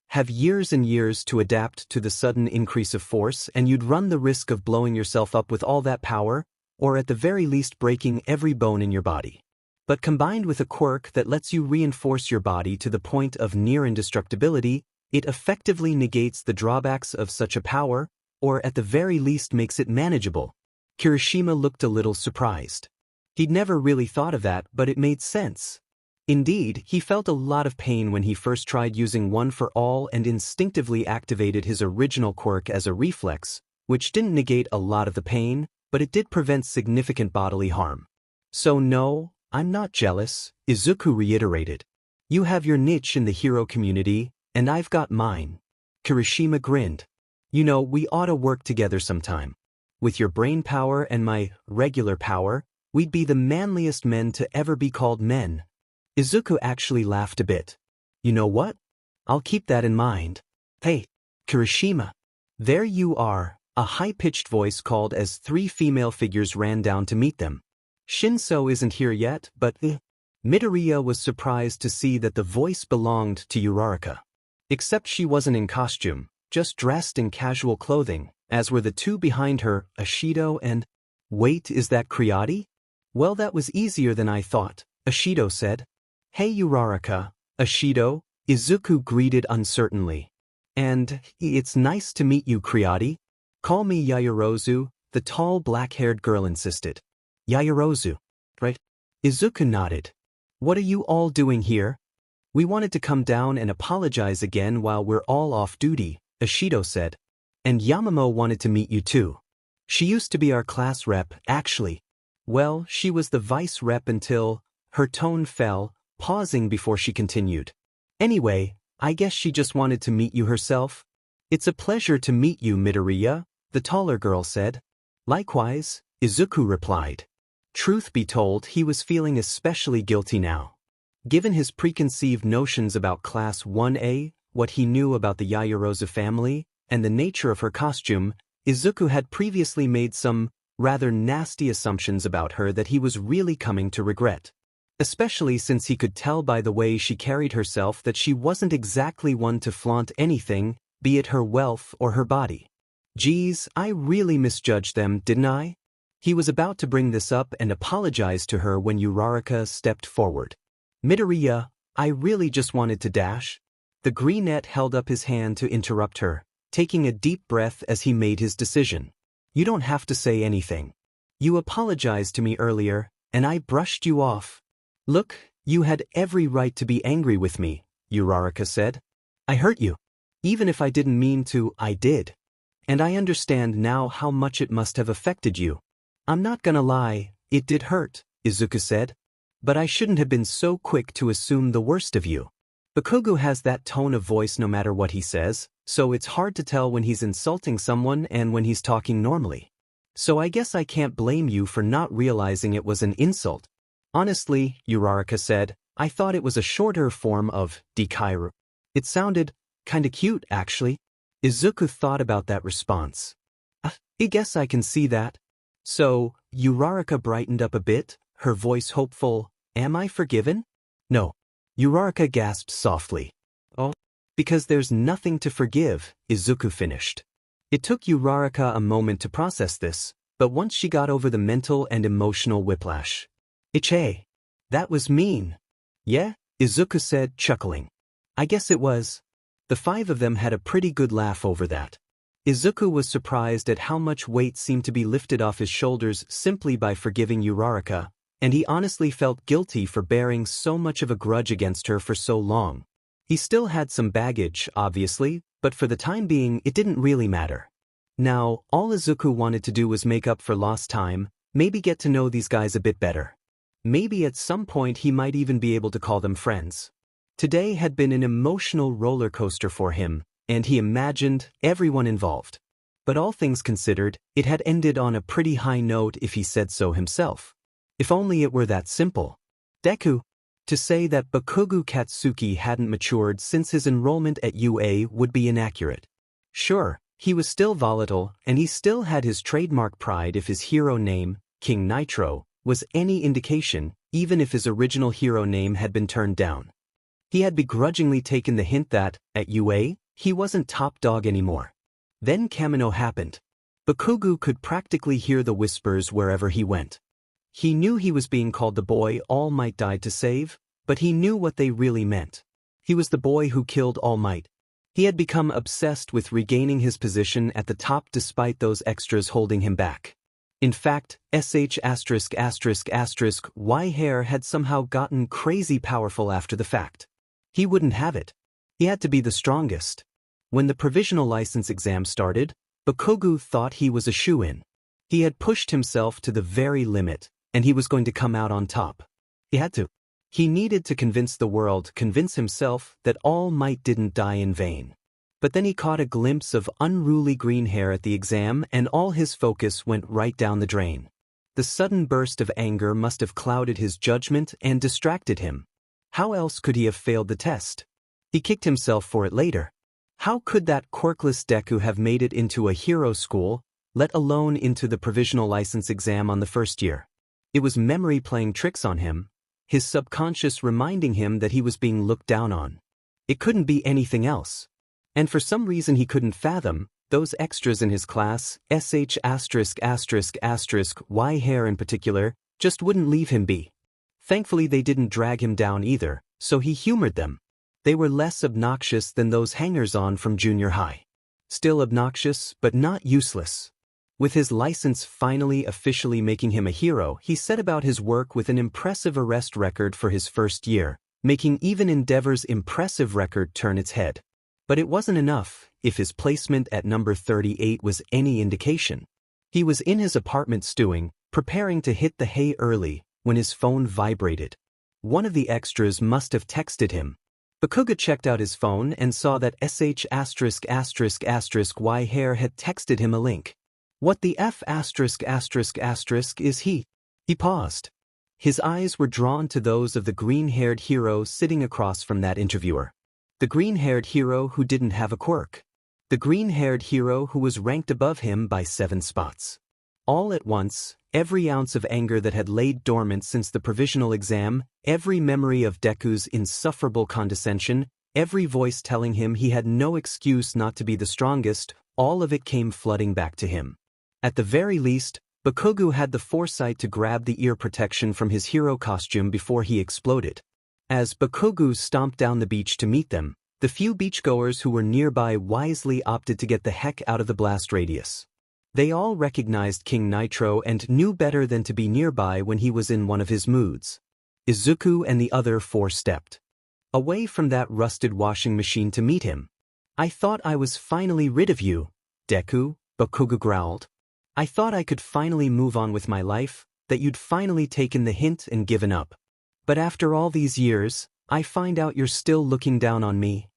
Speaker 1: have years and years to adapt to the sudden increase of force, and you'd run the risk of blowing yourself up with all that power, or at the very least breaking every bone in your body. But combined with a quirk that lets you reinforce your body to the point of near indestructibility, it effectively negates the drawbacks of such a power, or at the very least makes it manageable." Kirishima looked a little surprised. He'd never really thought of that, but it made sense. Indeed, he felt a lot of pain when he first tried using One for All and instinctively activated his original quirk as a reflex, which didn't negate a lot of the pain, but it did prevent significant bodily harm. "So no, I'm not jealous," Izuku reiterated. "You have your niche in the hero community, and I've got mine." Kirishima grinned. "You know, we ought to work together sometime. With your brain power and my regular power, we'd be the manliest men to ever be called men." Izuku actually laughed a bit. "You know what? I'll keep that in mind." "Hey, Kirishima." "There you are," a high-pitched voice called as 3 female figures ran down to meet them. "Shinso isn't here yet, but Midoriya was surprised to see that the voice belonged to Uraraka. Except she wasn't in costume, just dressed in casual clothing, as were the 2 behind her, Ashido and— "Wait, is that Kriati?" "Well, that was easier than I thought," Ashido said. "Hey Uraraka, Ashido," Izuku greeted uncertainly. "And it's nice to meet you, Kriati." "Call me Yaoyorozu," the tall black-haired girl insisted. "Yaoyorozu, right?" Izuku nodded. "What are you all doing here?" "We wanted to come down and apologize again while we're all off duty," Ashido said. "And Yamamo wanted to meet you too. She used to be our class rep, actually. Well, she was the vice rep until—" her tone fell, pausing before she continued. "Anyway, I guess she just wanted to meet you herself." "It's a pleasure to meet you, Midoriya," the taller girl said. "Likewise," Izuku replied. Truth be told, he was feeling especially guilty now. Given his preconceived notions about Class 1A, what he knew about the Yaoyorozu family, and the nature of her costume, Izuku had previously made some rather nasty assumptions about her that he was really coming to regret. Especially since he could tell by the way she carried herself that she wasn't exactly one to flaunt anything, be it her wealth or her body. "Geez, I really misjudged them, didn't I?" He was about to bring this up and apologize to her when Uraraka stepped forward. "Midoriya, I really just wanted to dash." The greenette held up his hand to interrupt her, taking a deep breath as he made his decision. "You don't have to say anything. You apologized to me earlier, and I brushed you off." "Look, you had every right to be angry with me," Uraraka said. "I hurt you. Even if I didn't mean to, I did. And I understand now how much it must have affected you." "I'm not gonna lie, it did hurt," Izuku said. "But I shouldn't have been so quick to assume the worst of you." Bakugo has that tone of voice no matter what he says, so it's hard to tell when he's insulting someone and when he's talking normally. So I guess I can't blame you for not realizing it was an insult. Honestly, Uraraka said, I thought it was a shorter form of Dikairu. It sounded kinda cute, actually. Izuku thought about that response. I guess I can see that. So, Uraraka brightened up a bit, her voice hopeful. Am I forgiven? No. Uraraka gasped softly. Oh, because there's nothing to forgive, Izuku finished. It took Uraraka a moment to process this, but once she got over the mental and emotional whiplash. Ichie. That was mean. Yeah, Izuku said, chuckling. I guess it was. The five of them had a pretty good laugh over that. Izuku was surprised at how much weight seemed to be lifted off his shoulders simply by forgiving Uraraka, and he honestly felt guilty for bearing so much of a grudge against her for so long. He still had some baggage, obviously, but for the time being it didn't really matter. Now, all Izuku wanted to do was make up for lost time, maybe get to know these guys a bit better. Maybe at some point he might even be able to call them friends. Today had been an emotional roller coaster for him, and he imagined everyone involved. But all things considered, it had ended on a pretty high note if he said so himself. If only it were that simple. Deku. To say that Bakugo Katsuki hadn't matured since his enrollment at UA would be inaccurate. Sure, he was still volatile, and he still had his trademark pride if his hero name, King Nitro, was any indication, even if his original hero name had been turned down. He had begrudgingly taken the hint that, at UA, he wasn't top dog anymore. Then Kamino happened. Bakugo could practically hear the whispers wherever he went. He knew he was being called the boy All Might died to save, but he knew what they really meant. He was the boy who killed All Might. He had become obsessed with regaining his position at the top despite those extras holding him back. In fact, Y hair had somehow gotten crazy powerful after the fact. He wouldn't have it. He had to be the strongest. When the provisional license exam started, Bakugo thought he was a shoo-in. He had pushed himself to the very limit, and he was going to come out on top. He had to. He needed to convince the world, convince himself, that All Might didn't die in vain. But then he caught a glimpse of unruly green hair at the exam and all his focus went right down the drain. The sudden burst of anger must have clouded his judgment and distracted him. How else could he have failed the test? He kicked himself for it later. How could that quirkless Deku have made it into a hero school, let alone into the provisional license exam on the first year? It was memory playing tricks on him, his subconscious reminding him that he was being looked down on. It couldn't be anything else. And for some reason he couldn't fathom, those extras in his class, Y hair in particular, just wouldn't leave him be. Thankfully they didn't drag him down either, so he humored them. They were less obnoxious than those hangers-on from junior high. Still obnoxious, but not useless. With his license finally officially making him a hero, he set about his work with an impressive arrest record for his first year, making even Endeavor's impressive record turn its head. But it wasn't enough, if his placement at number 38 was any indication. He was in his apartment stewing, preparing to hit the hay early, when his phone vibrated. One of the extras must have texted him. Bakugo checked out his phone and saw that Y hair had texted him a link. What the F is he? He paused. His eyes were drawn to those of the green-haired hero sitting across from that interviewer. The green-haired hero who didn't have a quirk. The green-haired hero who was ranked above him by 7 spots. All at once, every ounce of anger that had laid dormant since the provisional exam, every memory of Deku's insufferable condescension, every voice telling him he had no excuse not to be the strongest, all of it came flooding back to him. At the very least, Bakugo had the foresight to grab the ear protection from his hero costume before he exploded. As Bakugo stomped down the beach to meet them, the few beachgoers who were nearby wisely opted to get the heck out of the blast radius. They all recognized King Nitro and knew better than to be nearby when he was in one of his moods. Izuku and the other 4 stepped away from that rusted washing machine to meet him. I thought I was finally rid of you, Deku, Bakugo growled. I thought I could finally move on with my life, that you'd finally taken the hint and given up. But after all these years, I find out you're still looking down on me.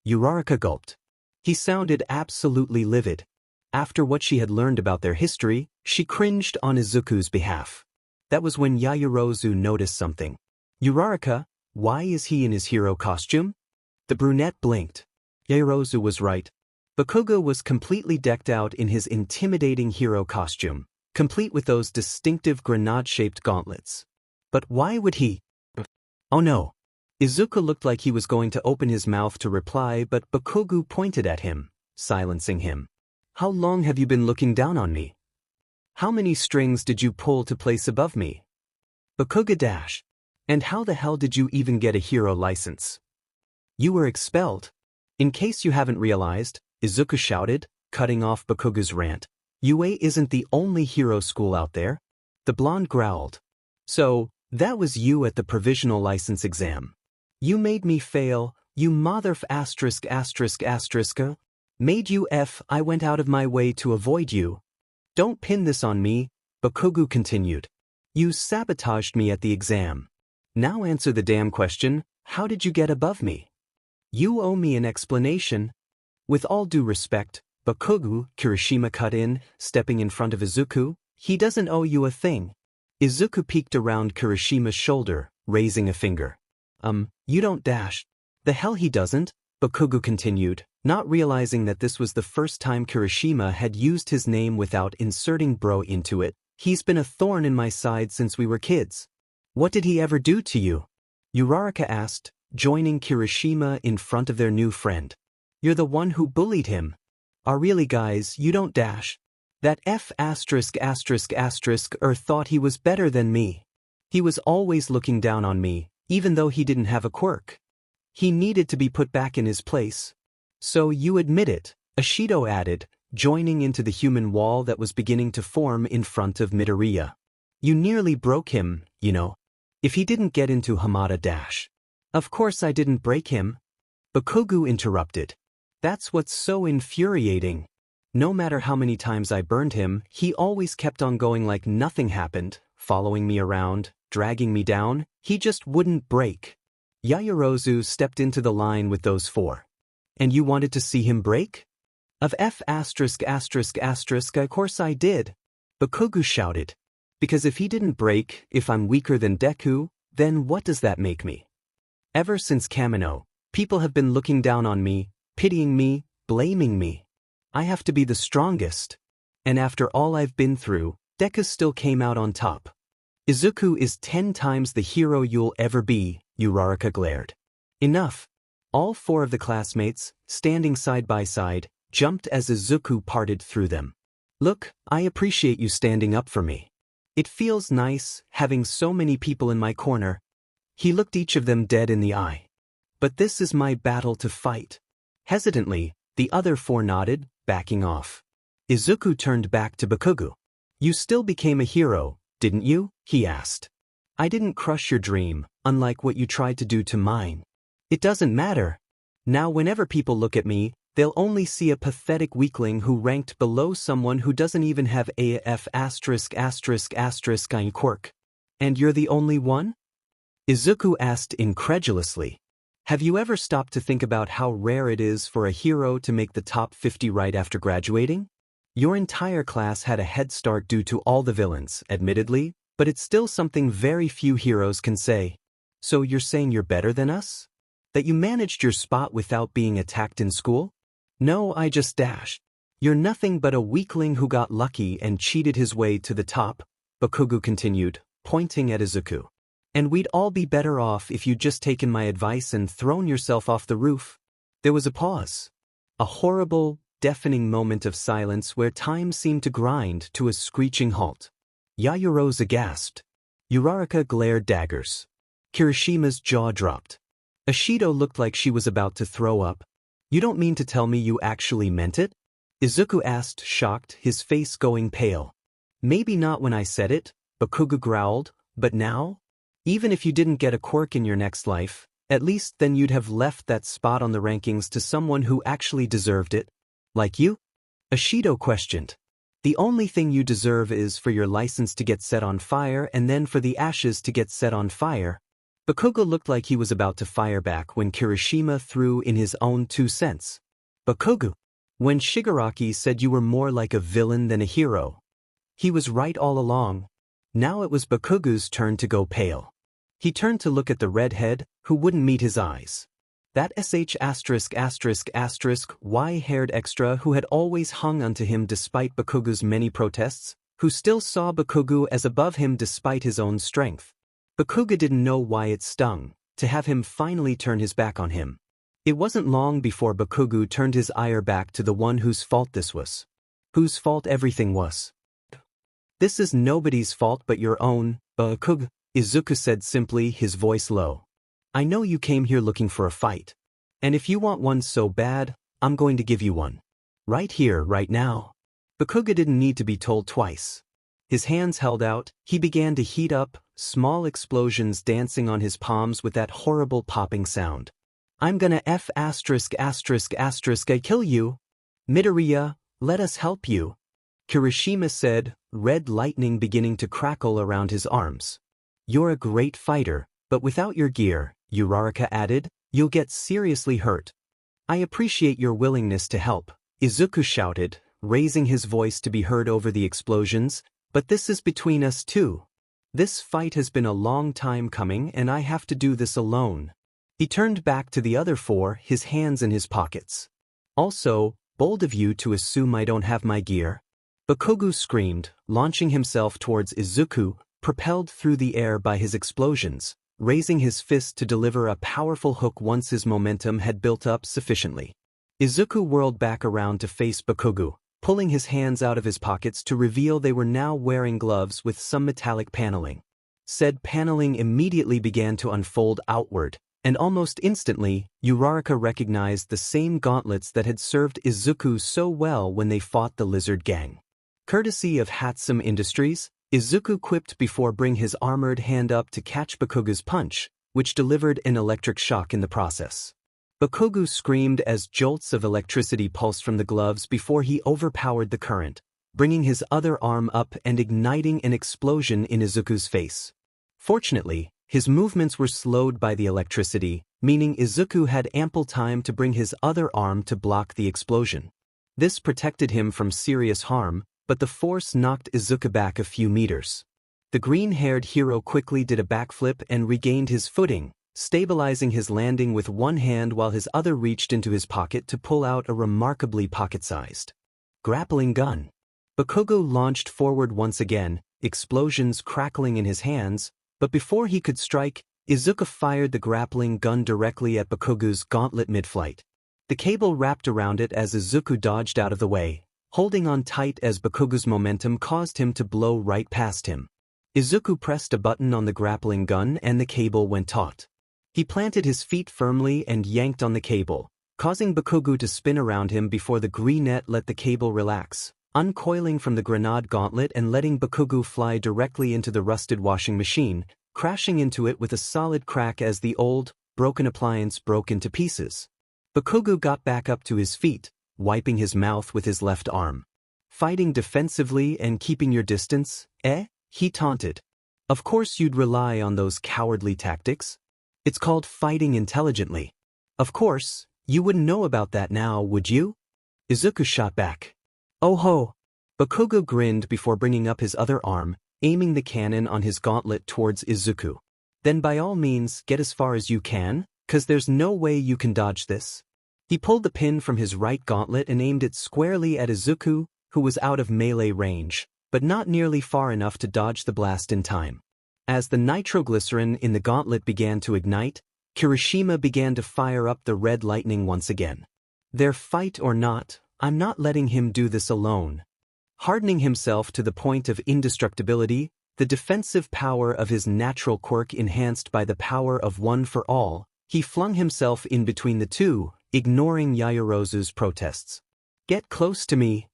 Speaker 1: Uraraka gulped. He sounded absolutely livid. After what she had learned about their history, she cringed on Izuku's behalf. That was when Yaoyorozu noticed something. Uraraka, why is he in his hero costume? The brunette blinked. Yaoyorozu was right. Bakugo was completely decked out in his intimidating hero costume, complete with those distinctive grenade-shaped gauntlets. But why would he? Oh no. Izuku looked like he was going to open his mouth to reply, but Bakugo pointed at him, silencing him. How long have you been looking down on me? How many strings did you pull to place above me? Bakugo dash. And how the hell did you even get a hero license? You were expelled. In case you haven't realized, Izuku shouted, cutting off Bakugo's rant. UA isn't the only hero school out there. The blonde growled. So, that was you at the provisional license exam. You made me fail, you motherf asterisk asterisk asterisk. Made you F. I went out of my way to avoid you. Don't pin this on me, Bakugo continued. You sabotaged me at the exam. Now answer the damn question, how did you get above me? You owe me an explanation. With all due respect, Bakugo, Kirishima cut in, stepping in front of Izuku, he doesn't owe you a thing. Izuku peeked around Kirishima's shoulder, raising a finger. You don't dash. The hell he doesn't, Bakugo continued, not realizing that this was the first time Kirishima had used his name without inserting bro into it. He's been a thorn in my side since we were kids. What did he ever do to you? Uraraka asked, joining Kirishima in front of their new friend. You're the one who bullied him. Really guys, you don't dash. That F asterisk asterisk asterisk thought he was better than me. He was always looking down on me, even though he didn't have a quirk. He needed to be put back in his place. So you admit it, Ashido added, joining into the human wall that was beginning to form in front of Midoriya. You nearly broke him, you know. If he didn't get into Hamada dash. Of course I didn't break him. Bakugo interrupted. That's what's so infuriating. No matter how many times I burned him, he always kept on going like nothing happened, following me around, dragging me down, he just wouldn't break. Yaoyorozu stepped into the line with those four. And you wanted to see him break? Of F asterisk asterisk asterisk of course I did. Bakugo shouted. Because if he didn't break, if I'm weaker than Deku, then what does that make me? Ever since Kamino, people have been looking down on me, pitying me, blaming me. I have to be the strongest. And after all I've been through, Deku still came out on top. Izuku is 10 times the hero you'll ever be, Uraraka glared. Enough. All four of the classmates, standing side by side, jumped as Izuku parted through them. Look, I appreciate you standing up for me. It feels nice, having so many people in my corner. He looked each of them dead in the eye. But this is my battle to fight. Hesitantly, the other four nodded, backing off. Izuku turned back to Bakugo. You still became a hero, didn't you? He asked. I didn't crush your dream, unlike what you tried to do to mine. It doesn't matter. Now whenever people look at me, they'll only see a pathetic weakling who ranked below someone who doesn't even have a F asterisk asterisk asterisk in quirk. And you're the only one? Izuku asked incredulously. Have you ever stopped to think about how rare it is for a hero to make the top 50 right after graduating? Your entire class had a head start due to all the villains, admittedly, but it's still something very few heroes can say. So you're saying you're better than us? That you managed your spot without being attacked in school? No, I just dashed. You're nothing but a weakling who got lucky and cheated his way to the top, Bakugo continued, pointing at Izuku. And we'd all be better off if you'd just taken my advice and thrown yourself off the roof. There was a pause. A horrible, deafening moment of silence where time seemed to grind to a screeching halt. Yaoyorozu gasped. Uraraka glared daggers. Kirishima's jaw dropped. Ashido looked like she was about to throw up. You don't mean to tell me you actually meant it? Izuku asked, shocked, his face going pale. Maybe not when I said it, Bakugo growled, but now? Even if you didn't get a quirk in your next life, at least then you'd have left that spot on the rankings to someone who actually deserved it. Like you? Ashido questioned. The only thing you deserve is for your license to get set on fire and then for the ashes to get set on fire. Bakugo looked like he was about to fire back when Kirishima threw in his own 2 cents. Bakugo. When Shigaraki said you were more like a villain than a hero. He was right all along. Now it was Bakugo's turn to go pale. He turned to look at the redhead, who wouldn't meet his eyes. That Y-haired extra who had always hung onto him despite Bakugo's many protests, who still saw Bakugo as above him despite his own strength. Bakugo didn't know why it stung, to have him finally turn his back on him. It wasn't long before Bakugo turned his ire back to the one whose fault this was. Whose fault everything was. This is nobody's fault but your own, Bakugo, Izuku said simply, his voice low. I know you came here looking for a fight. And if you want one so bad, I'm going to give you one. Right here, right now. Bakugo didn't need to be told twice. His hands held out, he began to heat up, small explosions dancing on his palms with that horrible popping sound. I'm gonna I kill you. Midoriya, let us help you. Kirishima said, red lightning beginning to crackle around his arms. You're a great fighter, but without your gear, Uraraka added, you'll get seriously hurt. I appreciate your willingness to help, Izuku shouted, raising his voice to be heard over the explosions, but this is between us two. This fight has been a long time coming and I have to do this alone. He turned back to the other four, his hands in his pockets. Also, bold of you to assume I don't have my gear. Bakugo screamed, launching himself towards Izuku, propelled through the air by his explosions, raising his fist to deliver a powerful hook once his momentum had built up sufficiently. Izuku whirled back around to face Bakugo, pulling his hands out of his pockets to reveal they were now wearing gloves with some metallic paneling. Said paneling immediately began to unfold outward, and almost instantly, Uraraka recognized the same gauntlets that had served Izuku so well when they fought the lizard gang. Courtesy of Hatsume Industries, Izuku quipped before bring his armored hand up to catch Bakugo's punch, which delivered an electric shock in the process. Bakugo screamed as jolts of electricity pulsed from the gloves before he overpowered the current, bringing his other arm up and igniting an explosion in Izuku's face. Fortunately, his movements were slowed by the electricity, meaning Izuku had ample time to bring his other arm to block the explosion. This protected him from serious harm, but the force knocked Izuku back a few meters. The green-haired hero quickly did a backflip and regained his footing, stabilizing his landing with one hand while his other reached into his pocket to pull out a remarkably pocket-sized grappling gun. Bakugo launched forward once again, explosions crackling in his hands, but before he could strike, Izuku fired the grappling gun directly at Bakugo's gauntlet mid-flight. The cable wrapped around it as Izuku dodged out of the way, holding on tight as Bakugo's momentum caused him to blow right past him. Izuku pressed a button on the grappling gun and the cable went taut. He planted his feet firmly and yanked on the cable, causing Bakugo to spin around him before the green-net let the cable relax, uncoiling from the grenade gauntlet and letting Bakugo fly directly into the rusted washing machine, crashing into it with a solid crack as the old, broken appliance broke into pieces. Bakugo got back up to his feet, wiping his mouth with his left arm. Fighting defensively and keeping your distance, eh? He taunted. Of course you'd rely on those cowardly tactics. It's called fighting intelligently. Of course, you wouldn't know about that now, would you? Izuku shot back. Oh ho! Bakugo grinned before bringing up his other arm, aiming the cannon on his gauntlet towards Izuku. Then by all means, get as far as you can, 'cause there's no way you can dodge this. He pulled the pin from his right gauntlet and aimed it squarely at Izuku, who was out of melee range, but not nearly far enough to dodge the blast in time. As the nitroglycerin in the gauntlet began to ignite, Kirishima began to fire up the red lightning once again. Their fight or not, I'm not letting him do this alone. Hardening himself to the point of indestructibility, the defensive power of his natural quirk enhanced by the power of one for all, he flung himself in between the two, ignoring Yaoyorozu's protests. Get close to me.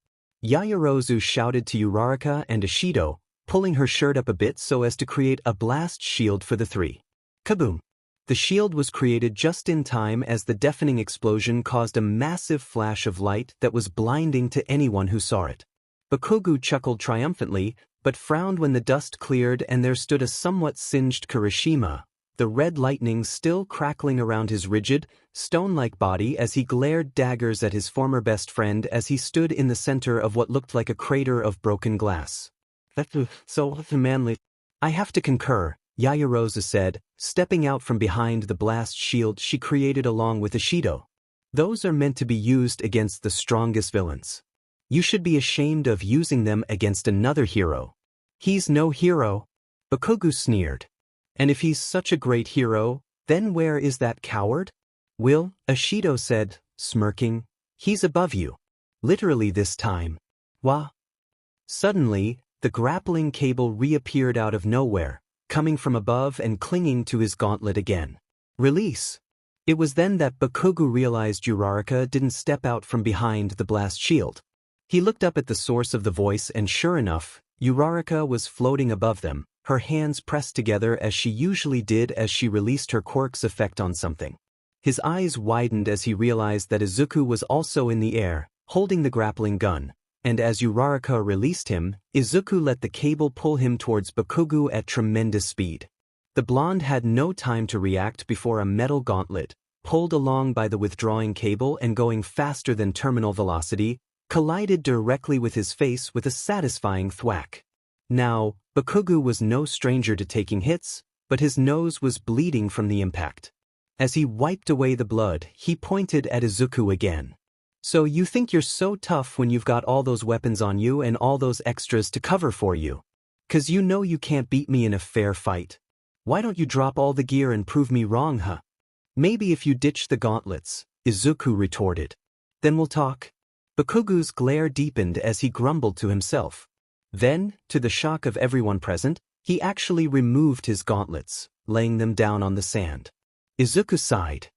Speaker 1: Yaoyorozu shouted to Uraraka and Ishido, pulling her shirt up a bit so as to create a blast shield for the three. Kaboom! The shield was created just in time as the deafening explosion caused a massive flash of light that was blinding to anyone who saw it. Bakugo chuckled triumphantly, but frowned when the dust cleared and there stood a somewhat singed Kirishima, the red lightning still crackling around his rigid, stone-like body as he glared daggers at his former best friend as he stood in the center of what looked like a crater of broken glass. "That's so manly." "I have to concur," Yayarosa said, stepping out from behind the blast shield she created along with Ishido. "Those are meant to be used against the strongest villains. You should be ashamed of using them against another hero." "He's no hero," Bakugo sneered. "And if he's such a great hero, then where is that coward?" "Will," Ishido said, smirking, "he's above you. Literally this time." "Wah." Suddenly, the grappling cable reappeared out of nowhere, coming from above and clinging to his gauntlet again. "Release." It was then that Bakugo realized Uraraka didn't step out from behind the blast shield. He looked up at the source of the voice and sure enough, Uraraka was floating above them, her hands pressed together as she usually did as she released her quirk's effect on something. His eyes widened as he realized that Izuku was also in the air, holding the grappling gun, and as Uraraka released him, Izuku let the cable pull him towards Bakugo at tremendous speed. The blonde had no time to react before a metal gauntlet, pulled along by the withdrawing cable and going faster than terminal velocity, collided directly with his face with a satisfying thwack. Now, Bakugo was no stranger to taking hits, but his nose was bleeding from the impact. As he wiped away the blood, he pointed at Izuku again. "So you think you're so tough when you've got all those weapons on you and all those extras to cover for you? 'Cause you know you can't beat me in a fair fight. Why don't you drop all the gear and prove me wrong, huh?" "Maybe if you ditch the gauntlets," Izuku retorted. "Then we'll talk." Bakugo's glare deepened as he grumbled to himself. Then, to the shock of everyone present, he actually removed his gauntlets, laying them down on the sand. Izuku sighed.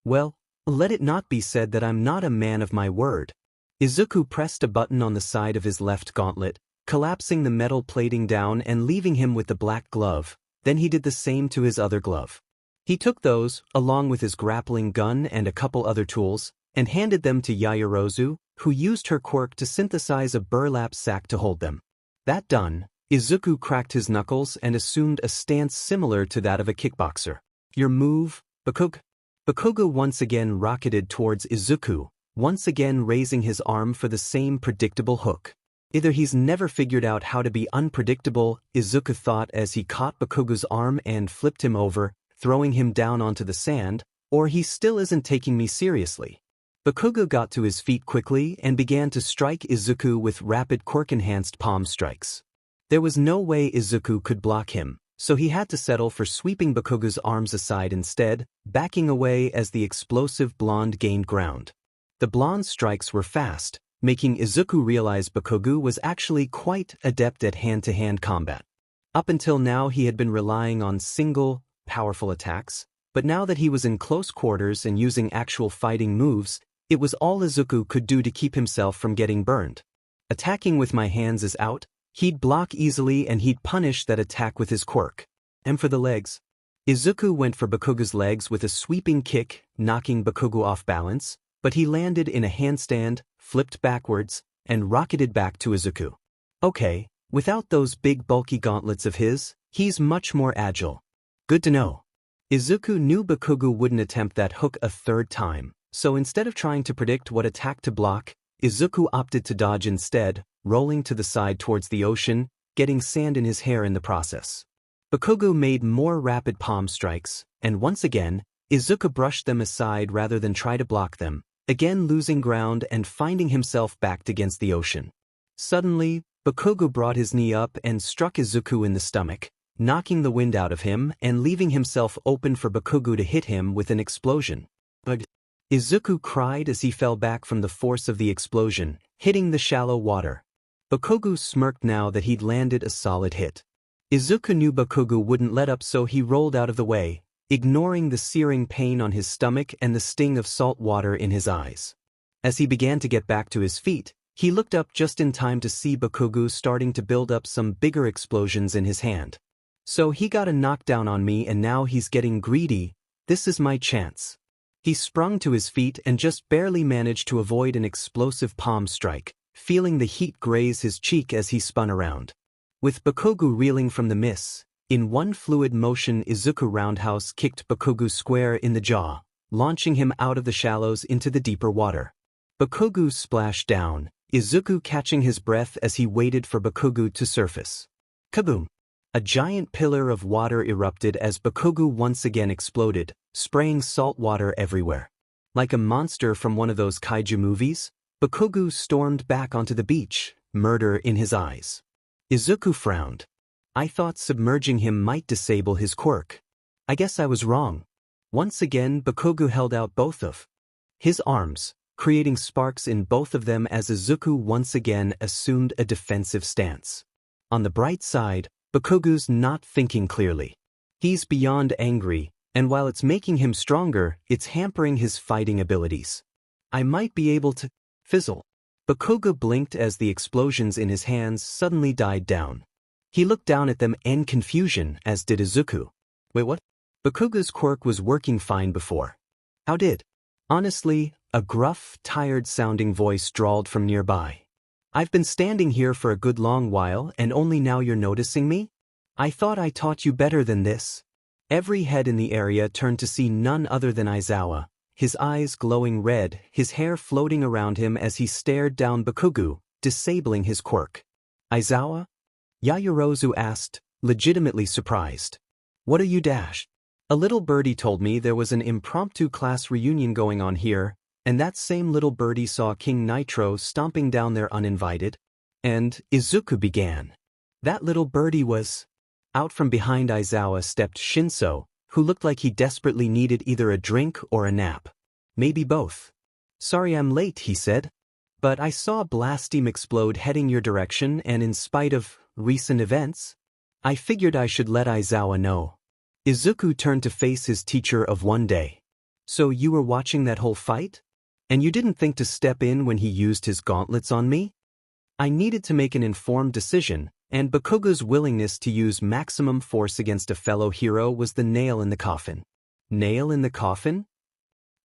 Speaker 1: "Well, let it not be said that I'm not a man of my word." Izuku pressed a button on the side of his left gauntlet, collapsing the metal plating down and leaving him with the black glove. Then he did the same to his other glove. He took those, along with his grappling gun and a couple other tools, and handed them to Yayarozu, who used her quirk to synthesize a burlap sack to hold them. That done, Izuku cracked his knuckles and assumed a stance similar to that of a kickboxer. "Your move, Bakugo?" Bakugo once again rocketed towards Izuku, once again raising his arm for the same predictable hook. Either he's never figured out how to be unpredictable, Izuku thought as he caught Bakugo's arm and flipped him over, throwing him down onto the sand, or he still isn't taking me seriously. Bakugo got to his feet quickly and began to strike Izuku with rapid quirk-enhanced palm strikes. There was no way Izuku could block him, so he had to settle for sweeping Bakugo's arms aside instead, backing away as the explosive blonde gained ground. The blonde's strikes were fast, making Izuku realize Bakugo was actually quite adept at hand-to-hand combat. Up until now he had been relying on single, powerful attacks, but now that he was in close quarters and using actual fighting moves, it was all Izuku could do to keep himself from getting burned. "Attacking with my hands is out," he'd block easily and he'd punish that attack with his quirk. And for the legs, Izuku went for Bakugo's legs with a sweeping kick, knocking Bakugo off balance, but he landed in a handstand, flipped backwards, and rocketed back to Izuku. Okay, without those big bulky gauntlets of his, he's much more agile. Good to know. Izuku knew Bakugo wouldn't attempt that hook a third time, so instead of trying to predict what attack to block, Izuku opted to dodge instead, rolling to the side towards the ocean, getting sand in his hair in the process. Bakugo made more rapid palm strikes, and once again, Izuku brushed them aside rather than try to block them, again losing ground and finding himself backed against the ocean. Suddenly, Bakugo brought his knee up and struck Izuku in the stomach, knocking the wind out of him and leaving himself open for Bakugo to hit him with an explosion. But Izuku cried as he fell back from the force of the explosion, hitting the shallow water. Bakugo smirked now that he'd landed a solid hit. Izuku knew Bakugo wouldn't let up, so he rolled out of the way, ignoring the searing pain on his stomach and the sting of salt water in his eyes. As he began to get back to his feet, he looked up just in time to see Bakugo starting to build up some bigger explosions in his hand. "So he got a knockdown on me and now he's getting greedy. This is my chance." He sprung to his feet and just barely managed to avoid an explosive palm strike, feeling the heat graze his cheek as he spun around. With Bakugo reeling from the miss, in one fluid motion Izuku roundhouse kicked Bakugo square in the jaw, launching him out of the shallows into the deeper water. Bakugo splashed down, Izuku catching his breath as he waited for Bakugo to surface. Kaboom! A giant pillar of water erupted as Bakugo once again exploded, spraying salt water everywhere. Like a monster from one of those kaiju movies, Bakugo stormed back onto the beach, murder in his eyes. Izuku frowned. I thought submerging him might disable his quirk. I guess I was wrong. Once again, Bakugo held out both of his arms, creating sparks in both of them as Izuku once again assumed a defensive stance. On the bright side, Bakugo's not thinking clearly. He's beyond angry, and while it's making him stronger, it's hampering his fighting abilities. I might be able to fizzle. Bakugo blinked as the explosions in his hands suddenly died down. He looked down at them in confusion, as did Izuku. Wait, what? Bakugo's quirk was working fine before. How did? Honestly, a gruff, tired-sounding voice drawled from nearby. I've been standing here for a good long while and only now you're noticing me? I thought I taught you better than this. Every head in the area turned to see none other than Aizawa, his eyes glowing red, his hair floating around him as he stared down Bakugo, disabling his quirk. Aizawa? Yaoyorozu asked, legitimately surprised. What are you dash? A little birdie told me there was an impromptu class reunion going on here, and that same little birdie saw King Nitro stomping down there uninvited. And Izuku began. That little birdie was... Out from behind Aizawa stepped Shinso, who looked like he desperately needed either a drink or a nap. Maybe both. Sorry I'm late, he said. But I saw blast steam explode heading your direction and in spite of recent events, I figured I should let Aizawa know. Izuku turned to face his teacher of one day. So you were watching that whole fight? And you didn't think to step in when he used his gauntlets on me? I needed to make an informed decision, and Bakugo's willingness to use maximum force against a fellow hero was the nail in the coffin. Nail in the coffin?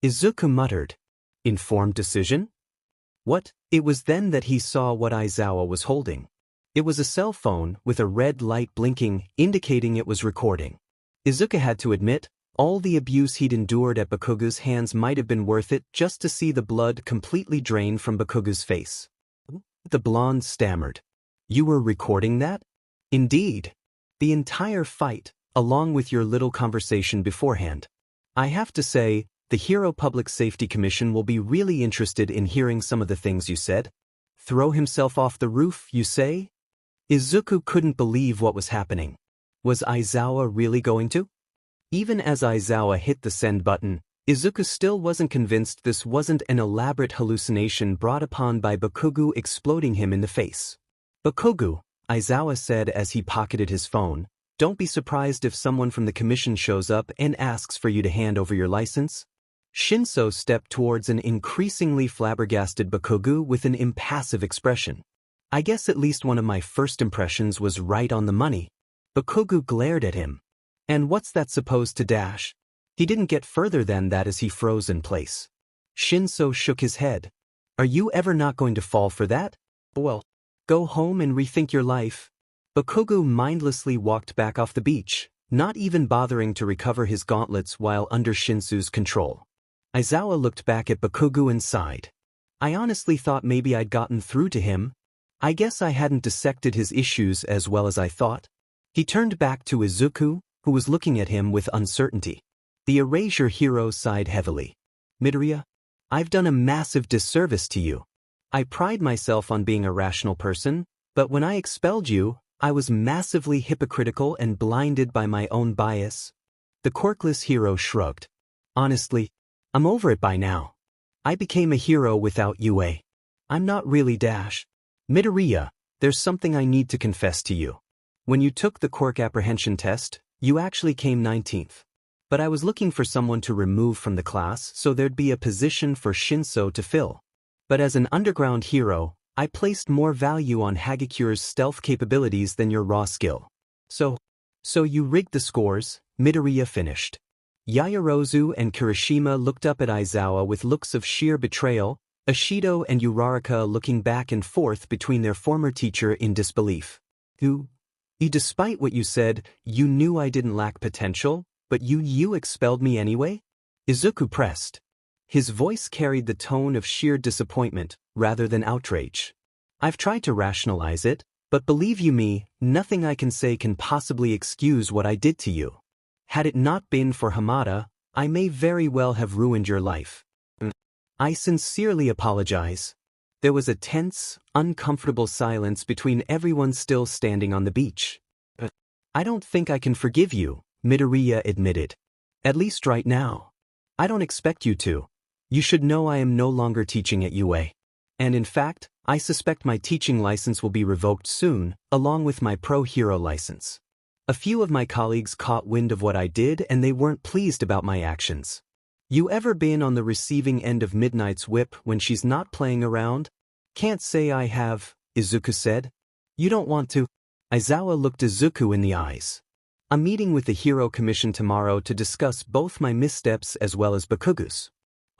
Speaker 1: Izuku muttered. Informed decision? What? It was then that he saw what Aizawa was holding. It was a cell phone with a red light blinking, indicating it was recording. Izuku had to admit, all the abuse he'd endured at Bakugo's hands might have been worth it just to see the blood completely drain from Bakugo's face. The blonde stammered. You were recording that? Indeed. The entire fight, along with your little conversation beforehand. I have to say, the Hero Public Safety Commission will be really interested in hearing some of the things you said. Throw himself off the roof, you say? Izuku couldn't believe what was happening. Was Aizawa really going to? Even as Aizawa hit the send button, Izuku still wasn't convinced this wasn't an elaborate hallucination brought upon by Bakugo exploding him in the face. Bakugo, Aizawa said as he pocketed his phone, don't be surprised if someone from the commission shows up and asks for you to hand over your license. Shinso stepped towards an increasingly flabbergasted Bakugo with an impassive expression. I guess at least one of my first impressions was right on the money. Bakugo glared at him. And what's that supposed to dash? He didn't get further than that as he froze in place. Shinso shook his head. Are you ever not going to fall for that? Well, go home and rethink your life. Bakugo mindlessly walked back off the beach, not even bothering to recover his gauntlets while under Shinso's control. Aizawa looked back at Bakugo and sighed. I honestly thought maybe I'd gotten through to him. I guess I hadn't dissected his issues as well as I thought. He turned back to Izuku, who was looking at him with uncertainty. The Erasure hero sighed heavily. Midoriya, I've done a massive disservice to you. I pride myself on being a rational person, but when I expelled you, I was massively hypocritical and blinded by my own bias. The quirkless hero shrugged. Honestly, I'm over it by now. I became a hero without UA. I'm not really dash. Midoriya, there's something I need to confess to you. When you took the Quirk Apprehension Test, you actually came 19th. But I was looking for someone to remove from the class so there'd be a position for Shinso to fill. But as an underground hero, I placed more value on Hagakure's stealth capabilities than your raw skill. So you rigged the scores, Midoriya finished. Yaoyorozu and Kirishima looked up at Aizawa with looks of sheer betrayal, Ashido and Uraraka looking back and forth between their former teacher in disbelief. Despite what you said, you knew I didn't lack potential, but you expelled me anyway? Izuku pressed. His voice carried the tone of sheer disappointment, rather than outrage. I've tried to rationalize it, but believe you me, nothing I can say can possibly excuse what I did to you. Had it not been for Hamada, I may very well have ruined your life. I sincerely apologize. There was a tense, uncomfortable silence between everyone still standing on the beach. I don't think I can forgive you, Midoriya admitted. At least right now. I don't expect you to. You should know I am no longer teaching at UA. And in fact, I suspect my teaching license will be revoked soon, along with my pro hero license. A few of my colleagues caught wind of what I did and they weren't pleased about my actions. You ever been on the receiving end of Midnight's whip when she's not playing around? Can't say I have, Izuku said. You don't want to? Aizawa looked Izuku in the eyes. I'm meeting with the Hero Commission tomorrow to discuss both my missteps as well as Bakugo's.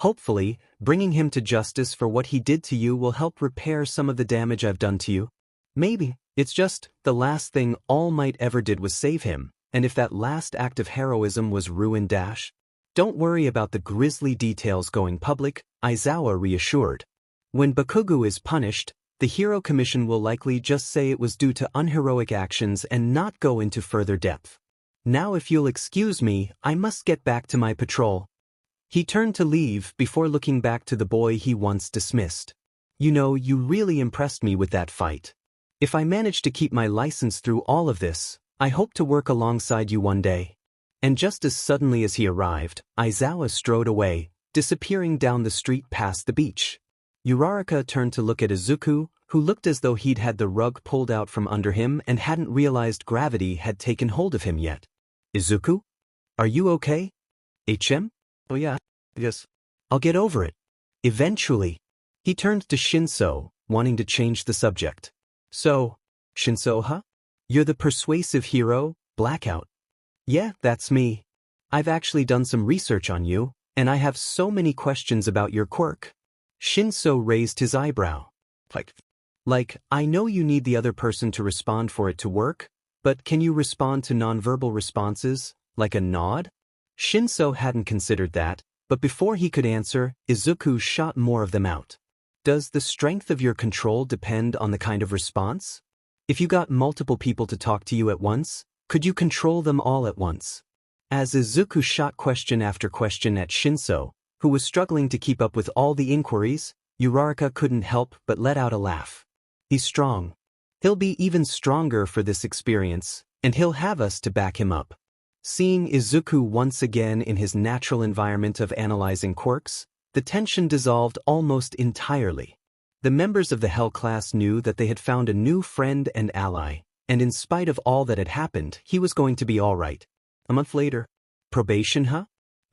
Speaker 1: Hopefully, bringing him to justice for what he did to you will help repair some of the damage I've done to you. Maybe, it's just, the last thing All Might ever did was save him, and if that last act of heroism was ruin dash. Don't worry about the grisly details going public, Aizawa reassured. When Bakugo is punished, the Hero Commission will likely just say it was due to unheroic actions and not go into further depth. Now if you'll excuse me, I must get back to my patrol. He turned to leave before looking back to the boy he once dismissed. You know, you really impressed me with that fight. If I manage to keep my license through all of this, I hope to work alongside you one day. And just as suddenly as he arrived, Aizawa strode away, disappearing down the street past the beach. Uraraka turned to look at Izuku, who looked as though he'd had the rug pulled out from under him and hadn't realized gravity had taken hold of him yet. Izuku? Are you okay? HM? Oh yeah. Yes. I'll get over it. Eventually. He turned to Shinso, wanting to change the subject. So, Shinso, huh? You're the persuasive hero, Blackout. Yeah, that's me. I've actually done some research on you, and I have so many questions about your quirk. Shinso raised his eyebrow. Like, I know you need the other person to respond for it to work, but can you respond to nonverbal responses, like a nod? Shinso hadn't considered that, but before he could answer, Izuku shot more of them out. Does the strength of your control depend on the kind of response? If you got multiple people to talk to you at once, could you control them all at once? As Izuku shot question after question at Shinso, who was struggling to keep up with all the inquiries, Uraraka couldn't help but let out a laugh. He's strong. He'll be even stronger for this experience, and he'll have us to back him up. Seeing Izuku once again in his natural environment of analyzing quirks, the tension dissolved almost entirely. The members of the Hell class knew that they had found a new friend and ally, and in spite of all that had happened, he was going to be all right. A month later. Probation, huh?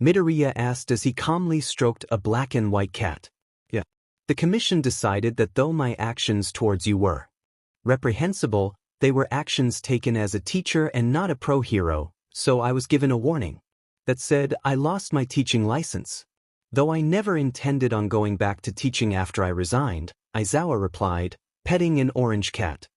Speaker 1: Midoriya asked as he calmly stroked a black and white cat. Yeah. The commission decided that though my actions towards you were reprehensible, they were actions taken as a teacher and not a pro hero, so I was given a warning. That said, I lost my teaching license. Though I never intended on going back to teaching after I resigned, Aizawa replied, petting an orange cat.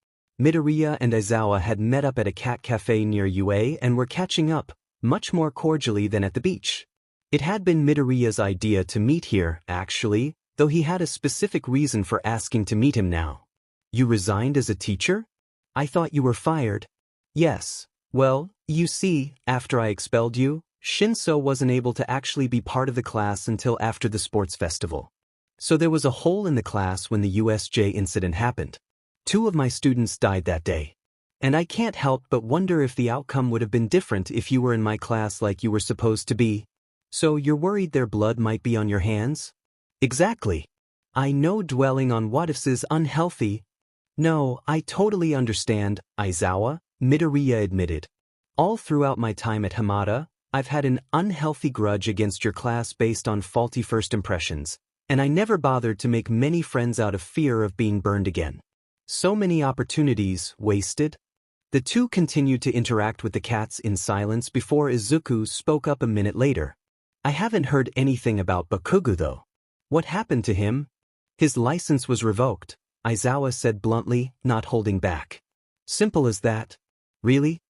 Speaker 1: Midoriya and Aizawa had met up at a cat cafe near UA and were catching up, much more cordially than at the beach. It had been Midoriya's idea to meet here, actually, though he had a specific reason for asking to meet him now. You resigned as a teacher? I thought you were fired. Yes. Well, you see, after I expelled you, Shinso wasn't able to actually be part of the class until after the sports festival. So there was a hole in the class when the USJ incident happened. 2 of my students died that day. And I can't help but wonder if the outcome would have been different if you were in my class like you were supposed to be. So you're worried their blood might be on your hands? Exactly. I know dwelling on what-ifs is unhealthy. No, I totally understand, Aizawa, Midoriya admitted. All throughout my time at Hamada, I've had an unhealthy grudge against your class based on faulty first impressions, and I never bothered to make many friends out of fear of being burned again. So many opportunities wasted. The two continued to interact with the cats in silence before Izuku spoke up a minute later. I haven't heard anything about Bakugo though. What happened to him? His license was revoked, Aizawa said bluntly, not holding back. Simple as that. Really?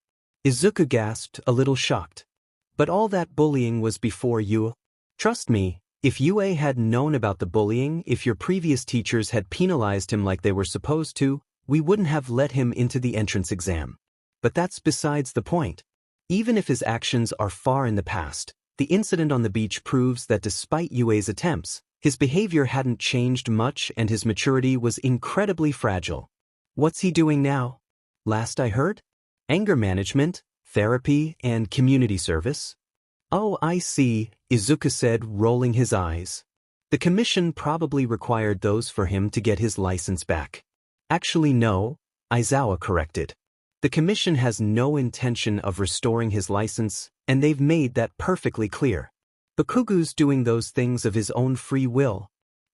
Speaker 1: Izuku gasped, a little shocked. But all that bullying was before you? Trust me, if UA had known about the bullying, if your previous teachers had penalized him like they were supposed to, we wouldn't have let him into the entrance exam. But that's besides the point. Even if his actions are far in the past, the incident on the beach proves that despite UA's attempts, his behavior hadn't changed much and his maturity was incredibly fragile. What's he doing now? Last I heard? Anger management, therapy, and community service? Oh, I see, Izuku said, rolling his eyes. The commission probably required those for him to get his license back. Actually no, Aizawa corrected. The commission has no intention of restoring his license, and they've made that perfectly clear. Bakugo's doing those things of his own free will.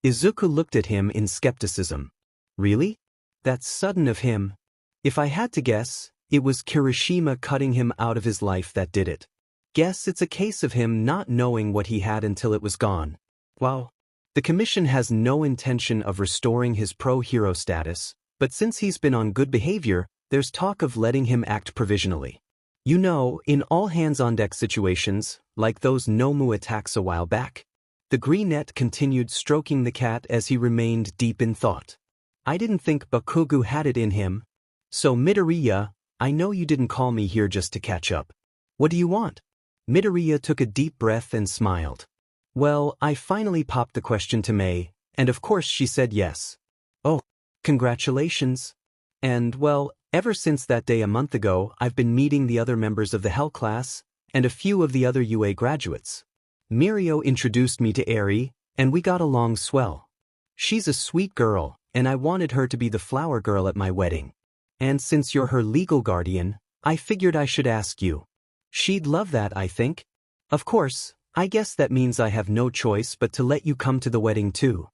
Speaker 1: Izuku looked at him in skepticism. Really? That's sudden of him. If I had to guess, it was Kirishima cutting him out of his life that did it. Guess it's a case of him not knowing what he had until it was gone. Wow. The commission has no intention of restoring his pro-hero status, but since he's been on good behavior, there's talk of letting him act provisionally. You know, in all hands-on-deck situations, like those Nomu attacks a while back. The greenette continued stroking the cat as he remained deep in thought. I didn't think Bakugo had it in him. So Midoriya, I know you didn't call me here just to catch up. What do you want? Midoriya took a deep breath and smiled. Well, I finally popped the question to Mei, and of course she said yes. Oh, congratulations. And well, ever since that day a month ago, I've been meeting the other members of the Hell class, and a few of the other UA graduates. Mirio introduced me to Eri, and we got along swell. She's a sweet girl, and I wanted her to be the flower girl at my wedding. And since you're her legal guardian, I figured I should ask you. She'd love that, I think. Of course, I guess that means I have no choice but to let you come to the wedding too.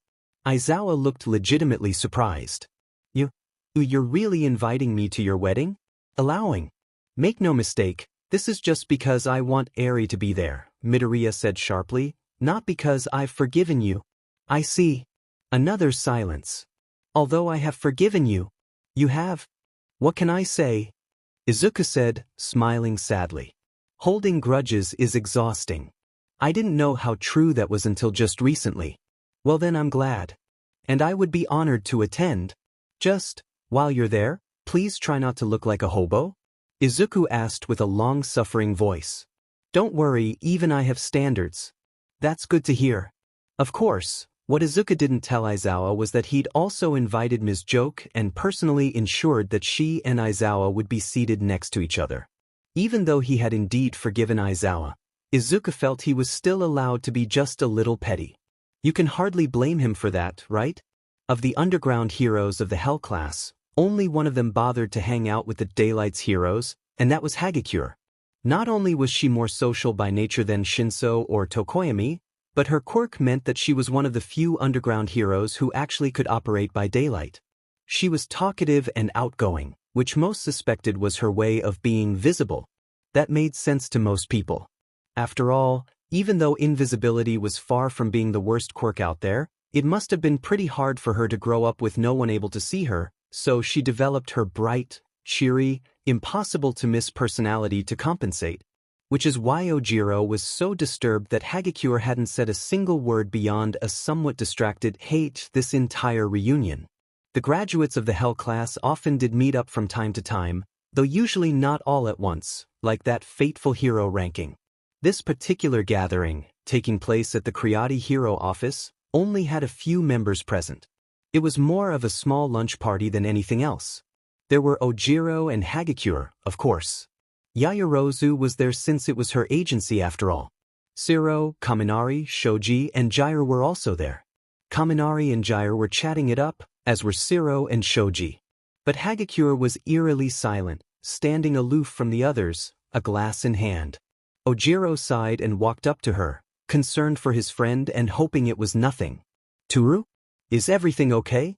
Speaker 1: Aizawa looked legitimately surprised. You're really inviting me to your wedding? Allowing? Make no mistake, this is just because I want Eri to be there, Midoriya said sharply, not because I've forgiven you. I see. Another silence. Although I have forgiven you. You have? What can I say? Izuku said, smiling sadly. Holding grudges is exhausting. I didn't know how true that was until just recently. Well then I'm glad. And I would be honored to attend. Just, while you're there, please try not to look like a hobo? Izuku asked with a long-suffering voice. Don't worry, even I have standards. That's good to hear. Of course, what Izuku didn't tell Aizawa was that he'd also invited Ms. Joke and personally ensured that she and Aizawa would be seated next to each other. Even though he had indeed forgiven Aizawa, Izuku felt he was still allowed to be just a little petty. You can hardly blame him for that, right? Of the underground heroes of the Hell class, only one of them bothered to hang out with the Daylight's heroes, and that was Hagakure. Not only was she more social by nature than Shinso or Tokoyami, but her quirk meant that she was one of the few underground heroes who actually could operate by daylight. She was talkative and outgoing, which most suspected was her way of being visible. That made sense to most people. After all, even though invisibility was far from being the worst quirk out there, it must have been pretty hard for her to grow up with no one able to see her, so she developed her bright, cheery, impossible-to-miss personality to compensate. Which is why Ojiro was so disturbed that Hagakure hadn't said a single word beyond a somewhat distracted "hate" this entire reunion. The graduates of the Hell class often did meet up from time to time, though usually not all at once, like that fateful hero ranking. This particular gathering, taking place at the Creati Hero office, only had a few members present. It was more of a small lunch party than anything else. There were Ojiro and Hagakure, of course. Yaoyorozu was there since it was her agency after all. Shiro, Kaminari, Shoji, and Jair were also there. Kaminari and Jair were chatting it up, as were Shiro and Shoji. But Hagakure was eerily silent, standing aloof from the others, a glass in hand. Ojiro sighed and walked up to her, concerned for his friend and hoping it was nothing. Toru? Is everything okay?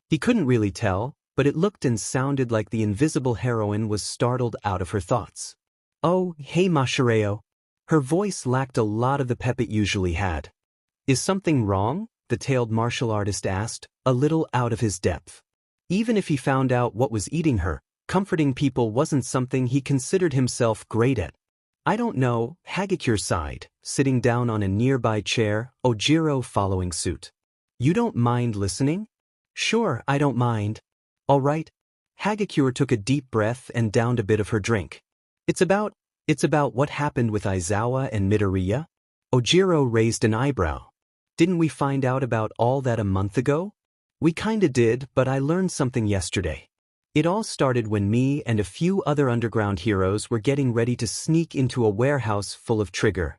Speaker 1: He couldn't really tell, but it looked and sounded like the invisible heroine was startled out of her thoughts. Oh, hey Mashireo. Her voice lacked a lot of the pep it usually had. Is something wrong? The tailed martial artist asked, a little out of his depth. Even if he found out what was eating her, comforting people wasn't something he considered himself great at. I don't know, Hagakure sighed, sitting down on a nearby chair, Ojiro following suit. You don't mind listening? Sure, I don't mind. All right. Hagakure took a deep breath and downed a bit of her drink. It's about what happened with Aizawa and Midoriya? Ojiro raised an eyebrow. Didn't we find out about all that a month ago? We kinda did, but I learned something yesterday. It all started when me and a few other underground heroes were getting ready to sneak into a warehouse full of trigger.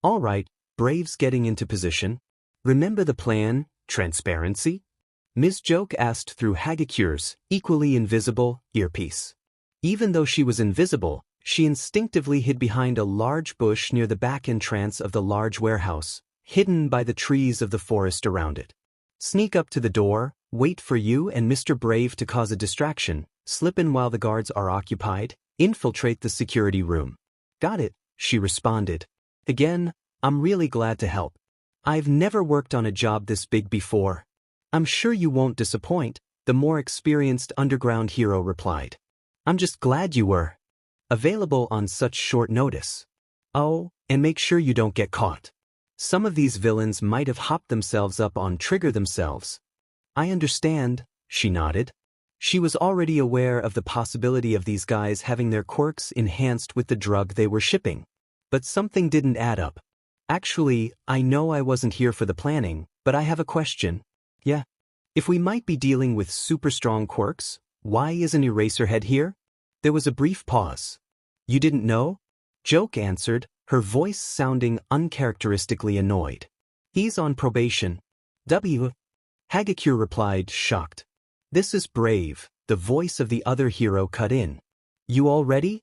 Speaker 1: All right, Braves getting into position. Remember the plan, transparency? Ms. Joke asked through Hagakure's equally invisible earpiece. Even though she was invisible, she instinctively hid behind a large bush near the back entrance of the large warehouse, hidden by the trees of the forest around it. Sneak up to the door, wait for you and Mr. Brave to cause a distraction, slip in while the guards are occupied, infiltrate the security room. Got it, she responded. Again, I'm really glad to help. I've never worked on a job this big before. I'm sure you won't disappoint, the more experienced underground hero replied. I'm just glad you were available on such short notice. Oh, and make sure you don't get caught. Some of these villains might have hopped themselves up on trigger themselves. I understand, she nodded. She was already aware of the possibility of these guys having their quirks enhanced with the drug they were shipping. But something didn't add up. Actually, I know I wasn't here for the planning, but I have a question. Yeah. If we might be dealing with super strong quirks, why isn't Eraserhead here? There was a brief pause. You didn't know? Joke answered, her voice sounding uncharacteristically annoyed. He's on probation. Hagakure replied, shocked. This is Brave, the voice of the other hero cut in. You all ready?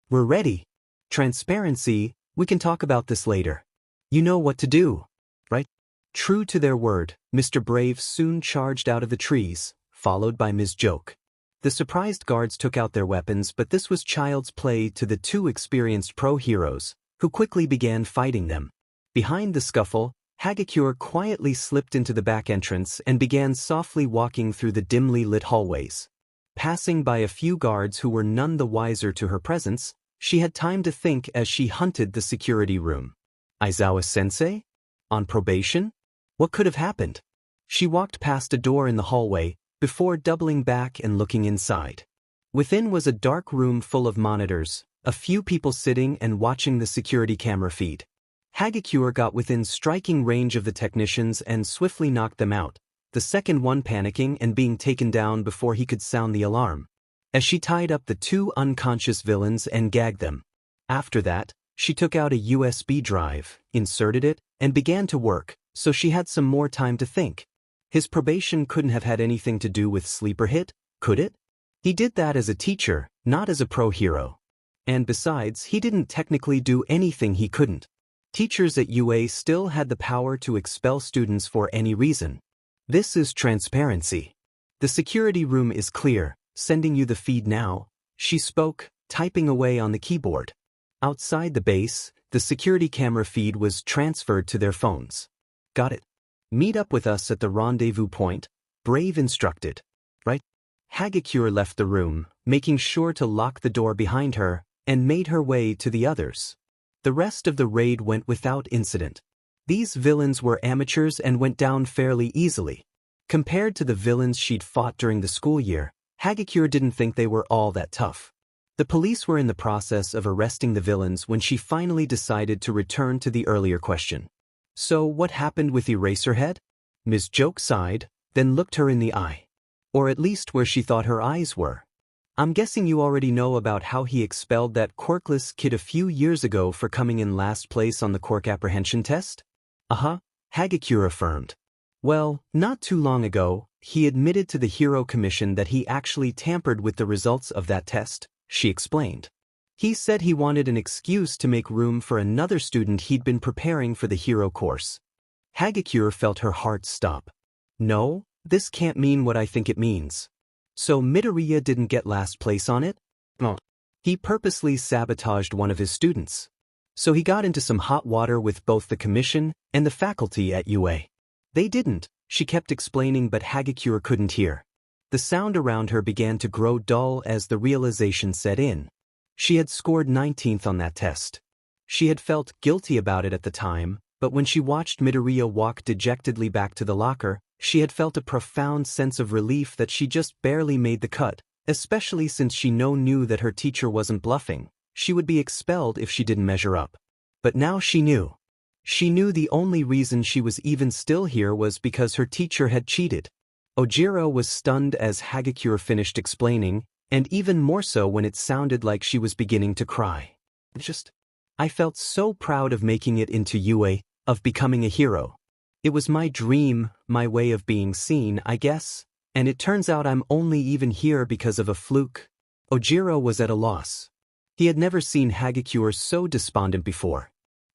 Speaker 1: We're ready. Transparency, we can talk about this later. You know what to do, right? True to their word, Mr. Brave soon charged out of the trees, followed by Ms. Joke. The surprised guards took out their weapons, but this was child's play to the two experienced pro heroes, who quickly began fighting them. Behind the scuffle, Hagakure quietly slipped into the back entrance and began softly walking through the dimly lit hallways. Passing by a few guards who were none the wiser to her presence, she had time to think as she hunted the security room. Aizawa-sensei? On probation? What could have happened? She walked past a door in the hallway, before doubling back and looking inside. Within was a dark room full of monitors, a few people sitting and watching the security camera feed. Hagakure got within striking range of the technicians and swiftly knocked them out, the second one panicking and being taken down before he could sound the alarm. As she tied up the two unconscious villains and gagged them. After that, she took out a USB drive, inserted it, and began to work, so she had some more time to think. His probation couldn't have had anything to do with Sleeper Hit, could it? He did that as a teacher, not as a pro hero. And besides, he didn't technically do anything he couldn't. Teachers at UA still had the power to expel students for any reason. This is transparency. The security room is clear, sending you the feed now, she spoke, typing away on the keyboard. Outside the base, the security camera feed was transferred to their phones. Got it. Meet up with us at the rendezvous point, Brave instructed. Right? Hagakure left the room, making sure to lock the door behind her, and made her way to the others. The rest of the raid went without incident. These villains were amateurs and went down fairly easily. Compared to the villains she'd fought during the school year, Hagakure didn't think they were all that tough. The police were in the process of arresting the villains when she finally decided to return to the earlier question. So what happened with Eraserhead? Ms. Joke sighed, then looked her in the eye. Or at least where she thought her eyes were. I'm guessing you already know about how he expelled that quirkless kid a few years ago for coming in last place on the Quirk Apprehension Test? Hagakure affirmed. Well, not too long ago, he admitted to the Hero Commission that he actually tampered with the results of that test, she explained. He said he wanted an excuse to make room for another student he'd been preparing for the hero course. Hagakure felt her heart stop. No, this can't mean what I think it means. So Midoriya didn't get last place on it? No. He purposely sabotaged one of his students. So he got into some hot water with both the commission and the faculty at UA. They didn't, she kept explaining, but Hagakure couldn't hear. The sound around her began to grow dull as the realization set in. She had scored 19th on that test. She had felt guilty about it at the time, but when she watched Midoriya walk dejectedly back to the locker, she had felt a profound sense of relief that she just barely made the cut, especially since she knew that her teacher wasn't bluffing. She would be expelled if she didn't measure up. But now she knew. She knew the only reason she was even still here was because her teacher had cheated. Ojiro was stunned as Hagakure finished explaining, and even more so when it sounded like she was beginning to cry. I felt so proud of making it into UA, of becoming a hero. It was my dream, my way of being seen, I guess, and it turns out I'm only even here because of a fluke. Ojiro was at a loss. He had never seen Hagakure so despondent before.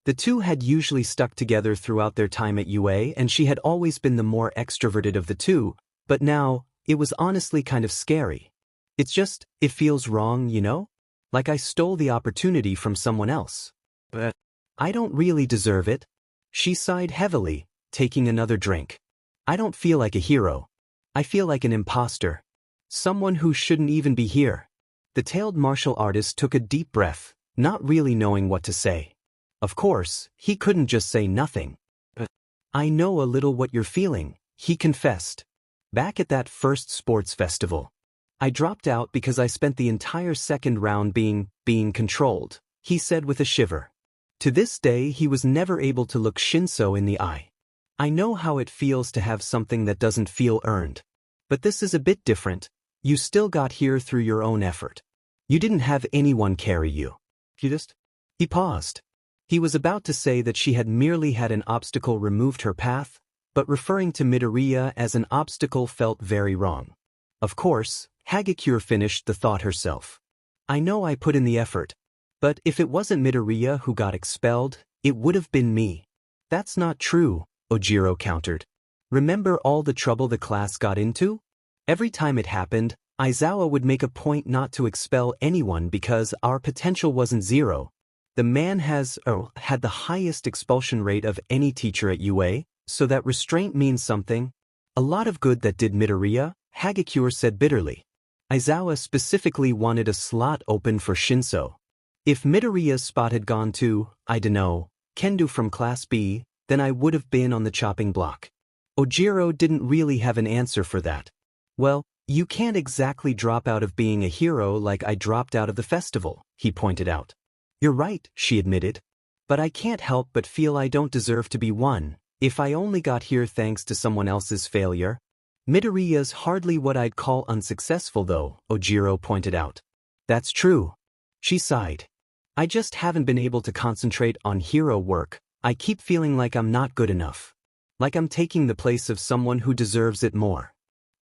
Speaker 1: The two had usually stuck together throughout their time at UA, and she had always been the more extroverted of the two, but now, it was honestly kind of scary. It feels wrong, you know? Like I stole the opportunity from someone else. But I don't really deserve it. She sighed heavily, taking another drink. I don't feel like a hero. I feel like an impostor. Someone who shouldn't even be here. The tailed martial artist took a deep breath, not really knowing what to say. Of course, he couldn't just say nothing. But I know a little what you're feeling, he confessed. Back at that first sports festival. I dropped out because I spent the entire second round being controlled, he said with a shiver. To this day he was never able to look Shinso in the eye. I know how it feels to have something that doesn't feel earned. But this is a bit different. You still got here through your own effort. You didn't have anyone carry you. He paused. He was about to say that she had merely had an obstacle removed her path, but referring to Midoriya as an obstacle felt very wrong. Of course, Hagakure finished the thought herself. I know I put in the effort. But if it wasn't Midoriya who got expelled, it would have been me. That's not true, Ojiro countered. Remember all the trouble the class got into? Every time it happened, Aizawa would make a point not to expel anyone because our potential wasn't zero. The man had the highest expulsion rate of any teacher at UA, so that restraint means something. A lot of good that did Midoriya, Hagakure said bitterly. Aizawa specifically wanted a slot open for Shinso. If Midoriya's spot had gone to, I dunno, Kendo from Class B, then I would have been on the chopping block. Ojiro didn't really have an answer for that. Well, you can't exactly drop out of being a hero like I dropped out of the festival, he pointed out. You're right, she admitted. But I can't help but feel I don't deserve to be one, if I only got here thanks to someone else's failure. Midoriya's hardly what I'd call unsuccessful though, Ojiro pointed out. That's true. She sighed. I just haven't been able to concentrate on hero work. I keep feeling like I'm not good enough. Like I'm taking the place of someone who deserves it more.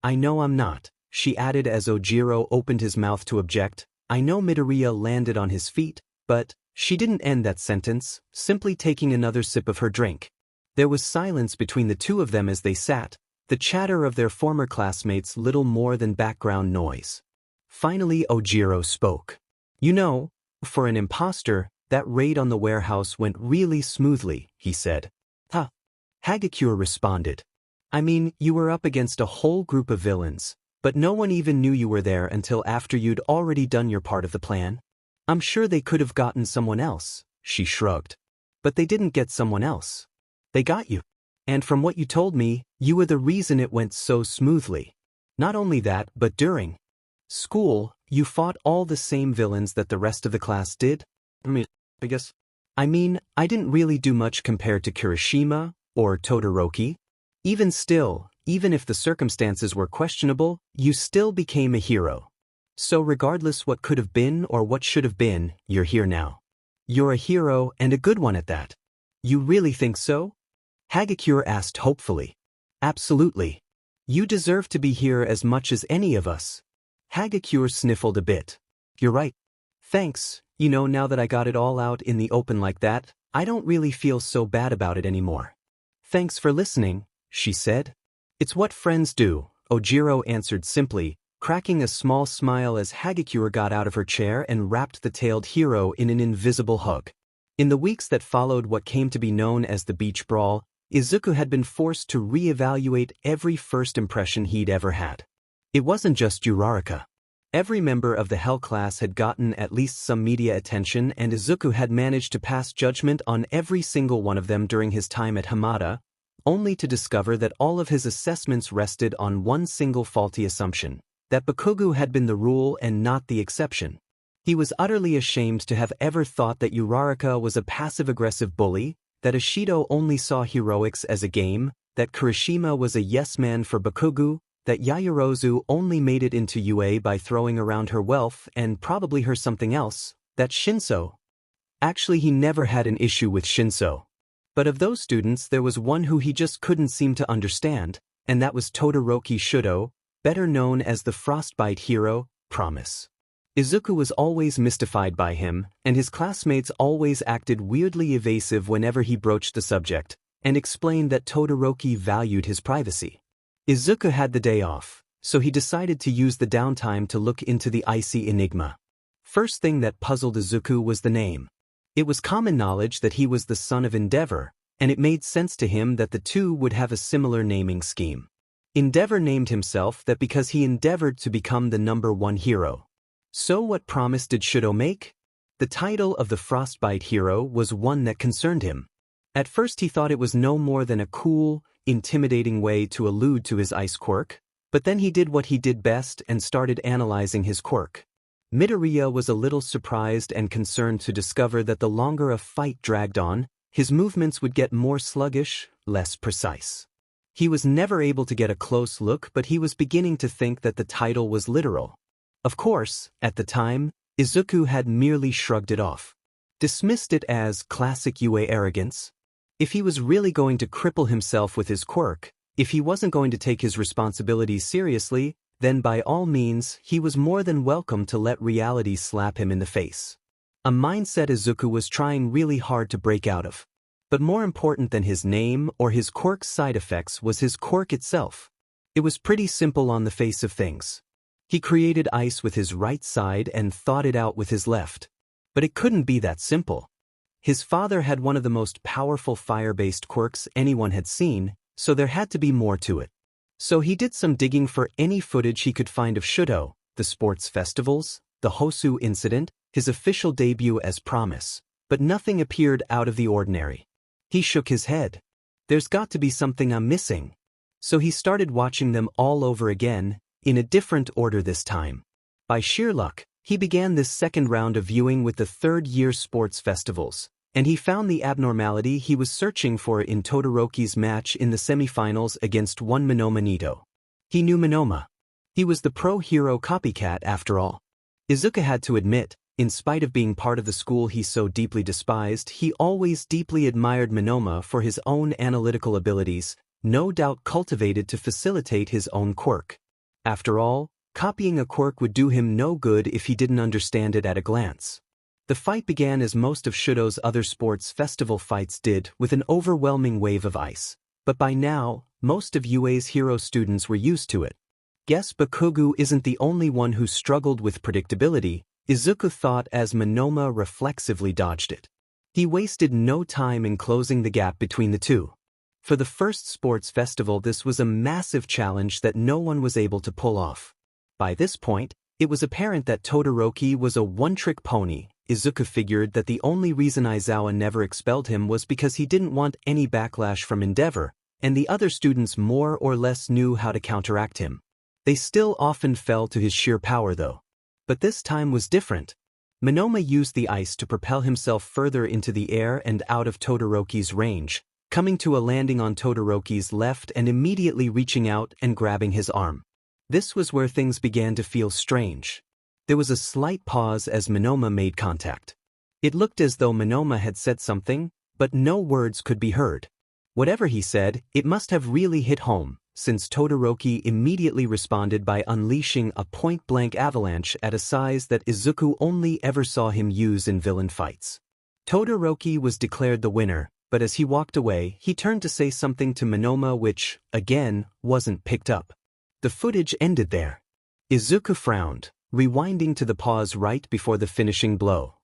Speaker 1: I know I'm not, she added as Ojiro opened his mouth to object. I know Midoriya landed on his feet, but she didn't end that sentence, simply taking another sip of her drink. There was silence between the two of them as they sat, the chatter of their former classmates little more than background noise. Finally Ojiro spoke. You know, for an impostor, that raid on the warehouse went really smoothly, he said. Huh. Hagakure responded. I mean, you were up against a whole group of villains, but no one even knew you were there until after you'd already done your part of the plan. I'm sure they could have gotten someone else, she shrugged. But they didn't get someone else. They got you. And from what you told me, you were the reason it went so smoothly. Not only that, but during school, you fought all the same villains that the rest of the class did? I mean, I didn't really do much compared to Kirishima or Todoroki. Even still, even if the circumstances were questionable, you still became a hero. So regardless what could have been or what should have been, you're here now. You're a hero and a good one at that. You really think so? Hagakure asked hopefully. Absolutely. You deserve to be here as much as any of us. Hagakure sniffled a bit. You're right. Thanks, you know, now that I got it all out in the open like that, I don't really feel so bad about it anymore. Thanks for listening, she said. It's what friends do, Ojiro answered simply, cracking a small smile as Hagakure got out of her chair and wrapped the tailed hero in an invisible hug. In the weeks that followed what came to be known as the beach brawl, Izuku had been forced to re-evaluate every first impression he'd ever had. It wasn't just Uraraka. Every member of the Hell class had gotten at least some media attention, and Izuku had managed to pass judgment on every single one of them during his time at Hamada, only to discover that all of his assessments rested on one single faulty assumption, that Bakugo had been the rule and not the exception. He was utterly ashamed to have ever thought that Uraraka was a passive-aggressive bully, that Ishido only saw heroics as a game, that Kirishima was a yes-man for Bakugo, that Yaoyorozu only made it into UA by throwing around her wealth and probably her something else, that Shinso. Actually, he never had an issue with Shinso. But of those students, there was one who he just couldn't seem to understand, and that was Todoroki Shudo, better known as the Frostbite hero, Promise. Izuku was always mystified by him, and his classmates always acted weirdly evasive whenever he broached the subject, and explained that Todoroki valued his privacy. Izuku had the day off, so he decided to use the downtime to look into the icy enigma. First thing that puzzled Izuku was the name. It was common knowledge that he was the son of Endeavor, and it made sense to him that the two would have a similar naming scheme. Endeavor named himself that because he endeavored to become the #1 hero. So what promise did Shudo make? The title of the Frostbite hero was one that concerned him. At first he thought it was no more than a cool, intimidating way to allude to his ice quirk, but then he did what he did best and started analyzing his quirk. Midoriya was a little surprised and concerned to discover that the longer a fight dragged on, his movements would get more sluggish, less precise. He was never able to get a close look, but he was beginning to think that the title was literal. Of course, at the time, Izuku had merely shrugged it off, dismissed it as classic UA arrogance. If he was really going to cripple himself with his quirk, if he wasn't going to take his responsibilities seriously, then by all means, he was more than welcome to let reality slap him in the face. A mindset Izuku was trying really hard to break out of. But more important than his name or his quirk's side effects was his quirk itself. It was pretty simple on the face of things. He created ice with his right side and thawed it out with his left. But it couldn't be that simple. His father had one of the most powerful fire-based quirks anyone had seen, so there had to be more to it. So he did some digging for any footage he could find of Shudo, the sports festivals, the Hosu incident, his official debut as Promise, but nothing appeared out of the ordinary. He shook his head. There's got to be something I'm missing. So he started watching them all over again, in a different order this time. By sheer luck, he began this second round of viewing with the third-year sports festivals, and he found the abnormality he was searching for in Todoroki's match in the semifinals against one Monoma Nito. He knew Monoma. He was the pro-hero copycat after all. Izuku had to admit, in spite of being part of the school he so deeply despised, he always deeply admired Monoma for his own analytical abilities, no doubt cultivated to facilitate his own quirk. After all, copying a quirk would do him no good if he didn't understand it at a glance. The fight began as most of Shudo's other sports festival fights did, with an overwhelming wave of ice. But by now, most of UA's hero students were used to it. Guess Bakugo isn't the only one who struggled with predictability, Izuku thought as Monoma reflexively dodged it. He wasted no time in closing the gap between the two. For the first sports festival, this was a massive challenge that no one was able to pull off. By this point, it was apparent that Todoroki was a one-trick pony. Izuku figured that the only reason Aizawa never expelled him was because he didn't want any backlash from Endeavor, and the other students more or less knew how to counteract him. They still often fell to his sheer power though. But this time was different. Monoma used the ice to propel himself further into the air and out of Todoroki's range, coming to a landing on Todoroki's left and immediately reaching out and grabbing his arm. This was where things began to feel strange. There was a slight pause as Monoma made contact. It looked as though Monoma had said something, but no words could be heard. Whatever he said, it must have really hit home, since Todoroki immediately responded by unleashing a point-blank avalanche at a size that Izuku only ever saw him use in villain fights. Todoroki was declared the winner, but as he walked away, he turned to say something to Monoma which, again, wasn't picked up. The footage ended there. Izuku frowned, rewinding to the pause right before the finishing blow.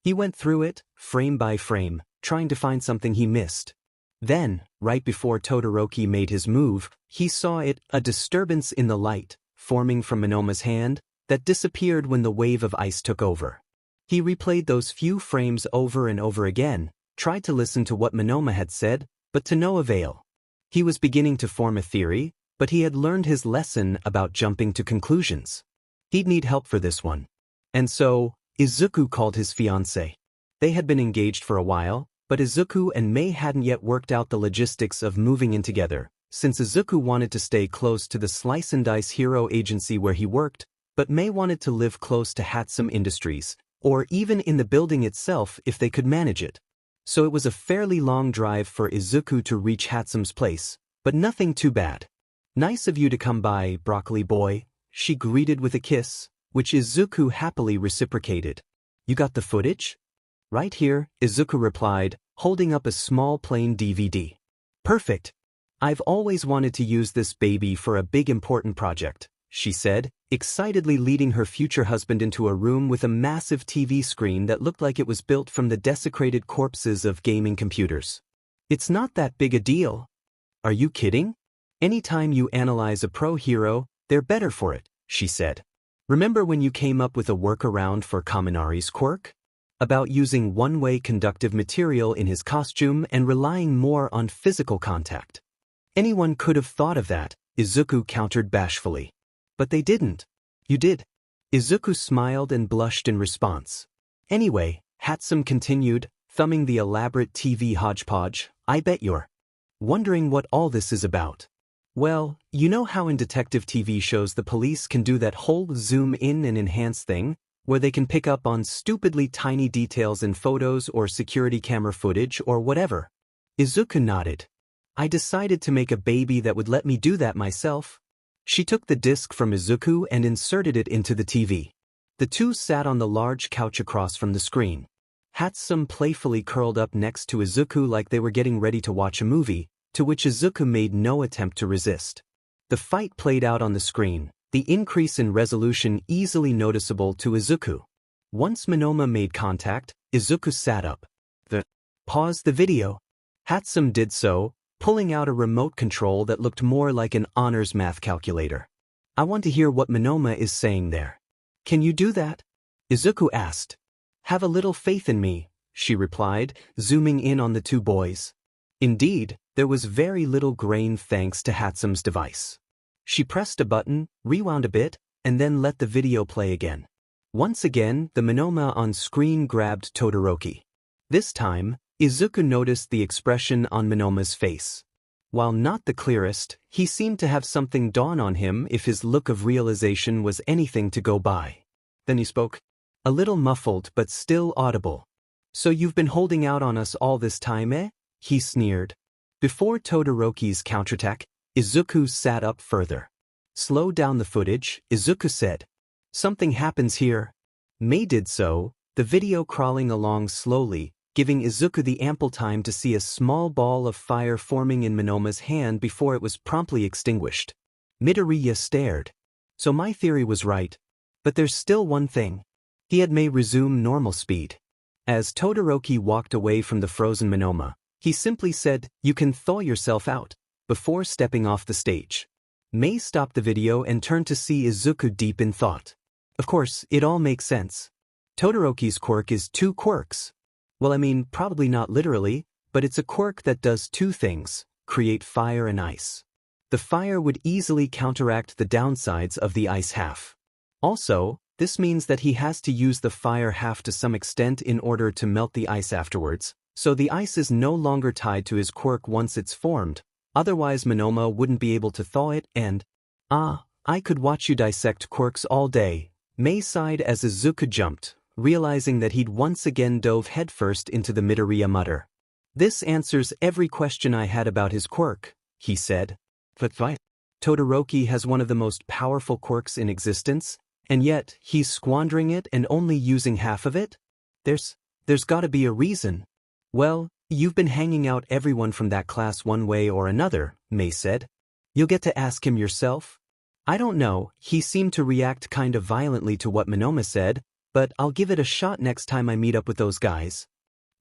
Speaker 1: He went through it, frame by frame, trying to find something he missed. Then, right before Todoroki made his move, he saw it, a disturbance in the light, forming from Monoma's hand, that disappeared when the wave of ice took over. He replayed those few frames over and over again, tried to listen to what Monoma had said, but to no avail. He was beginning to form a theory, but he had learned his lesson about jumping to conclusions. He'd need help for this one. And so, Izuku called his fiancée. They had been engaged for a while, but Izuku and Mei hadn't yet worked out the logistics of moving in together, since Izuku wanted to stay close to the Slice and Dice Hero agency where he worked, but Mei wanted to live close to Hatsume Industries, or even in the building itself if they could manage it. So it was a fairly long drive for Izuku to reach Hatsume's place, but nothing too bad. "Nice of you to come by, broccoli boy," she greeted with a kiss, which Izuku happily reciprocated. "You got the footage?" "Right here," Izuku replied, holding up a small plain DVD. "Perfect. I've always wanted to use this baby for a big important project," she said, excitedly leading her future husband into a room with a massive TV screen that looked like it was built from the desecrated corpses of gaming computers. "It's not that big a deal." "Are you kidding? Anytime you analyze a pro hero, they're better for it," she said. "Remember when you came up with a workaround for Kaminari's quirk? About using one-way conductive material in his costume and relying more on physical contact. Anyone could have thought of that," Izuku countered bashfully. "But they didn't." "You did." Izuku smiled and blushed in response. "Anyway," Hatsume continued, thumbing the elaborate TV hodgepodge, "I bet you're wondering what all this is about. Well, you know how in detective TV shows the police can do that whole zoom in and enhance thing, where they can pick up on stupidly tiny details in photos or security camera footage or whatever?" Izuku nodded. "I decided to make a baby that would let me do that myself." She took the disc from Izuku and inserted it into the TV. The two sat on the large couch across from the screen. Hatsume playfully curled up next to Izuku like they were getting ready to watch a movie, to which Izuku made no attempt to resist. The fight played out on the screen, the increase in resolution easily noticeable to Izuku. Once Monoma made contact, Izuku sat up. Pause the video." Hatsume did so, pulling out a remote control that looked more like an honors math calculator. "I want to hear what Monoma is saying there." "Can you do that?" Izuku asked. "Have a little faith in me," she replied, zooming in on the two boys. Indeed, there was very little grain thanks to Hatsume's device. She pressed a button, rewound a bit, and then let the video play again. Once again, the Monoma on screen grabbed Todoroki. This time, Izuku noticed the expression on Monoma's face. While not the clearest, he seemed to have something dawn on him if his look of realization was anything to go by. Then he spoke. A little muffled but still audible. "So you've been holding out on us all this time, eh?" he sneered. Before Todoroki's counterattack, Izuku sat up further. "Slow down the footage," Izuku said. "Something happens here." Mei did so, the video crawling along slowly, giving Izuku the ample time to see a small ball of fire forming in Monoma's hand before it was promptly extinguished. Midoriya stared. "So my theory was right. But there's still one thing." He had Mei resume normal speed. As Todoroki walked away from the frozen Monoma, he simply said, "You can thaw yourself out," before stepping off the stage. Mei stopped the video and turned to see Izuku deep in thought. Of course, it all makes sense. Todoroki's quirk is two quirks. Well, I mean, probably not literally, but it's a quirk that does two things, create fire and ice. The fire would easily counteract the downsides of the ice half. Also, this means that he has to use the fire half to some extent in order to melt the ice afterwards, so the ice is no longer tied to his quirk once it's formed, otherwise Monoma wouldn't be able to thaw it and… I could watch you dissect quirks all day, Mei sighed as Izuku jumped, realizing that he'd once again dove headfirst into the Midoriya mutter. "This answers every question I had about his quirk," he said. "But Todoroki has one of the most powerful quirks in existence, and yet he's squandering it and only using half of it? There's gotta be a reason." "Well, you've been hanging out everyone from that class one way or another," Mei said. "You'll get to ask him yourself." "I don't know, he seemed to react kind of violently to what Monoma said, but I'll give it a shot next time I meet up with those guys."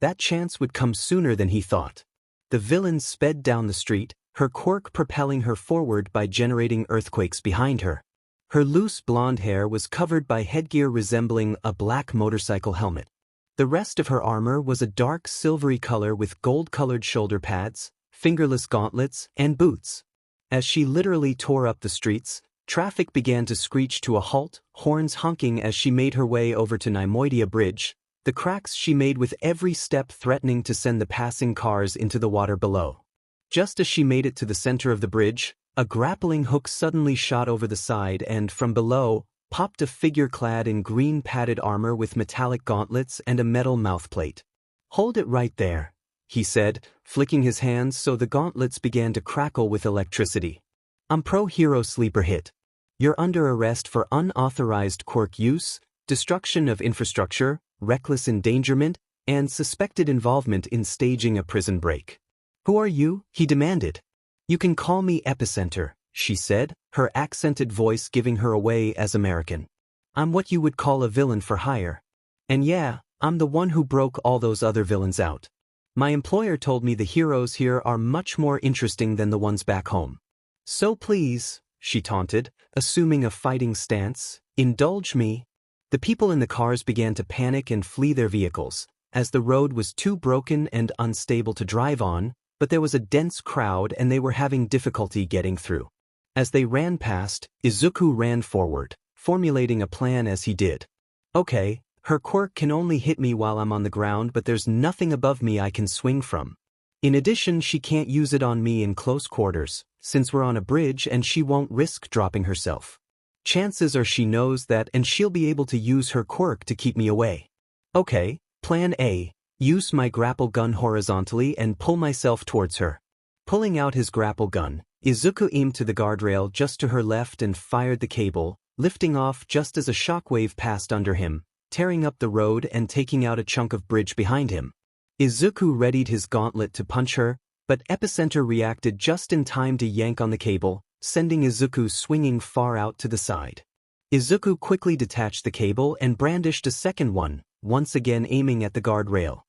Speaker 1: That chance would come sooner than he thought. The villain sped down the street, her quirk propelling her forward by generating earthquakes behind her. Her loose blonde hair was covered by headgear resembling a black motorcycle helmet. The rest of her armor was a dark silvery color with gold-colored shoulder pads, fingerless gauntlets, and boots. As she literally tore up the streets, traffic began to screech to a halt, horns honking as she made her way over to Neimoidia Bridge, the cracks she made with every step threatening to send the passing cars into the water below. Just as she made it to the center of the bridge, a grappling hook suddenly shot over the side and, from below, popped a figure clad in green padded armor with metallic gauntlets and a metal mouthplate. "Hold it right there," he said, flicking his hands so the gauntlets began to crackle with electricity. "I'm pro-hero sleeper hit. You're under arrest for unauthorized quirk use, destruction of infrastructure, reckless endangerment, and suspected involvement in staging a prison break." "Who are you?" he demanded. "You can call me Epicenter," she said, her accented voice giving her away as American. "I'm what you would call a villain for hire. And yeah, I'm the one who broke all those other villains out. My employer told me the heroes here are much more interesting than the ones back home. So please," she taunted, assuming a fighting stance, "indulge me." The people in the cars began to panic and flee their vehicles, as the road was too broken and unstable to drive on, but there was a dense crowd and they were having difficulty getting through. As they ran past, Izuku ran forward, formulating a plan as he did. "Okay, her quirk can only hit me while I'm on the ground, but there's nothing above me I can swing from. In addition, she can't use it on me in close quarters, since we're on a bridge and she won't risk dropping herself. Chances are she knows that and she'll be able to use her quirk to keep me away. Okay, plan A. Use my grapple gun horizontally and pull myself towards her." Pulling out his grapple gun, Izuku aimed to the guardrail just to her left and fired the cable, lifting off just as a shockwave passed under him, tearing up the road and taking out a chunk of bridge behind him. Izuku readied his gauntlet to punch her, but Epicenter reacted just in time to yank on the cable, sending Izuku swinging far out to the side. Izuku quickly detached the cable and brandished a second one, once again aiming at the guardrail.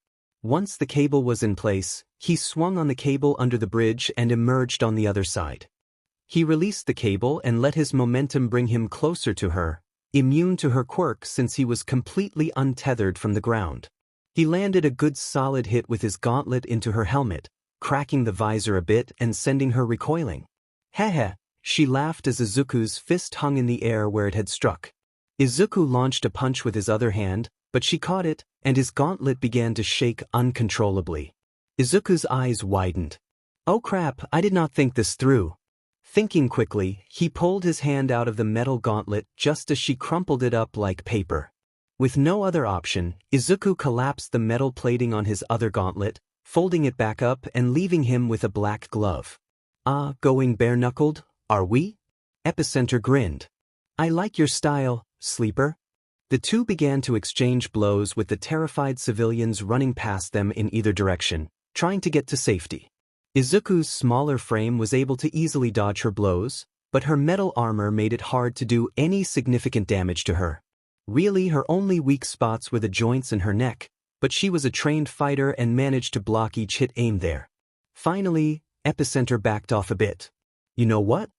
Speaker 1: Once the cable was in place, he swung on the cable under the bridge and emerged on the other side. He released the cable and let his momentum bring him closer to her, immune to her quirk since he was completely untethered from the ground. He landed a good solid hit with his gauntlet into her helmet, cracking the visor a bit and sending her recoiling. "Heh," she laughed as Izuku's fist hung in the air where it had struck. Izuku launched a punch with his other hand, but she caught it, and his gauntlet began to shake uncontrollably. Izuku's eyes widened. "Oh crap, I did not think this through." Thinking quickly, he pulled his hand out of the metal gauntlet just as she crumpled it up like paper. With no other option, Izuku collapsed the metal plating on his other gauntlet, folding it back up and leaving him with a black glove. "Ah, going bare-knuckled, are we?" Epicenter grinned. "I like your style, sleeper." The two began to exchange blows with the terrified civilians running past them in either direction, trying to get to safety. Izuku's smaller frame was able to easily dodge her blows, but her metal armor made it hard to do any significant damage to her. Really, her only weak spots were the joints in her neck, but she was a trained fighter and managed to block each hit aimed there. Finally, Epicenter backed off a bit. "You know what?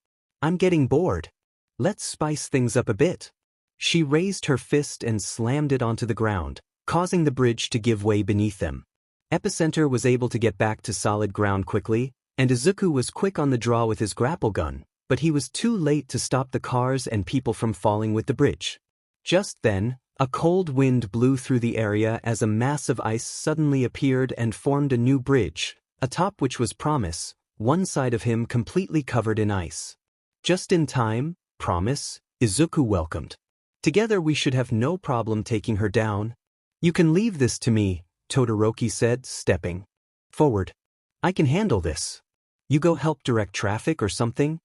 Speaker 1: I'm getting bored. Let's spice things up a bit." She raised her fist and slammed it onto the ground, causing the bridge to give way beneath them. Epicenter was able to get back to solid ground quickly, and Izuku was quick on the draw with his grapple gun, but he was too late to stop the cars and people from falling with the bridge. Just then, a cold wind blew through the area as a mass of ice suddenly appeared and formed a new bridge, atop which was Promise, one side of him completely covered in ice. "Just in time, Promise," Izuku welcomed. "Together we should have no problem taking her down." "You can leave this to me," Todoroki said, stepping forward. "I can handle this. You go help direct traffic or something?"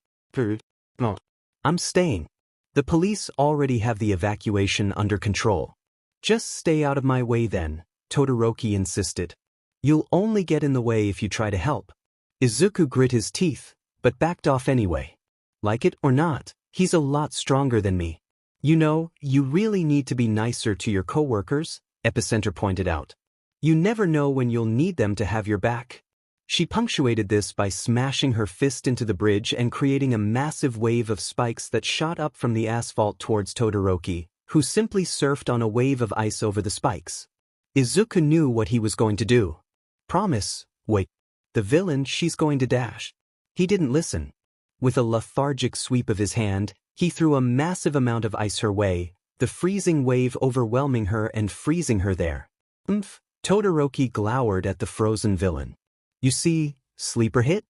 Speaker 1: "No. I'm staying. The police already have the evacuation under control." "Just stay out of my way then," Todoroki insisted. "You'll only get in the way if you try to help." Izuku grit his teeth, but backed off anyway. "Like it or not, he's a lot stronger than me." "You know, you really need to be nicer to your coworkers," Epicenter pointed out. "You never know when you'll need them to have your back." She punctuated this by smashing her fist into the bridge and creating a massive wave of spikes that shot up from the asphalt towards Todoroki, who simply surfed on a wave of ice over the spikes. Izuku knew what he was going to do. Promise, wait. The villain, she's going to dash. He didn't listen. With a lethargic sweep of his hand, he threw a massive amount of ice her way, the freezing wave overwhelming her and freezing her there. Todoroki glowered at the frozen villain. You see, sleeper hit?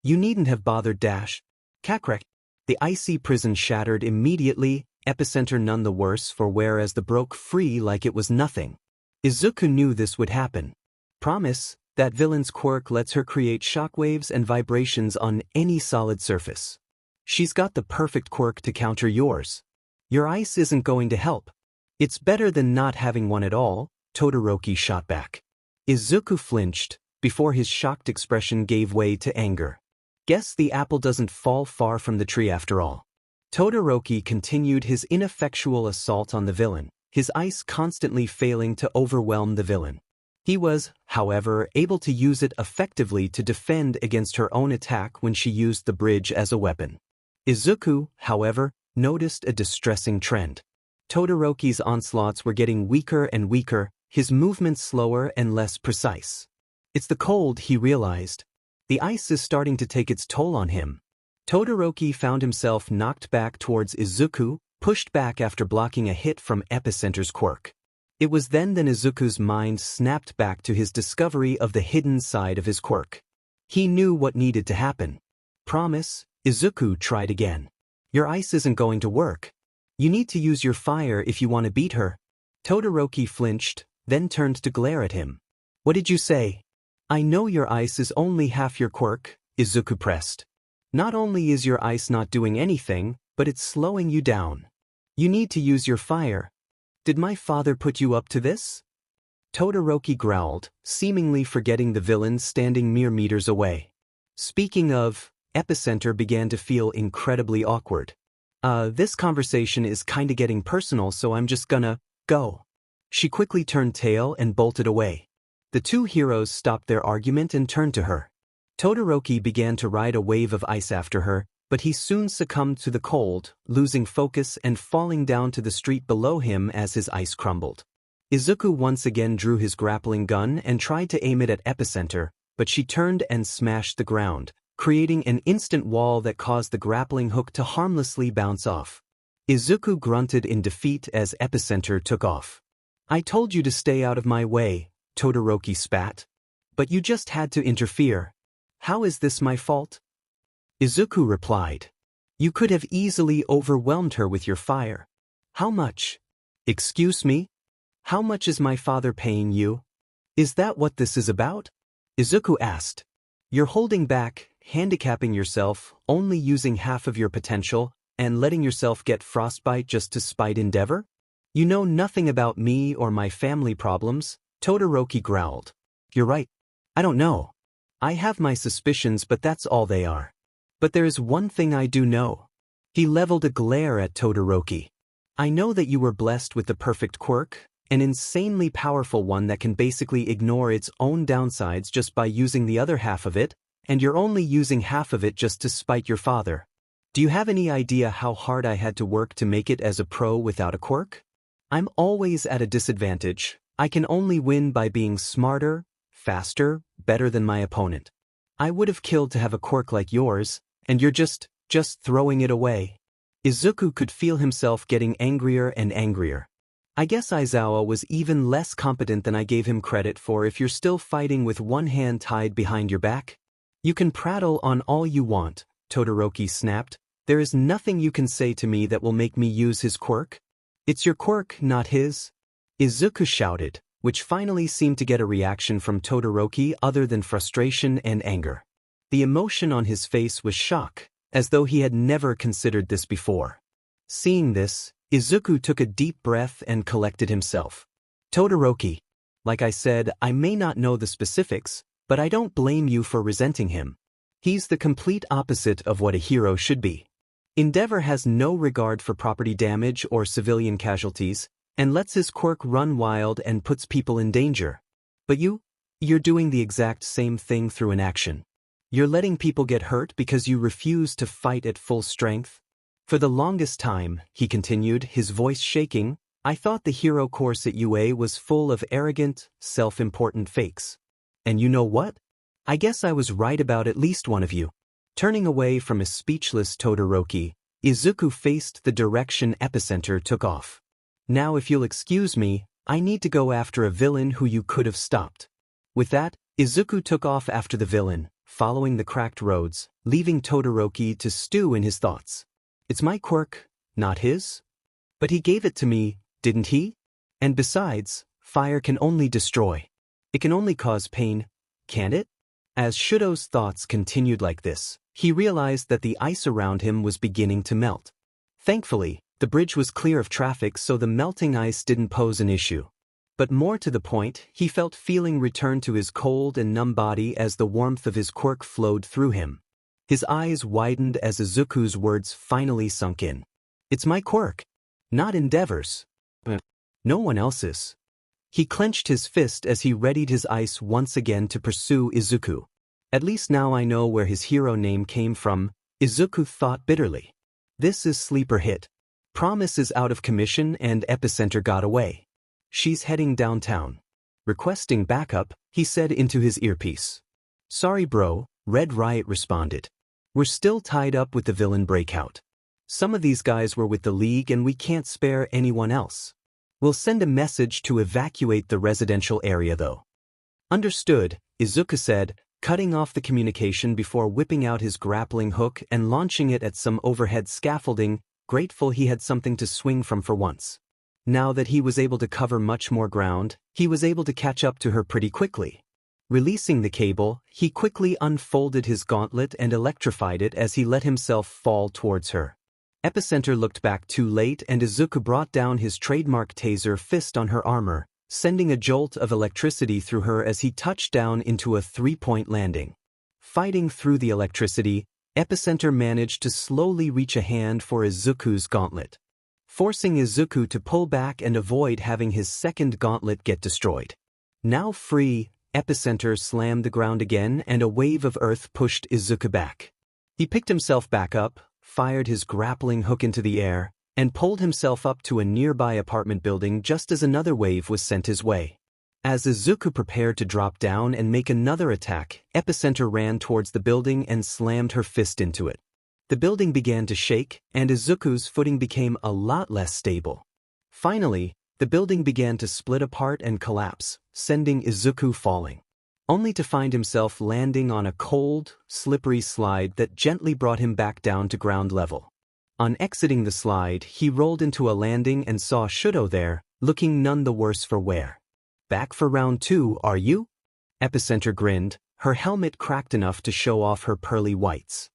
Speaker 1: You needn't have bothered dash. Kakrek. The icy prison shattered immediately, epicenter none the worse for whereas the broke free like it was nothing. Izuku knew this would happen. Promise, that villain's quirk lets her create shockwaves and vibrations on any solid surface. She's got the perfect quirk to counter yours. Your ice isn't going to help. It's better than not having one at all, Todoroki shot back. Izuku flinched, before his shocked expression gave way to anger. Guess the apple doesn't fall far from the tree after all. Todoroki continued his ineffectual assault on the villain, his ice constantly failing to overwhelm the villain. He was, however, able to use it effectively to defend against her own attack when she used the bridge as a weapon. Izuku, however, noticed a distressing trend. Todoroki's onslaughts were getting weaker and weaker, his movements slower and less precise. It's the cold, he realized. The ice is starting to take its toll on him. Todoroki found himself knocked back towards Izuku, pushed back after blocking a hit from Epicenter's quirk. It was then that Izuku's mind snapped back to his discovery of the hidden side of his quirk. He knew what needed to happen. Promise, Izuku tried again. Your ice isn't going to work. You need to use your fire if you want to beat her. Todoroki flinched, then turned to glare at him. What did you say? I know your ice is only half your quirk, Izuku pressed. Not only is your ice not doing anything, but it's slowing you down. You need to use your fire. Did my father put you up to this? Todoroki growled, seemingly forgetting the villain standing mere meters away. Speaking of, Epicenter began to feel incredibly awkward. This conversation is kinda getting personal, so I'm just gonna go. She quickly turned tail and bolted away. The two heroes stopped their argument and turned to her. Todoroki began to ride a wave of ice after her, but he soon succumbed to the cold, losing focus and falling down to the street below him as his ice crumbled. Izuku once again drew his grappling gun and tried to aim it at Epicenter, but she turned and smashed the ground, creating an instant wall that caused the grappling hook to harmlessly bounce off. Izuku grunted in defeat as Epicenter took off. I told you to stay out of my way, Todoroki spat. But you just had to interfere. How is this my fault? Izuku replied. You could have easily overwhelmed her with your fire. How much? Excuse me? How much is my father paying you? Is that what this is about? Izuku asked. You're holding back, handicapping yourself, only using half of your potential, and letting yourself get frostbite just to spite Endeavor? You know nothing about me or my family problems, Todoroki growled. You're right. I don't know. I have my suspicions, but that's all they are. But there is one thing I do know. He leveled a glare at Todoroki. I know that you were blessed with the perfect quirk, an insanely powerful one that can basically ignore its own downsides just by using the other half of it, and you're only using half of it just to spite your father. Do you have any idea how hard I had to work to make it as a pro without a quirk? I'm always at a disadvantage. I can only win by being smarter, faster, better than my opponent. I would have killed to have a quirk like yours, and you're just throwing it away. Izuku could feel himself getting angrier and angrier. I guess Aizawa was even less competent than I gave him credit for if you're still fighting with one hand tied behind your back. You can prattle on all you want, Todoroki snapped. There is nothing you can say to me that will make me use his quirk. It's your quirk, not his. Izuku shouted, which finally seemed to get a reaction from Todoroki other than frustration and anger. The emotion on his face was shock, as though he had never considered this before. Seeing this, Izuku took a deep breath and collected himself. Todoroki, like I said, I may not know the specifics, but I don't blame you for resenting him. He's the complete opposite of what a hero should be. Endeavor has no regard for property damage or civilian casualties, and lets his quirk run wild and puts people in danger. But you? You're doing the exact same thing through inaction. You're letting people get hurt because you refuse to fight at full strength. For the longest time, he continued, his voice shaking, I thought the hero course at UA was full of arrogant, self-important fakes. And you know what? I guess I was right about at least one of you. Turning away from a speechless Todoroki, Izuku faced the direction Epicenter took off. Now if you'll excuse me, I need to go after a villain who you could have stopped. With that, Izuku took off after the villain, following the cracked roads, leaving Todoroki to stew in his thoughts. It's my quirk, not his? But he gave it to me, didn't he? And besides, fire can only destroy. It can only cause pain, can't it? As Shudo's thoughts continued like this, he realized that the ice around him was beginning to melt. Thankfully, the bridge was clear of traffic so the melting ice didn't pose an issue. But more to the point, he felt feeling return to his cold and numb body as the warmth of his quirk flowed through him. His eyes widened as Izuku's words finally sunk in. It's my quirk. Not Endeavor's. No one else's. He clenched his fist as he readied his ice once again to pursue Izuku. At least now I know where his hero name came from, Izuku thought bitterly. This is sleeper hit. Promise is out of commission and Epicenter got away. She's heading downtown. Requesting backup, he said into his earpiece. Sorry bro, Red Riot responded. We're still tied up with the villain breakout. Some of these guys were with the League and we can't spare anyone else. We'll send a message to evacuate the residential area though. Understood, Izuku said, cutting off the communication before whipping out his grappling hook and launching it at some overhead scaffolding, grateful he had something to swing from for once. Now that he was able to cover much more ground, he was able to catch up to her pretty quickly. Releasing the cable, he quickly unfolded his gauntlet and electrified it as he let himself fall towards her. Epicenter looked back too late and Izuku brought down his trademark taser fist on her armor, sending a jolt of electricity through her as he touched down into a three-point landing. Fighting through the electricity, Epicenter managed to slowly reach a hand for Izuku's gauntlet, forcing Izuku to pull back and avoid having his second gauntlet get destroyed. Now free, Epicenter slammed the ground again and a wave of earth pushed Izuku back. He picked himself back up, fired his grappling hook into the air, and pulled himself up to a nearby apartment building just as another wave was sent his way. As Izuku prepared to drop down and make another attack, Epicenter ran towards the building and slammed her fist into it. The building began to shake, and Izuku's footing became a lot less stable. Finally, the building began to split apart and collapse, sending Izuku falling, only to find himself landing on a cold, slippery slide that gently brought him back down to ground level. On exiting the slide, he rolled into a landing and saw Shudo there, looking none the worse for wear. Back for round 2, are you? Epicenter grinned, her helmet cracked enough to show off her pearly whites.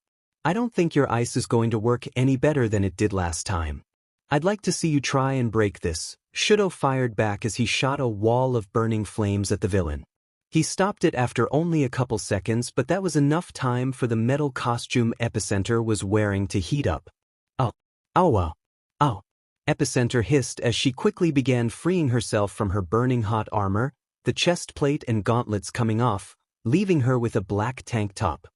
Speaker 1: I don't think your ice is going to work any better than it did last time. I'd like to see you try and break this, Shudo fired back as he shot a wall of burning flames at the villain. He stopped it after only a couple seconds, but that was enough time for the metal costume Epicenter was wearing to heat up. Ow. Epicenter hissed as she quickly began freeing herself from her burning hot armor, the chest plate and gauntlets coming off, leaving her with a black tank top.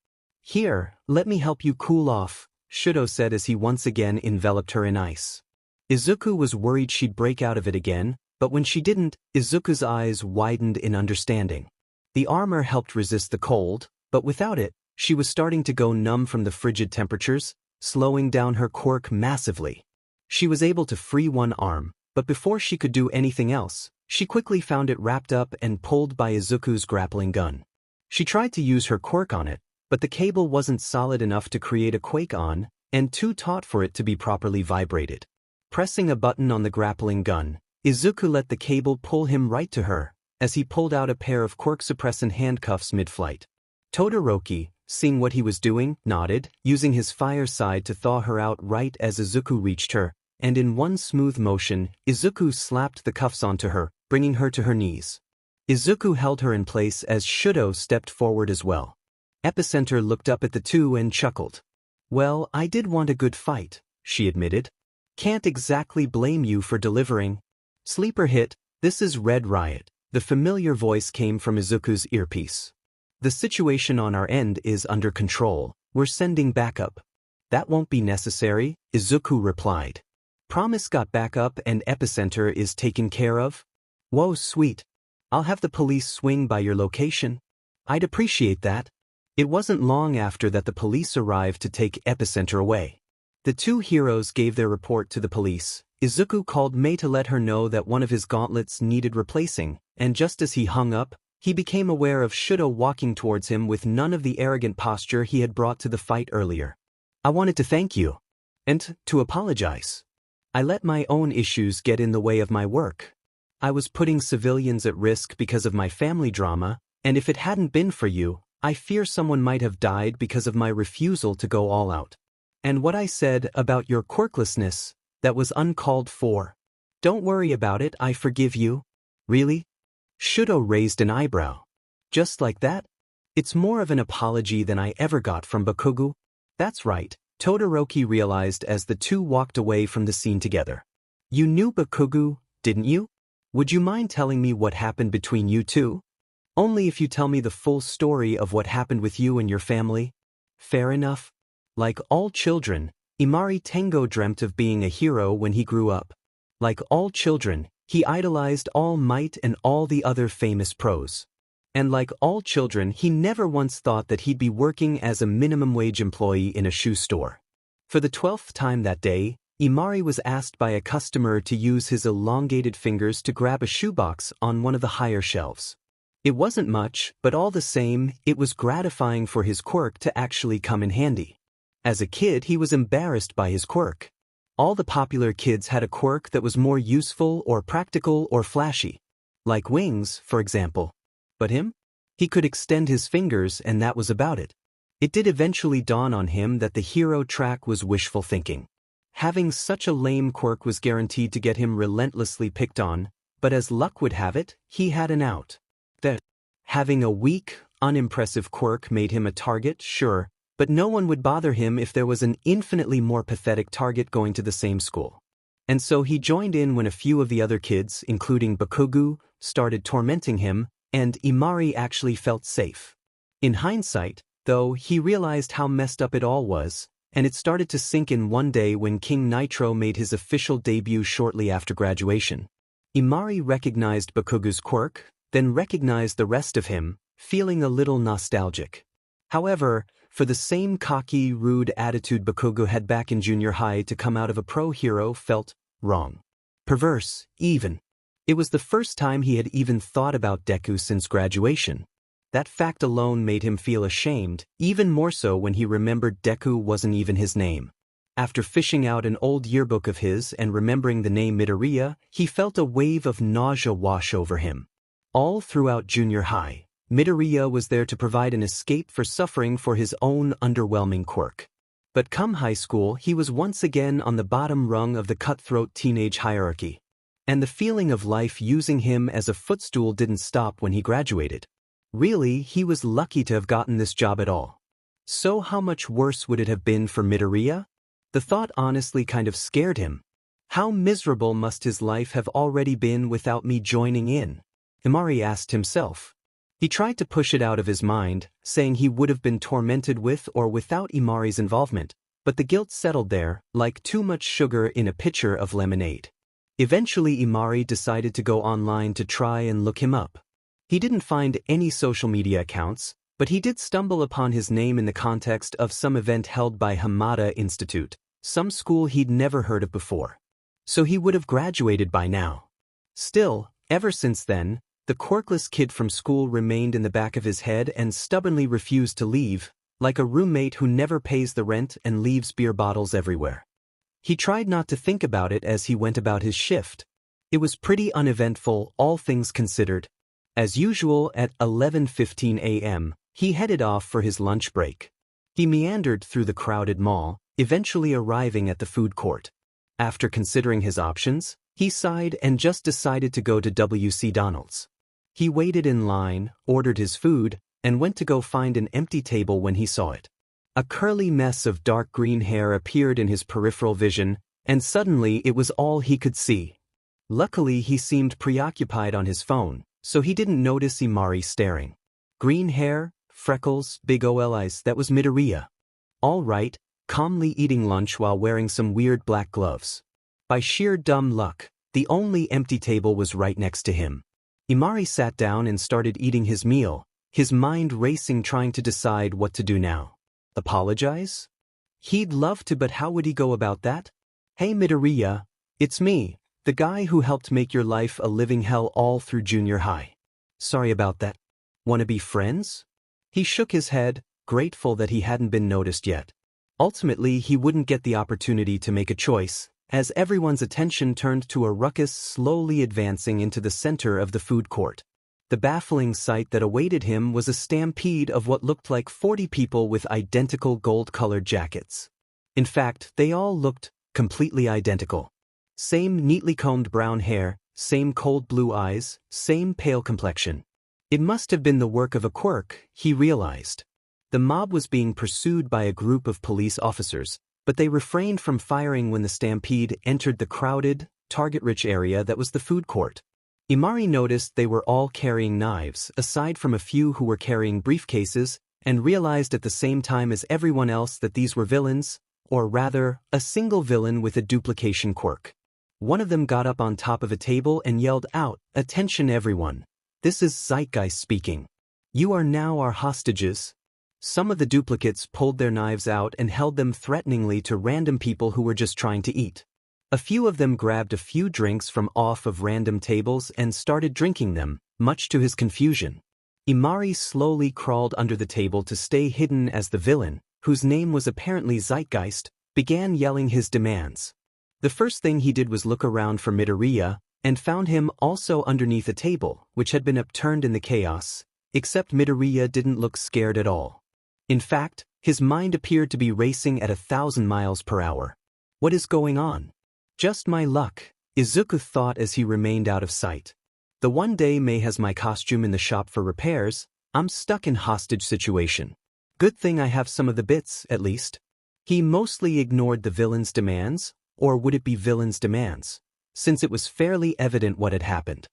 Speaker 1: Here, let me help you cool off, Shudo said as he once again enveloped her in ice. Izuku was worried she'd break out of it again, but when she didn't, Izuku's eyes widened in understanding. The armor helped resist the cold, but without it, she was starting to go numb from the frigid temperatures, slowing down her quirk massively. She was able to free one arm, but before she could do anything else, she quickly found it wrapped up and pulled by Izuku's grappling gun. She tried to use her quirk on it, but the cable wasn't solid enough to create a quake on, and too taut for it to be properly vibrated. Pressing a button on the grappling gun, Izuku let the cable pull him right to her, as he pulled out a pair of quirk-suppressant handcuffs mid-flight. Todoroki, seeing what he was doing, nodded, using his fire side to thaw her out right as Izuku reached her, and in one smooth motion, Izuku slapped the cuffs onto her, bringing her to her knees. Izuku held her in place as Shudo stepped forward as well. Epicenter looked up at the two and chuckled. Well, I did want a good fight, she admitted. Can't exactly blame you for delivering. Sleeper hit, this is Red Riot, The familiar voice came from Izuku's earpiece. The situation on our end is under control. We're sending backup. That won't be necessary, Izuku replied. Promise got backup and epicenter is taken care of? Whoa, sweet. I'll have the police swing by your location. I'd appreciate that. It wasn't long after that the police arrived to take epicenter away. The two heroes gave their report to the police. Izuku called Mei to let her know that one of his gauntlets needed replacing, and just as he hung up, he became aware of Shudo walking towards him with none of the arrogant posture he had brought to the fight earlier. I wanted to thank you. And to apologize. I let my own issues get in the way of my work. I was putting civilians at risk because of my family drama, and if it hadn't been for you, I fear someone might have died because of my refusal to go all out. And what I said about your quirklessness, that was uncalled for. Don't worry about it, I forgive you. Really? Shudo raised an eyebrow. Just like that? It's more of an apology than I ever got from Bakugo. That's right, Todoroki realized as the two walked away from the scene together. You knew Bakugo, didn't you? Would you mind telling me what happened between you two? Only if you tell me the full story of what happened with you and your family. Fair enough. Like all children, Imari Tengo dreamt of being a hero when he grew up. Like all children, he idolized All Might and all the other famous pros. And like all children, he never once thought that he'd be working as a minimum wage employee in a shoe store. For the 12th time that day, Imari was asked by a customer to use his elongated fingers to grab a shoebox on one of the higher shelves. It wasn't much, but all the same, it was gratifying for his quirk to actually come in handy. As a kid, he was embarrassed by his quirk. All the popular kids had a quirk that was more useful or practical or flashy. Like wings, for example. But him? He could extend his fingers and that was about it. It did eventually dawn on him that the hero track was wishful thinking. Having such a lame quirk was guaranteed to get him relentlessly picked on, but as luck would have it, he had an out. Having a weak, unimpressive quirk made him a target, sure, but no one would bother him if there was an infinitely more pathetic target going to the same school. And so he joined in when a few of the other kids, including Bakugo, started tormenting him, and Imari actually felt safe. In hindsight, though, he realized how messed up it all was, and it started to sink in one day when King Nitro made his official debut shortly after graduation. Imari recognized Bakugo's quirk, then recognized the rest of him, feeling a little nostalgic. However, for the same cocky, rude attitude Bakugo had back in junior high to come out of a pro hero felt wrong. Perverse, even. It was the first time he had even thought about Deku since graduation. That fact alone made him feel ashamed, even more so when he remembered Deku wasn't even his name. After fishing out an old yearbook of his and remembering the name Midoriya, he felt a wave of nausea wash over him. All throughout junior high, Midoriya was there to provide an escape for suffering for his own underwhelming quirk. But come high school, he was once again on the bottom rung of the cutthroat teenage hierarchy. And the feeling of life using him as a footstool didn't stop when he graduated. Really, he was lucky to have gotten this job at all. So how much worse would it have been for Midoriya? The thought honestly kind of scared him. How miserable must his life have already been without me joining in? Imari asked himself. He tried to push it out of his mind, saying he would have been tormented with or without Imari's involvement, but the guilt settled there, like too much sugar in a pitcher of lemonade. Eventually Imari decided to go online to try and look him up. He didn't find any social media accounts, but he did stumble upon his name in the context of some event held by Hamada Institute, some school he'd never heard of before. So he would have graduated by now. Still, ever since then, the quirkless kid from school remained in the back of his head and stubbornly refused to leave, like a roommate who never pays the rent and leaves beer bottles everywhere. He tried not to think about it as he went about his shift. It was pretty uneventful, all things considered. As usual, at 11:15 a.m., he headed off for his lunch break. He meandered through the crowded mall, eventually arriving at the food court. After considering his options, he sighed and just decided to go to W.C. Donald's. He waited in line, ordered his food, and went to go find an empty table when he saw it. A curly mess of dark green hair appeared in his peripheral vision, and suddenly it was all he could see. Luckily he seemed preoccupied on his phone, so he didn't notice Imari staring. Green hair, freckles, big OL eyes, that was Midoriya. All right, calmly eating lunch while wearing some weird black gloves. By sheer dumb luck, the only empty table was right next to him. Imari sat down and started eating his meal, his mind racing trying to decide what to do now. Apologize? He'd love to, but how would he go about that? Hey Midoriya, it's me, the guy who helped make your life a living hell all through junior high. Sorry about that. Wanna be friends? He shook his head, grateful that he hadn't been noticed yet. Ultimately, he wouldn't get the opportunity to make a choice, as everyone's attention turned to a ruckus slowly advancing into the center of the food court. The baffling sight that awaited him was a stampede of what looked like 40 people with identical gold-colored jackets. In fact, they all looked completely identical. Same neatly combed brown hair, same cold blue eyes, same pale complexion. It must have been the work of a quirk, he realized. The mob was being pursued by a group of police officers, but they refrained from firing when the stampede entered the crowded, target-rich area that was the food court. Imari noticed they were all carrying knives, aside from a few who were carrying briefcases, and realized at the same time as everyone else that these were villains, or rather, a single villain with a duplication quirk. One of them got up on top of a table and yelled out, "Attention everyone. This is Zeitgeist speaking. You are now our hostages." Some of the duplicates pulled their knives out and held them threateningly to random people who were just trying to eat. A few of them grabbed a few drinks from off of random tables and started drinking them, much to his confusion. Imari slowly crawled under the table to stay hidden as the villain, whose name was apparently Zeitgeist, began yelling his demands. The first thing he did was look around for Midoriya, and found him also underneath a table, which had been upturned in the chaos, except Midoriya didn't look scared at all. In fact, his mind appeared to be racing at 1,000 miles per hour. What is going on? Just my luck, Izuku thought as he remained out of sight. The one day May has my costume in the shop for repairs, I'm stuck in hostage situation. Good thing I have some of the bits, at least. He mostly ignored the villain's demands, or would it be villain's demands, since it was fairly evident what had happened.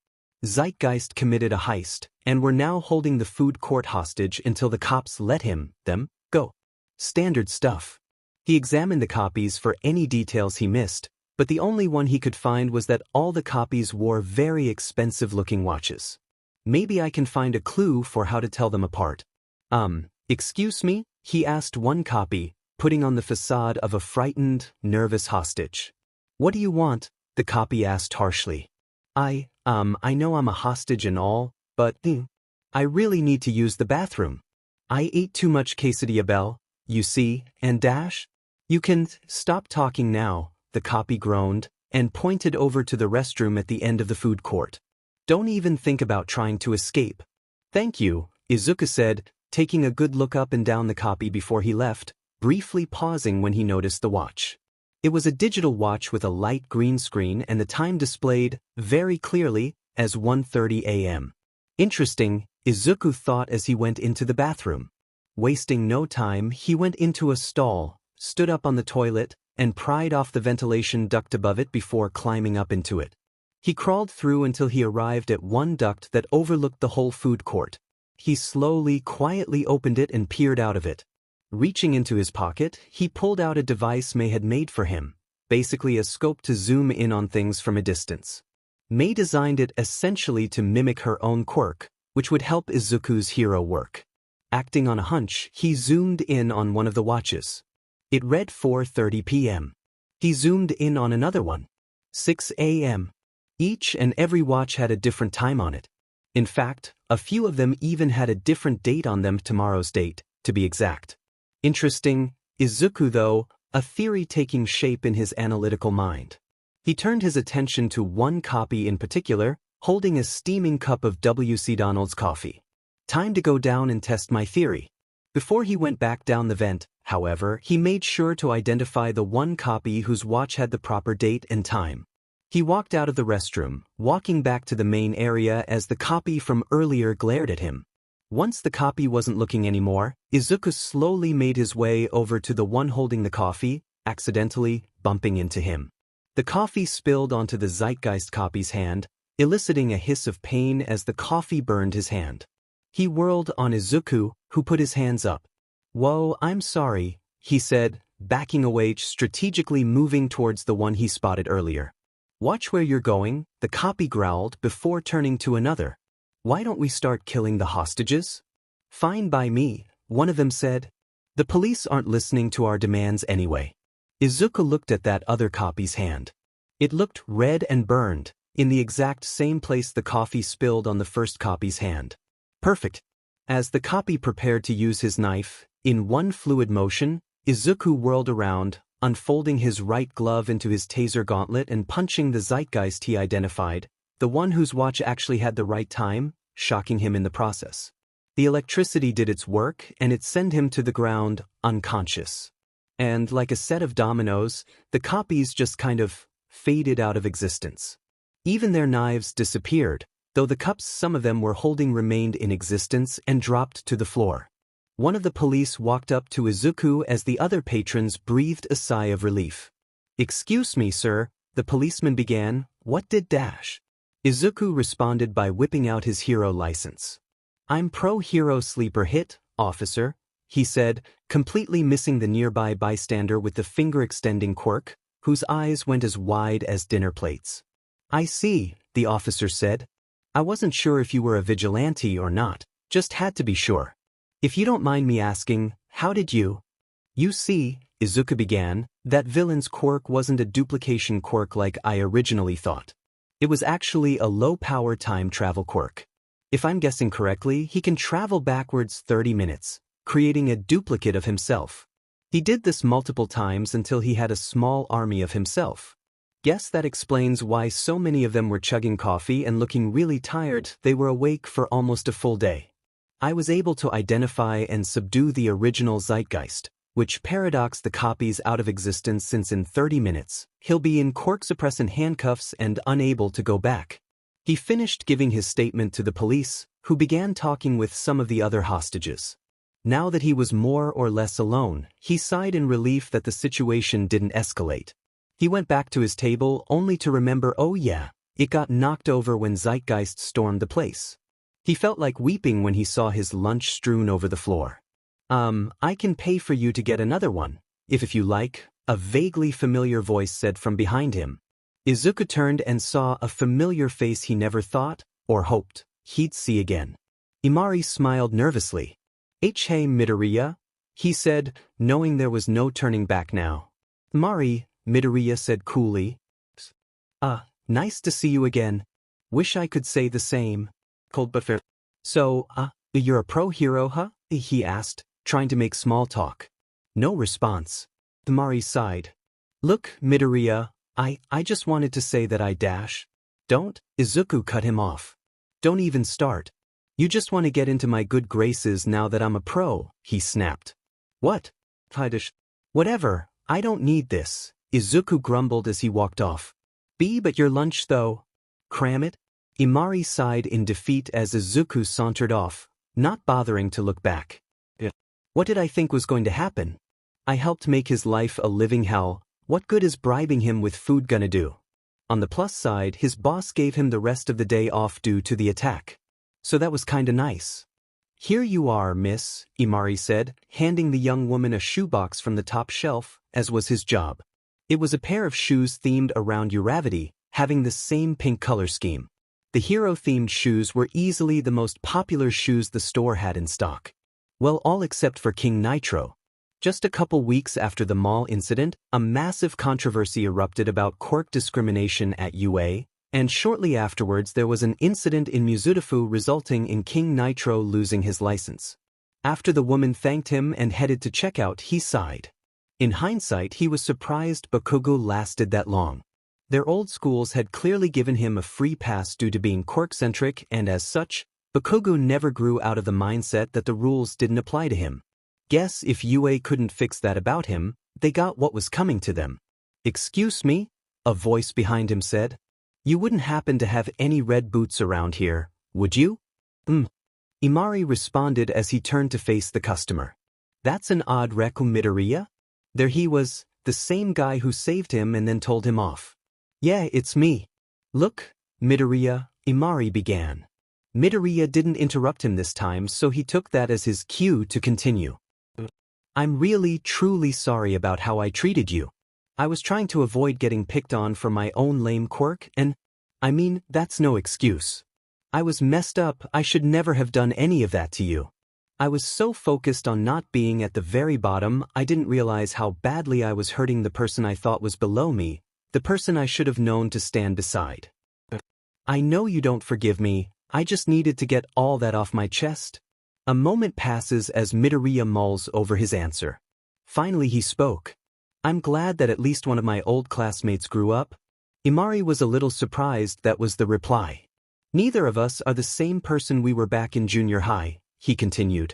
Speaker 1: Zeitgeist committed a heist, and were now holding the food court hostage until the cops let them, go. Standard stuff. He examined the copies for any details he missed, but the only one he could find was that all the copies wore very expensive-looking watches. Maybe I can find a clue for how to tell them apart. Excuse me? He asked one copy, putting on the facade of a frightened, nervous hostage. What do you want? The copy asked harshly. I know I'm a hostage and all, but I really need to use the bathroom. I ate too much quesadilla bell, you see, and dash. You can stop talking now, the copy groaned, and pointed over to the restroom at the end of the food court. Don't even think about trying to escape. Thank you, Izuku said, taking a good look up and down the copy before he left, briefly pausing when he noticed the watch. It was a digital watch with a light green screen and the time displayed, very clearly, as 1:30 a.m. Interesting, Izuku thought as he went into the bathroom. Wasting no time, he went into a stall, stood up on the toilet, and pried off the ventilation duct above it before climbing up into it. He crawled through until he arrived at one duct that overlooked the whole food court. He slowly, quietly opened it and peered out of it. Reaching into his pocket, he pulled out a device May had made for him, basically a scope to zoom in on things from a distance. May designed it essentially to mimic her own quirk, which would help Izuku's hero work. Acting on a hunch, he zoomed in on one of the watches. It read 4:30 p.m. He zoomed in on another one. 6 a.m. Each and every watch had a different time on it. In fact, a few of them even had a different date on them, tomorrow's date, to be exact. Interesting, Izuku though, a theory taking shape in his analytical mind. He turned his attention to one copy in particular, holding a steaming cup of W.C. Donald's coffee. Time to go down and test my theory. Before he went back down the vent, however, he made sure to identify the one copy whose watch had the proper date and time. He walked out of the restroom, walking back to the main area as the copy from earlier glared at him. Once the copy wasn't looking anymore, Izuku slowly made his way over to the one holding the coffee, accidentally bumping into him. The coffee spilled onto the Zeitgeist copy's hand, eliciting a hiss of pain as the coffee burned his hand. He whirled on Izuku, who put his hands up. "Whoa, I'm sorry," he said, backing away, strategically moving towards the one he spotted earlier. "Watch where you're going," the copy growled before turning to another. "Why don't we start killing the hostages?" "Fine by me," one of them said. "The police aren't listening to our demands anyway." Izuku looked at that other copy's hand. It looked red and burned, in the exact same place the coffee spilled on the first copy's hand. Perfect. As the copy prepared to use his knife, in one fluid motion, Izuku whirled around, unfolding his right glove into his taser gauntlet and punching the zeitgeist he identified, the one whose watch actually had the right time, shocking him in the process. The electricity did its work, and it sent him to the ground, unconscious. And like a set of dominoes, the copies just kind of faded out of existence. Even their knives disappeared, though the cups some of them were holding remained in existence and dropped to the floor. One of the police walked up to Izuku as the other patrons breathed a sigh of relief. "Excuse me, sir," the policeman began. "What did dash?" Izuku responded by whipping out his hero license. "I'm pro-hero sleeper hit, officer," he said, completely missing the nearby bystander with the finger-extending Quirk, whose eyes went as wide as dinner plates. "I see," the officer said. "I wasn't sure if you were a vigilante or not, just had to be sure. If you don't mind me asking, how did you—" "You see," Izuku began, "that villain's quirk wasn't a duplication quirk like I originally thought. It was actually a low-power time travel quirk. If I'm guessing correctly, he can travel backwards 30 minutes, creating a duplicate of himself. He did this multiple times until he had a small army of himself. Guess that explains why so many of them were chugging coffee and looking really tired. They were awake for almost a full day. I was able to identify and subdue the original zeitgeist, which paradoxed the copies out of existence since in 30 minutes, he'll be in quirk-suppressant handcuffs and unable to go back." He finished giving his statement to the police, who began talking with some of the other hostages. Now that he was more or less alone, he sighed in relief that the situation didn't escalate. He went back to his table only to remember, oh yeah, it got knocked over when Zeitgeist stormed the place. He felt like weeping when he saw his lunch strewn over the floor. I can pay for you to get another one, if you like," a vaguely familiar voice said from behind him. Izuku turned and saw a familiar face he never thought, or hoped, he'd see again. Imari smiled nervously. "Hey Midoriya," he said, knowing there was no turning back now. "Imari," Midoriya said coolly. Nice to see you again. Wish I could say the same." Cold but fair. "So, you're a pro-hero, huh?" he asked, trying to make small talk. No response. Imari sighed. "Look, Midoriya, I just wanted to say that I dash." "Don't," Izuku cut him off. "Don't even start. You just want to get into my good graces now that I'm a pro," he snapped. "What?" "Whatever, I don't need this," Izuku grumbled as he walked off. But your lunch though." "Cram it?" Imari sighed in defeat as Izuku sauntered off, not bothering to look back. What did I think was going to happen? I helped make his life a living hell. What good is bribing him with food gonna do? On the plus side, his boss gave him the rest of the day off due to the attack. So that was kinda nice. "Here you are, miss," Imari said, handing the young woman a shoebox from the top shelf, as was his job. It was a pair of shoes themed around Uravity, having the same pink color scheme. The hero-themed shoes were easily the most popular shoes the store had in stock. Well, all except for King Nitro. Just a couple weeks after the mall incident, a massive controversy erupted about quirk discrimination at UA, and shortly afterwards there was an incident in Mizudafu resulting in King Nitro losing his license. After the woman thanked him and headed to checkout, he sighed. In hindsight, he was surprised Bakugo lasted that long. Their old schools had clearly given him a free pass due to being quirk-centric, and as such, Bakugo never grew out of the mindset that the rules didn't apply to him. Guess if UA couldn't fix that about him, they got what was coming to them. "Excuse me?" a voice behind him said. "You wouldn't happen to have any red boots around here, would you?" Imari responded as he turned to face the customer. "That's an odd Reku Midoriya?" There he was, the same guy who saved him and then told him off. "Yeah, it's me." "Look, Midoriya, Imari began. Midoriya didn't interrupt him this time, so he took that as his cue to continue. I'm really, truly sorry about how I treated you. I was trying to avoid getting picked on for my own lame quirk, and I mean, that's no excuse. I was messed up. I should never have done any of that to you. I was so focused on not being at the very bottom, I didn't realize how badly I was hurting the person I thought was below me, the person I should have known to stand beside. I know you don't forgive me, I just needed to get all that off my chest. A moment passes as Midoriya mulls over his answer. Finally he spoke. I'm glad that at least one of my old classmates grew up. Imari was a little surprised that was the reply. Neither of us are the same person we were back in junior high, he continued.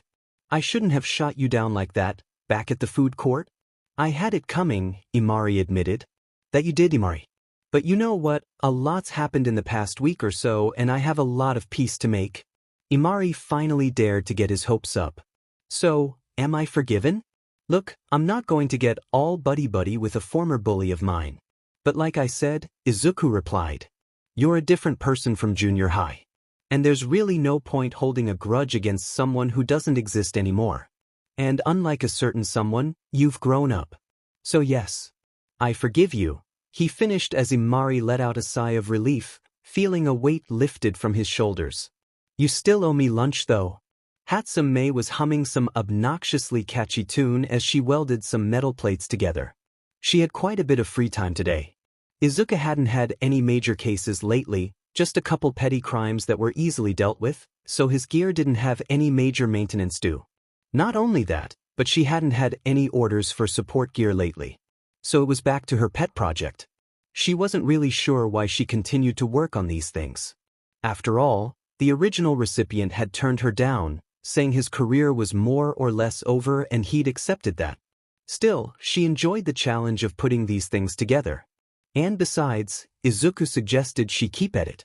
Speaker 1: I shouldn't have shot you down like that, back at the food court. I had it coming, Imari admitted. That you did, Imari. But you know what, a lot's happened in the past week or so and I have a lot of peace to make. Imari finally dared to get his hopes up. So, am I forgiven? Look, I'm not going to get all buddy-buddy with a former bully of mine. But like I said, Izuku replied. You're a different person from junior high. And there's really no point holding a grudge against someone who doesn't exist anymore. And unlike a certain someone, you've grown up. So yes, I forgive you. He finished as Imari let out a sigh of relief, feeling a weight lifted from his shoulders. You still owe me lunch though. Hatsume was humming some obnoxiously catchy tune as she welded some metal plates together. She had quite a bit of free time today. Izuku hadn't had any major cases lately, just a couple petty crimes that were easily dealt with, so his gear didn't have any major maintenance due. Not only that, but she hadn't had any orders for support gear lately. So it was back to her pet project. She wasn't really sure why she continued to work on these things. After all, the original recipient had turned her down, saying his career was more or less over and he'd accepted that. Still, she enjoyed the challenge of putting these things together. And besides, Izuku suggested she keep at it.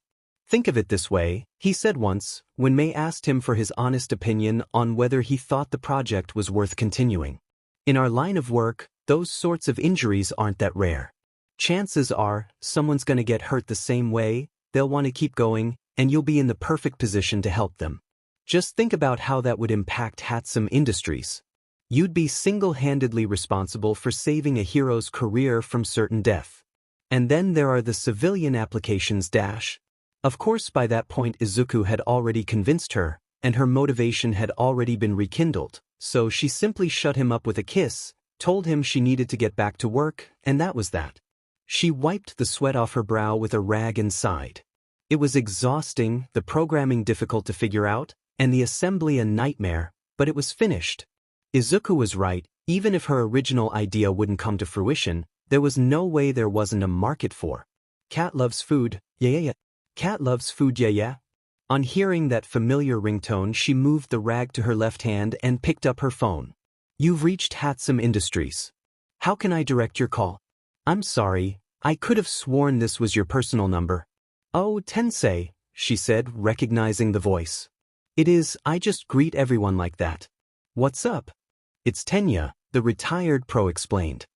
Speaker 1: Think of it this way, he said once, when Mei asked him for his honest opinion on whether he thought the project was worth continuing. In our line of work, those sorts of injuries aren't that rare. Chances are, someone's gonna get hurt the same way, they'll want to keep going, and you'll be in the perfect position to help them. Just think about how that would impact Hatsume Industries. You'd be single-handedly responsible for saving a hero's career from certain death. And then there are the civilian applications dash. Of course by that point Izuku had already convinced her, and her motivation had already been rekindled, so she simply shut him up with a kiss, told him she needed to get back to work, and that was that. She wiped the sweat off her brow with a rag and sighed. It was exhausting, the programming difficult to figure out, and the assembly a nightmare, but it was finished. Izuku was right, even if her original idea wouldn't come to fruition, there was no way there wasn't a market for. Cat loves food, yeah. Cat loves food, yeah. On hearing that familiar ringtone she moved the rag to her left hand and picked up her phone. You've reached Hatsume Industries. How can I direct your call? I'm sorry, I could have sworn this was your personal number. Oh, Tensei, she said, recognizing the voice. It is, I just greet everyone like that. What's up? It's Tenya, the retired pro explained.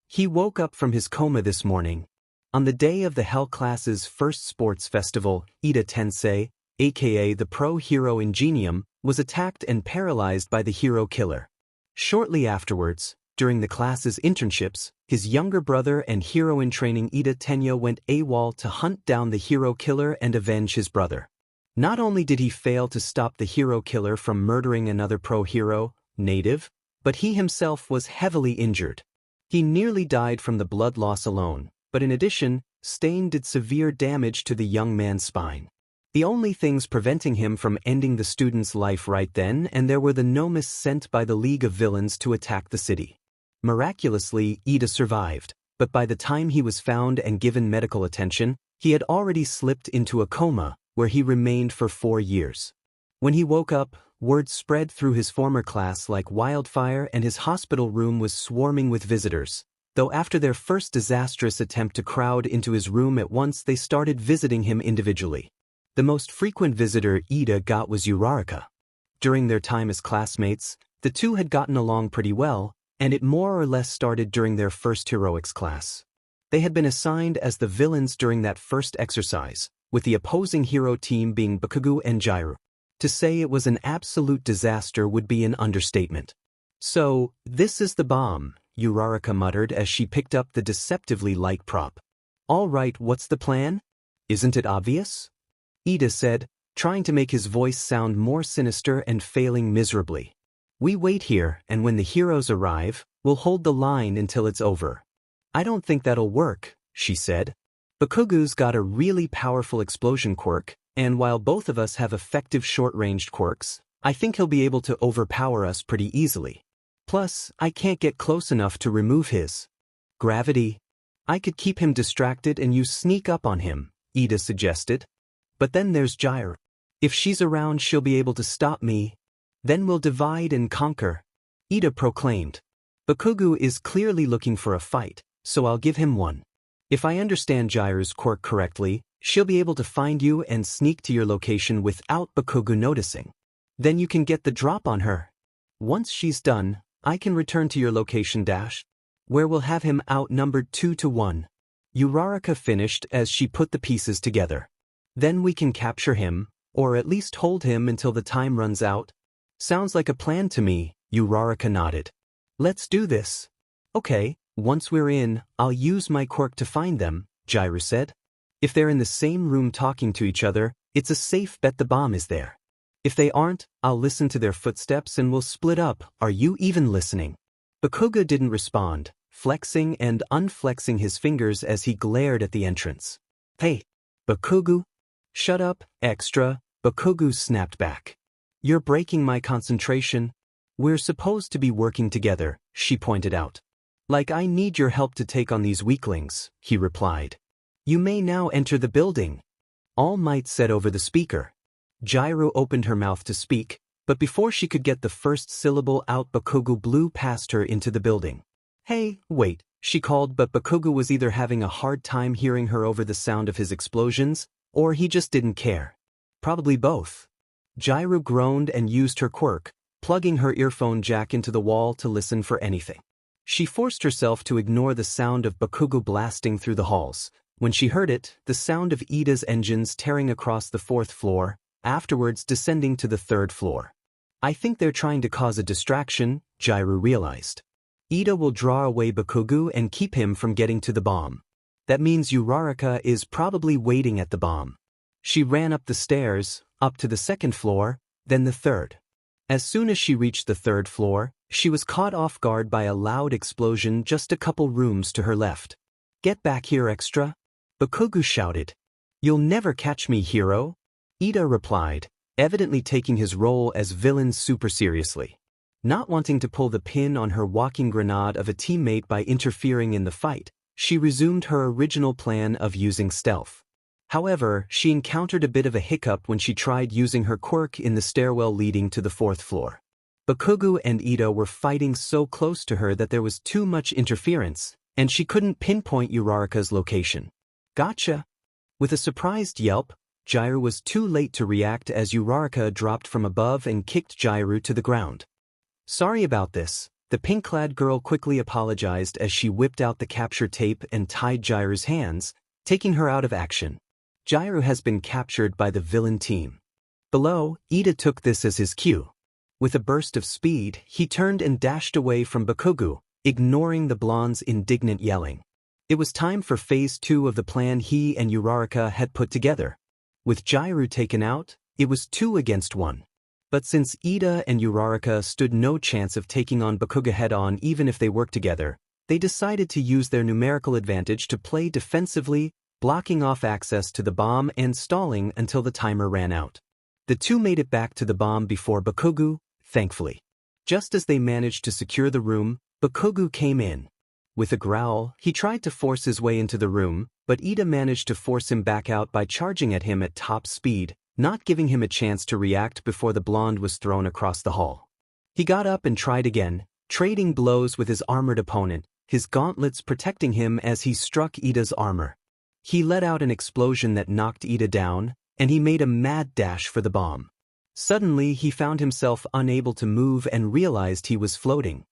Speaker 1: He woke up from his coma this morning. On the day of the Hell class's first sports festival, Ida Tensei, aka the pro hero Ingenium, was attacked and paralyzed by the hero killer. Shortly afterwards, during the class's internships, his younger brother and hero-in-training Ida Tenya went AWOL to hunt down the hero killer and avenge his brother. Not only did he fail to stop the hero killer from murdering another pro-hero, native, but he himself was heavily injured. He nearly died from the blood loss alone, but in addition, Stain did severe damage to the young man's spine. The only things preventing him from ending the student's life right then and there were the nomes sent by the League of Villains to attack the city. Miraculously, Ida survived, but by the time he was found and given medical attention, he had already slipped into a coma, where he remained for 4 years. When he woke up, word spread through his former class like wildfire and his hospital room was swarming with visitors, though after their first disastrous attempt to crowd into his room at once they started visiting him individually. The most frequent visitor Ida got was Uraraka. During their time as classmates, the two had gotten along pretty well, and it more or less started during their first heroics class. They had been assigned as the villains during that first exercise, with the opposing hero team being Bakugo and Jiraiya. To say it was an absolute disaster would be an understatement. "So, this is the bomb," Uraraka muttered as she picked up the deceptively light prop. "All right, what's the plan? Isn't it obvious?" Ida said, trying to make his voice sound more sinister and failing miserably. "We wait here, and when the heroes arrive, we'll hold the line until it's over." "I don't think that'll work," she said. "Bakugo's got a really powerful explosion quirk, and while both of us have effective short-ranged quirks, I think he'll be able to overpower us pretty easily. Plus, I can't get close enough to remove his gravity. I could keep him distracted and you sneak up on him," Ida suggested. "But then there's Jiraiya. If she's around, she'll be able to stop me. Then we'll divide and conquer," Ida proclaimed. "Bakugo is clearly looking for a fight, so I'll give him one. If I understand Jiraiya's quirk correctly, she'll be able to find you and sneak to your location without Bakugo noticing. Then you can get the drop on her. Once she's done, I can return to your location where we'll have him outnumbered 2-1. Uraraka finished as she put the pieces together. "Then we can capture him, or at least hold him until the time runs out." "Sounds like a plan to me," Uraraka nodded. "Let's do this." "Okay, once we're in, I'll use my quirk to find them," Jiraiya said. "If they're in the same room talking to each other, it's a safe bet the bomb is there. If they aren't, I'll listen to their footsteps and we'll split up. Are you even listening?" Bakugo didn't respond, flexing and unflexing his fingers as he glared at the entrance. "Hey, Bakugo." "Shut up, extra," Bakugo snapped back. "You're breaking my concentration." "We're supposed to be working together," she pointed out. "Like I need your help to take on these weaklings," he replied. "You may now enter the building," All Might said over the speaker. Jiraiya opened her mouth to speak, but before she could get the first syllable out, Bakugo blew past her into the building. "Hey, wait," she called, but Bakugo was either having a hard time hearing her over the sound of his explosions, or he just didn't care. Probably both. Jiraiya groaned and used her quirk, plugging her earphone jack into the wall to listen for anything. She forced herself to ignore the sound of Bakugo blasting through the halls. When she heard it, the sound of Ida's engines tearing across the 4th floor, afterwards descending to the 3rd floor. "I think they're trying to cause a distraction," Jiraiya realized. "Ida will draw away Bakugo and keep him from getting to the bomb. That means Uraraka is probably waiting at the bomb." She ran up the stairs, up to the 2nd floor, then the 3rd. As soon as she reached the 3rd floor, she was caught off guard by a loud explosion just a couple rooms to her left. "Get back here, extra," Bakugo shouted. "You'll never catch me, hero," Ida replied, evidently taking his role as villain super seriously. Not wanting to pull the pin on her walking grenade of a teammate by interfering in the fight, she resumed her original plan of using stealth. However, she encountered a bit of a hiccup when she tried using her quirk in the stairwell leading to the 4th floor. Bakugo and Ida were fighting so close to her that there was too much interference, and she couldn't pinpoint Uraraka's location. "Gotcha!" With a surprised yelp, Jiraiya was too late to react as Uraraka dropped from above and kicked Jiraiya to the ground. "Sorry about this," the pink-clad girl quickly apologized as she whipped out the capture tape and tied Jiraiya's hands, taking her out of action. Jiraiya has been captured by the villain team. Below, Ida took this as his cue. With a burst of speed, he turned and dashed away from Bakugo, ignoring the blonde's indignant yelling. It was time for Phase 2 of the plan he and Uraraka had put together. With Jiraiya taken out, it was 2 against 1. But since Ida and Uraraka stood no chance of taking on Bakugo head-on even if they worked together, they decided to use their numerical advantage to play defensively, blocking off access to the bomb and stalling until the timer ran out. The two made it back to the bomb before Bakugo, thankfully. Just as they managed to secure the room, Bakugo came in. With a growl, he tried to force his way into the room, but Ida managed to force him back out by charging at him at top speed, not giving him a chance to react before the blonde was thrown across the hall. He got up and tried again, trading blows with his armored opponent, his gauntlets protecting him as he struck Ida's armor. He let out an explosion that knocked Ida down, and he made a mad dash for the bomb. Suddenly, he found himself unable to move and realized he was floating.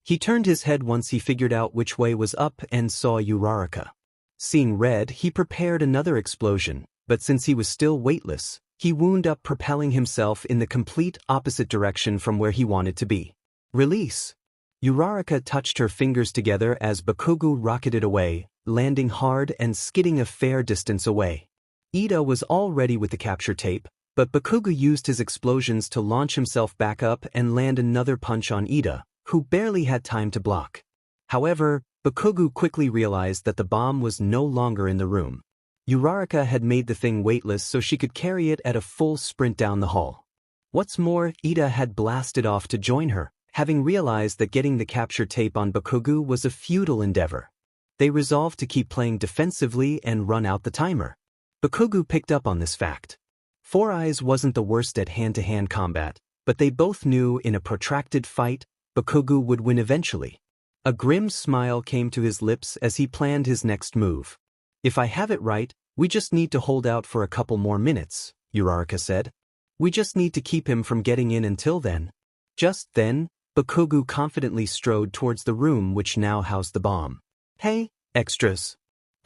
Speaker 1: He turned his head once he figured out which way was up and saw Uraraka. Seeing red, he prepared another explosion, but since he was still weightless, he wound up propelling himself in the complete opposite direction from where he wanted to be. Release! Uraraka touched her fingers together as Bakugo rocketed away, landing hard and skidding a fair distance away. Ida was all ready with the capture tape, but Bakugo used his explosions to launch himself back up and land another punch on Ida, who barely had time to block. However, Bakugo quickly realized that the bomb was no longer in the room. Uraraka had made the thing weightless so she could carry it at a full sprint down the hall. What's more, Ida had blasted off to join her, having realized that getting the capture tape on Bakugo was a futile endeavor. They resolved to keep playing defensively and run out the timer. Bakugo picked up on this fact. Four Eyes wasn't the worst at hand-to-hand combat, but they both knew in a protracted fight, Bakugo would win eventually. A grim smile came to his lips as he planned his next move. If I have it right, we just need to hold out for a couple more minutes, Uraraka said. We just need to keep him from getting in until then. Just then, Bakugo confidently strode towards the room which now housed the bomb. Hey, extras.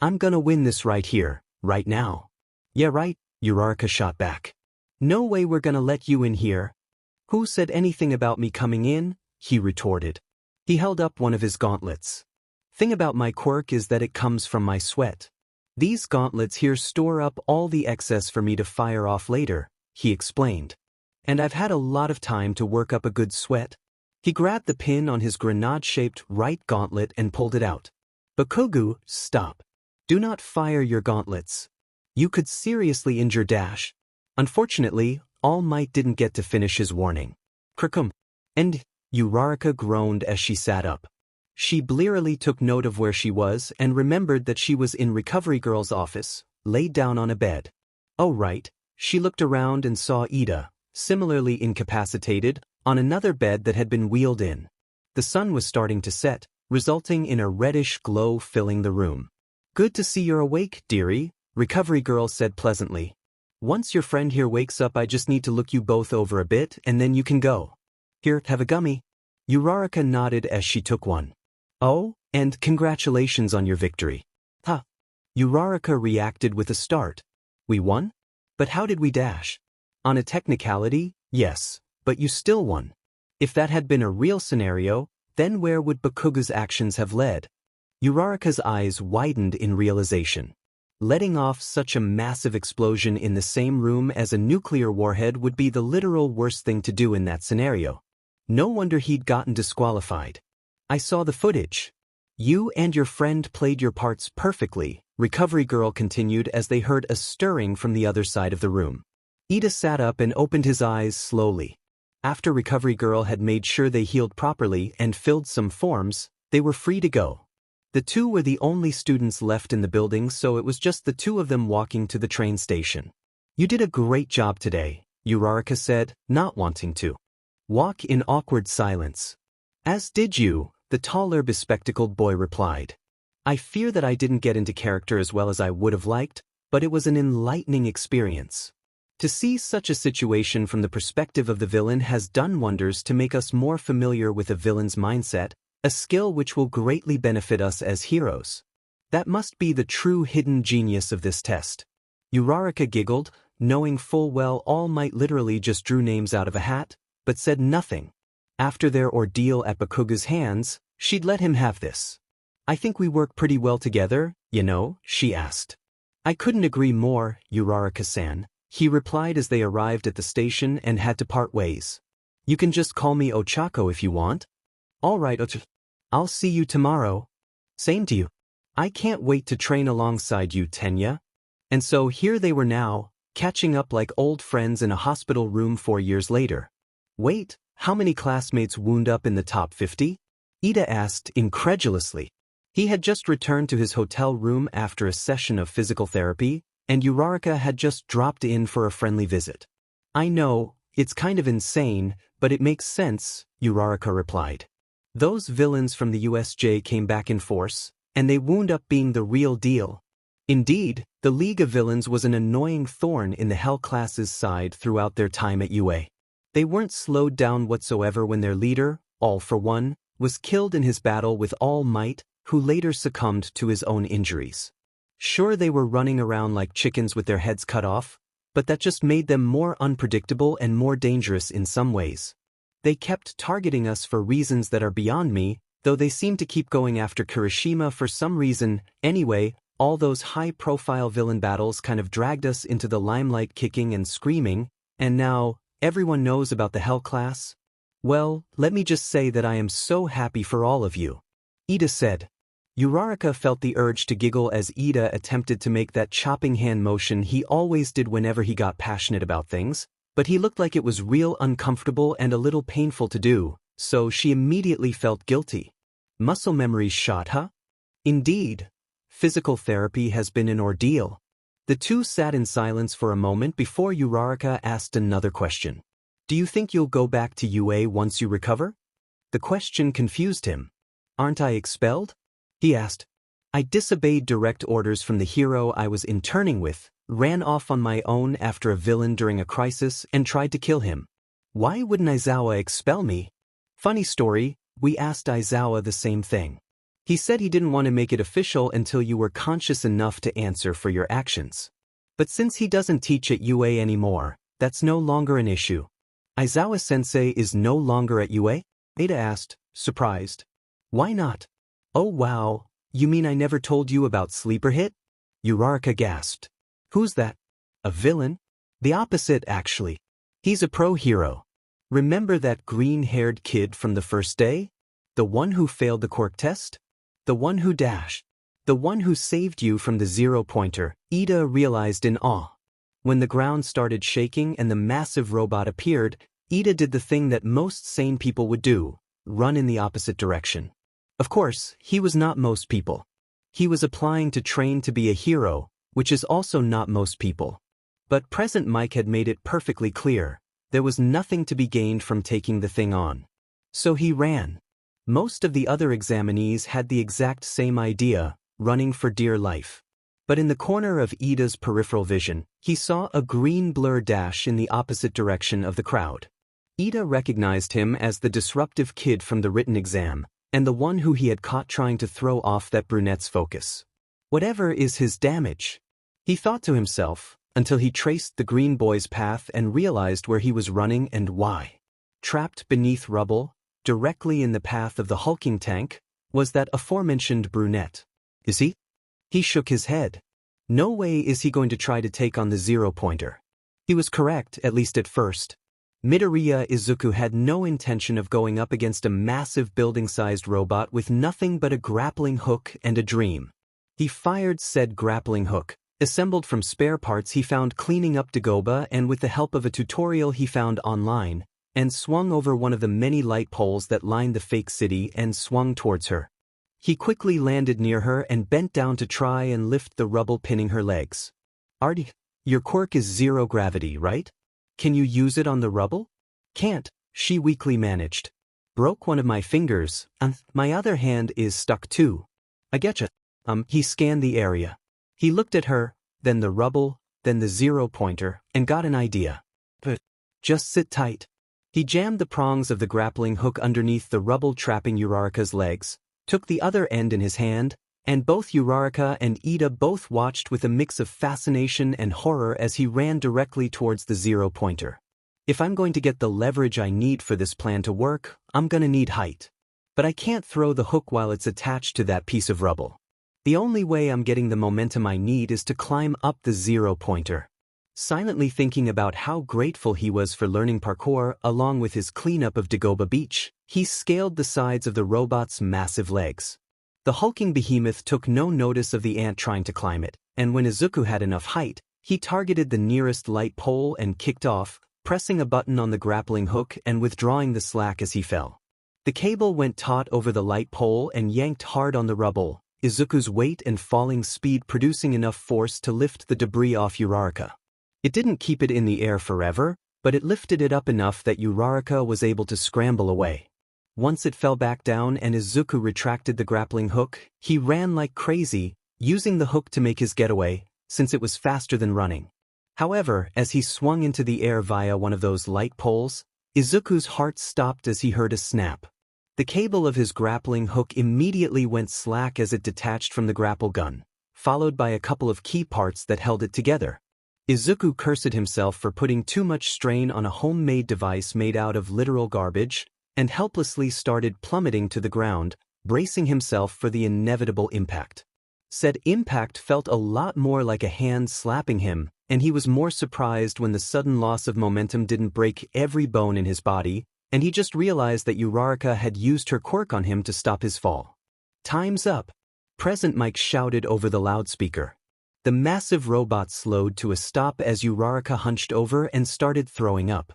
Speaker 1: I'm gonna win this right here, right now. Yeah right, Uraraka shot back. No way we're gonna let you in here. Who said anything about me coming in? He retorted. He held up one of his gauntlets. Thing about my quirk is that it comes from my sweat. These gauntlets here store up all the excess for me to fire off later, he explained. And I've had a lot of time to work up a good sweat. He grabbed the pin on his grenade-shaped right gauntlet and pulled it out. Bakugo, stop. Do not fire your gauntlets. You could seriously injure Dash. Unfortunately, All Might didn't get to finish his warning. Kirkum. And Uraraka groaned as she sat up. She blearily took note of where she was and remembered that she was in Recovery Girl's office, laid down on a bed. Oh right, she looked around and saw Ida, similarly incapacitated, on another bed that had been wheeled in. The sun was starting to set, resulting in a reddish glow filling the room. Good to see you're awake, dearie, Recovery Girl said pleasantly. Once your friend here wakes up I just need to look you both over a bit and then you can go. Here, have a gummy. Uraraka nodded as she took one. Oh, and congratulations on your victory. Huh. Uraraka reacted with a start. We won? But how did we dash? On a technicality, yes, but you still won. If that had been a real scenario, then where would Bakugo's actions have led? Uraraka's eyes widened in realization. Letting off such a massive explosion in the same room as a nuclear warhead would be the literal worst thing to do in that scenario. No wonder he'd gotten disqualified. I saw the footage. You and your friend played your parts perfectly, Recovery Girl continued as they heard a stirring from the other side of the room. Ida sat up and opened his eyes slowly. After Recovery Girl had made sure they healed properly and filled some forms, they were free to go. The two were the only students left in the building, so it was just the two of them walking to the train station. You did a great job today, Uraraka said, not wanting to walk in awkward silence. As did you, the taller bespectacled boy replied. I fear that I didn't get into character as well as I would have liked, but it was an enlightening experience. To see such a situation from the perspective of the villain has done wonders to make us more familiar with a villain's mindset, a skill which will greatly benefit us as heroes. That must be the true hidden genius of this test. Uraraka giggled, knowing full well All Might literally just drew names out of a hat, but said nothing. After their ordeal at Bakugo's hands, she'd let him have this. I think we work pretty well together, you know, she asked. I couldn't agree more, Uraraka-san, he replied as they arrived at the station and had to part ways. You can just call me Ochako if you want. All right, I'll see you tomorrow. Same to you. I can't wait to train alongside you, Tenya. And so here they were now, catching up like old friends in a hospital room 4 years later. Wait, how many classmates wound up in the top 50? Ida asked incredulously. He had just returned to his hotel room after a session of physical therapy, and Uraraka had just dropped in for a friendly visit. I know, it's kind of insane, but it makes sense, Uraraka replied. Those villains from the USJ came back in force, and they wound up being the real deal. Indeed, the League of Villains was an annoying thorn in the Hell class's side throughout their time at UA. They weren't slowed down whatsoever when their leader, All for One, was killed in his battle with All Might, who later succumbed to his own injuries. Sure, they were running around like chickens with their heads cut off, but that just made them more unpredictable and more dangerous in some ways. They kept targeting us for reasons that are beyond me, though they seemed to keep going after Kirishima for some reason. Anyway, all those high-profile villain battles kind of dragged us into the limelight, kicking and screaming, and now, everyone knows about the Hell class? Well, let me just say that I am so happy for all of you. Ida said. Uraraka felt the urge to giggle as Ida attempted to make that chopping hand motion he always did whenever he got passionate about things, but he looked like it was real uncomfortable and a little painful to do, so she immediately felt guilty. Muscle memory shot, huh? Indeed. Physical therapy has been an ordeal. The two sat in silence for a moment before Uraraka asked another question. Do you think you'll go back to UA once you recover? The question confused him. Aren't I expelled? He asked. I disobeyed direct orders from the hero I was interning with, ran off on my own after a villain during a crisis, and tried to kill him. Why wouldn't Aizawa expel me? Funny story, we asked Aizawa the same thing. He said he didn't want to make it official until you were conscious enough to answer for your actions. But since he doesn't teach at UA anymore, that's no longer an issue. Aizawa-sensei is no longer at UA? Ada asked, surprised. Why not? Oh wow, you mean I never told you about Sleeper Hit? Uraraka gasped. Who's that? A villain? The opposite, actually. He's a pro-hero. Remember that green-haired kid from the first day? The one who failed the Quirk test? The one who dashed. The one who saved you from the zero-pointer, Ida realized in awe. When the ground started shaking and the massive robot appeared, Ida did the thing that most sane people would do, run in the opposite direction. Of course, he was not most people. He was applying to train to be a hero, which is also not most people. But Present Mike had made it perfectly clear, there was nothing to be gained from taking the thing on. So he ran. Most of the other examinees had the exact same idea, running for dear life. But in the corner of Ida's peripheral vision, he saw a green blur dash in the opposite direction of the crowd. Ida recognized him as the disruptive kid from the written exam, and the one who he had caught trying to throw off that brunette's focus. Whatever is his damage? He thought to himself, until he traced the green boy's path and realized where he was running and why. Trapped beneath rubble, directly in the path of the hulking tank, was that aforementioned brunette. Is he? He shook his head. No way is he going to try to take on the zero-pointer. He was correct, at least at first. Midoriya Izuku had no intention of going up against a massive building-sized robot with nothing but a grappling hook and a dream. He fired said grappling hook, assembled from spare parts he found cleaning up Dagoba and with the help of a tutorial he found online, and swung over one of the many light poles that lined the fake city and swung towards her. He quickly landed near her and bent down to try and lift the rubble pinning her legs. Artie, your quirk is zero gravity, right? Can you use it on the rubble? Can't, she weakly managed. Broke one of my fingers, my other hand is stuck too. I getcha. He scanned the area. He looked at her, then the rubble, then the zero-pointer, and got an idea. But just sit tight. He jammed the prongs of the grappling hook underneath the rubble trapping Uraraka's legs, took the other end in his hand, and both Uraraka and Ida both watched with a mix of fascination and horror as he ran directly towards the zero-pointer. If I'm going to get the leverage I need for this plan to work, I'm gonna need height. But I can't throw the hook while it's attached to that piece of rubble. The only way I'm getting the momentum I need is to climb up the zero-pointer. Silently thinking about how grateful he was for learning parkour along with his cleanup of Dagoba Beach, he scaled the sides of the robot's massive legs. The hulking behemoth took no notice of the ant trying to climb it, and when Izuku had enough height, he targeted the nearest light pole and kicked off, pressing a button on the grappling hook and withdrawing the slack as he fell. The cable went taut over the light pole and yanked hard on the rubble, Izuku's weight and falling speed producing enough force to lift the debris off Uraraka. It didn't keep it in the air forever, but it lifted it up enough that Uraraka was able to scramble away. Once it fell back down and Izuku retracted the grappling hook, he ran like crazy, using the hook to make his getaway, since it was faster than running. However, as he swung into the air via one of those light poles, Izuku's heart stopped as he heard a snap. The cable of his grappling hook immediately went slack as it detached from the grapple gun. followed by a couple of key parts that held it together. Izuku cursed himself for putting too much strain on a homemade device made out of literal garbage, and helplessly started plummeting to the ground, bracing himself for the inevitable impact. Said impact felt a lot more like a hand slapping him, and he was more surprised when the sudden loss of momentum didn't break every bone in his body, and he just realized that Uraraka had used her quirk on him to stop his fall. "Time's up," Present Mike shouted over the loudspeaker. The massive robot slowed to a stop as Uraraka hunched over and started throwing up.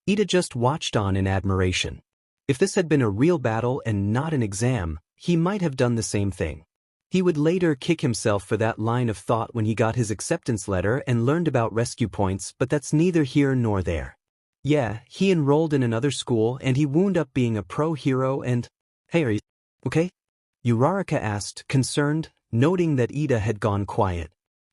Speaker 1: Ida just watched on in admiration. If this had been a real battle and not an exam, he might have done the same thing. He would later kick himself for that line of thought when he got his acceptance letter and learned about rescue points, but that's neither here nor there. Yeah, he enrolled in another school and he wound up being a pro hero and… "Hey, are you okay?" Uraraka asked, concerned, noting that Ida had gone quiet.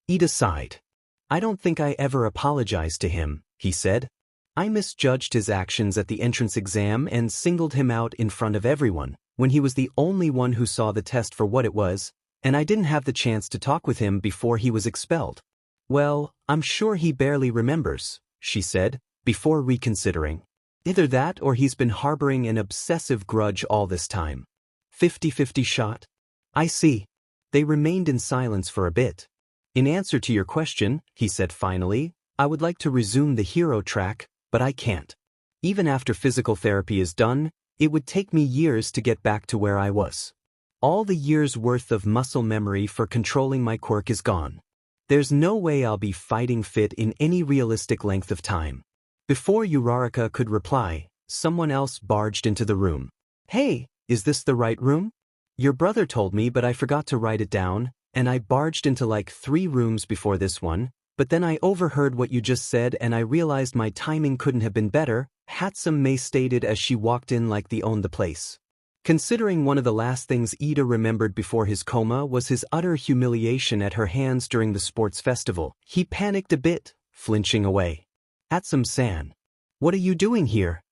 Speaker 1: Ida sighed. "I don't think I ever apologized to him," he said. "I misjudged his actions at the entrance exam and singled him out in front of everyone, when he was the only one who saw the test for what it was, and I didn't have the chance to talk with him before he was expelled." "Well, I'm sure he barely remembers," she said, before reconsidering. "Either that or he's been harboring an obsessive grudge all this time." 50-50 shot? "I see." They remained in silence for a bit. "In answer to your question," he said finally, "I would like to resume the hero track, but I can't. Even after physical therapy is done, it would take me years to get back to where I was. All the years' worth of muscle memory for controlling my quirk is gone. There's no way I'll be fighting fit in any realistic length of time." Before Uraraka could reply, someone else barged into the room. "Hey, is this the right room? Your brother told me, but I forgot to write it down, and I barged into like 3 rooms before this one, but then I overheard what you just said and I realized my timing couldn't have been better," Hatsume stated as she walked in like they owned the place. Considering one of the last things Ida remembered before his coma was his utter humiliation at her hands during the sports festival, he panicked a bit, flinching away. "Hatsume-san, what are you doing here?"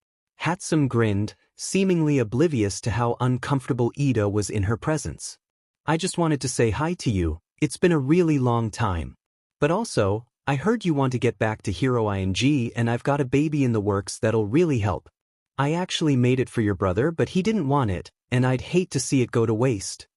Speaker 1: Hatsume grinned, seemingly oblivious to how uncomfortable Ida was in her presence. "I just wanted to say hi to you, it's been a really long time. But also, I heard you want to get back to Hero ING and I've got a baby in the works that'll really help. I actually made it for your brother, but he didn't want it, and I'd hate to see it go to waste.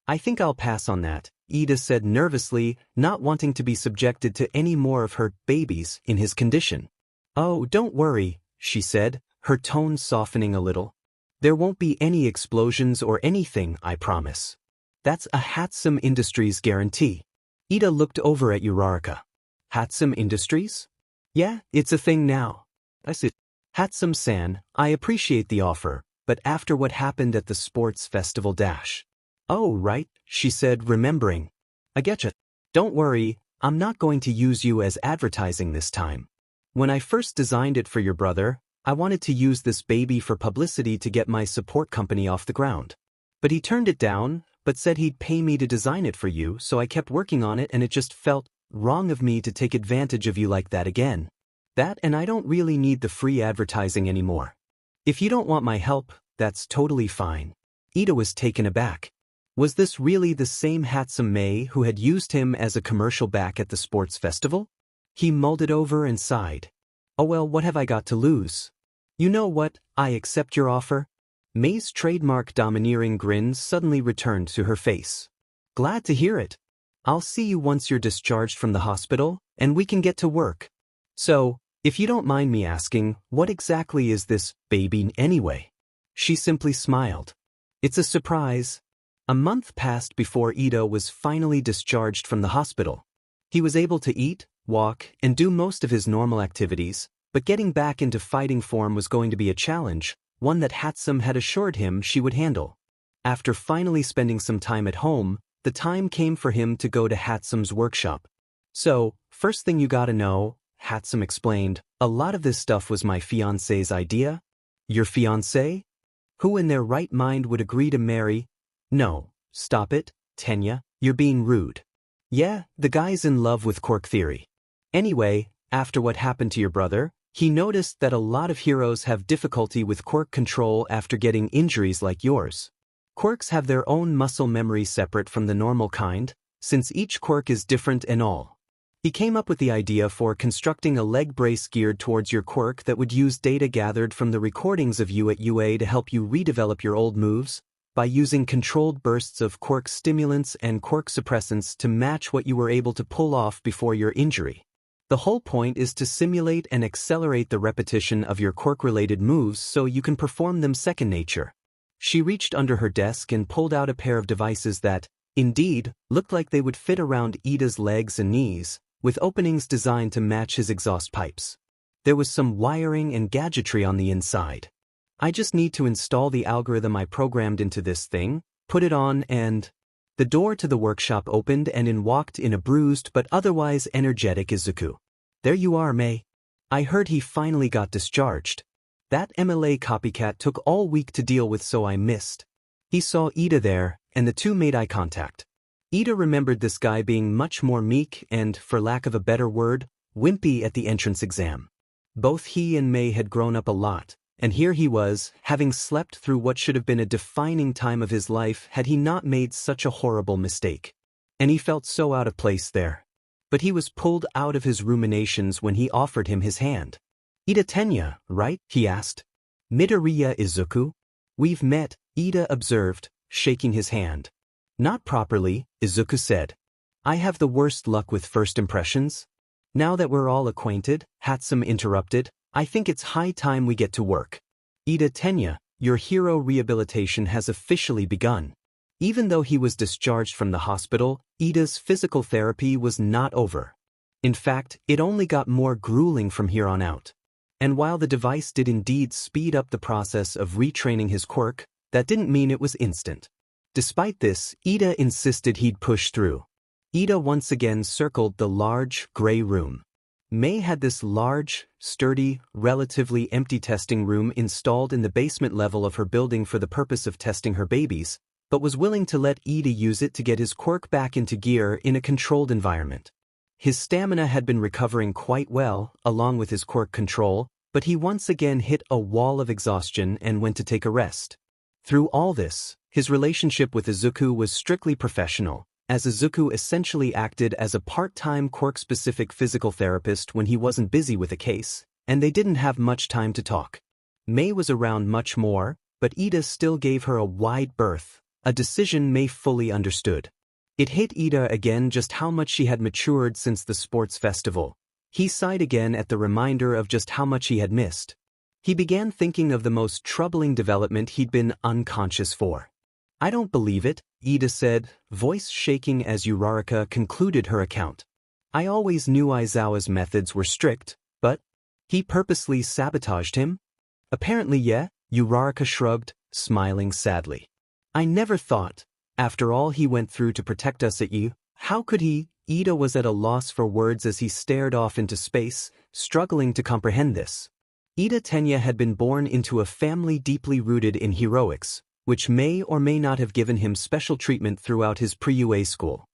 Speaker 1: I think I'll pass on that," Ida said nervously, not wanting to be subjected to any more of her babies in his condition. "Oh, don't worry," she said, her tone softening a little. "There won't be any explosions or anything, I promise. That's a Hatsume Industries guarantee." Ida looked over at Uraraka. "Hatsume Industries? Yeah, it's a thing now." "I see. Hatsume-san, I appreciate the offer, but after what happened at the sports festival dash." "Oh, right," she said, remembering. "I getcha. Don't worry, I'm not going to use you as advertising this time. When I first designed it for your brother, I wanted to use this baby for publicity to get my support company off the ground. But he turned it down, but said he'd pay me to design it for you, so I kept working on it and it just felt wrong of me to take advantage of you like that again. That, and I don't really need the free advertising anymore. If you don't want my help, that's totally fine." Ida was taken aback. Was this really the same Hatsume who had used him as a commercial back at the sports festival? He mulled it over and sighed. "Oh well, what have I got to lose? You know what, I accept your offer." May's trademark domineering grin suddenly returned to her face. "Glad to hear it. I'll see you once you're discharged from the hospital, and we can get to work. So, if you don't mind me asking, what exactly is this baby anyway?" She simply smiled. "It's a surprise." A month passed before Ida was finally discharged from the hospital. He was able to eat, walk, and do most of his normal activities, but getting back into fighting form was going to be a challenge, one that Hatsume had assured him she would handle. After finally spending some time at home, the time came for him to go to Hatsume's workshop. "So, first thing you gotta know," Hatsume explained, "a lot of this stuff was my fiancé's idea." "Your fiancé? Who in their right mind would agree to marry—" "No, stop it, Tenya, you're being rude. Yeah, the guy's in love with quirk theory. Anyway, after what happened to your brother, he noticed that a lot of heroes have difficulty with quirk control after getting injuries like yours. Quirks have their own muscle memory separate from the normal kind, since each quirk is different and all. He came up with the idea for constructing a leg brace geared towards your quirk that would use data gathered from the recordings of you at UA to help you redevelop your old moves, by using controlled bursts of quirk stimulants and quirk suppressants to match what you were able to pull off before your injury. The whole point is to simulate and accelerate the repetition of your quirk-related moves so you can perform them second nature. She reached under her desk and pulled out a pair of devices that, indeed, looked like they would fit around Ida's legs and knees, with openings designed to match his exhaust pipes. There was some wiring and gadgetry on the inside. I just need to install the algorithm I programmed into this thing, put it on, and... The door to the workshop opened and in walked in a bruised but otherwise energetic Izuku. There you are, May. I heard he finally got discharged. That MLA copycat took all week to deal with, so I missed. He saw Ida there, and the two made eye contact. Ida remembered this guy being much more meek and, for lack of a better word, wimpy at the entrance exam. Both he and May had grown up a lot. And here he was, having slept through what should have been a defining time of his life had he not made such a horrible mistake. And he felt so out of place there. But he was pulled out of his ruminations when he offered him his hand. Ida Tenya, right? He asked. Midoriya Izuku? We've met, Ida observed, shaking his hand. Not properly, Izuku said. I have the worst luck with first impressions. Now that we're all acquainted, Hatsume interrupted, I think it's high time we get to work. Ida Tenya, your hero rehabilitation has officially begun. Even though he was discharged from the hospital, Ida's physical therapy was not over. In fact, it only got more grueling from here on out. And while the device did indeed speed up the process of retraining his quirk, that didn't mean it was instant. Despite this, Ida insisted he'd push through. Ida once again circled the large, gray room. May had this large, sturdy, relatively empty testing room installed in the basement level of her building for the purpose of testing her babies, but was willing to let Ida use it to get his quirk back into gear in a controlled environment. His stamina had been recovering quite well, along with his quirk control, but he once again hit a wall of exhaustion and went to take a rest. Through all this, his relationship with Izuku was strictly professional, as Izuku essentially acted as a part-time quirk-specific physical therapist when he wasn't busy with a case, and they didn't have much time to talk. May was around much more, but Ida still gave her a wide berth, a decision May fully understood. It hit Ida again just how much she had matured since the sports festival. He sighed again at the reminder of just how much he had missed. He began thinking of the most troubling development he'd been unconscious for. I don't believe it, Ida said, voice shaking as Uraraka concluded her account. I always knew Aizawa's methods were strict, but he purposely sabotaged him? Apparently, yeah, Uraraka shrugged, smiling sadly. I never thought, after all he went through to protect us at you, how could he? Ida was at a loss for words as he stared off into space, struggling to comprehend this. Ida Tenya had been born into a family deeply rooted in heroics, which may or may not have given him special treatment throughout his pre-UA school.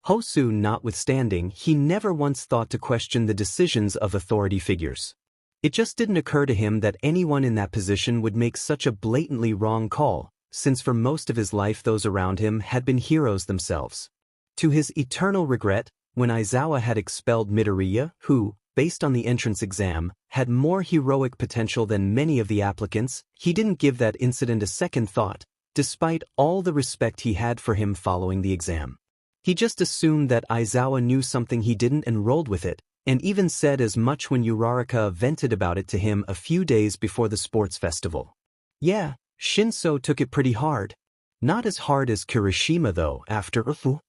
Speaker 1: Hosu notwithstanding, he never once thought to question the decisions of authority figures. It just didn't occur to him that anyone in that position would make such a blatantly wrong call, since for most of his life those around him had been heroes themselves. To his eternal regret, when Aizawa had expelled Midoriya, who, based on the entrance exam, had more heroic potential than many of the applicants, he didn't give that incident a second thought, despite all the respect he had for him following the exam. He just assumed that Aizawa knew something he didn't and rolled with it, and even said as much when Uraraka vented about it to him a few days before the sports festival. Yeah, Shinso took it pretty hard. Not as hard as Kirishima though, after,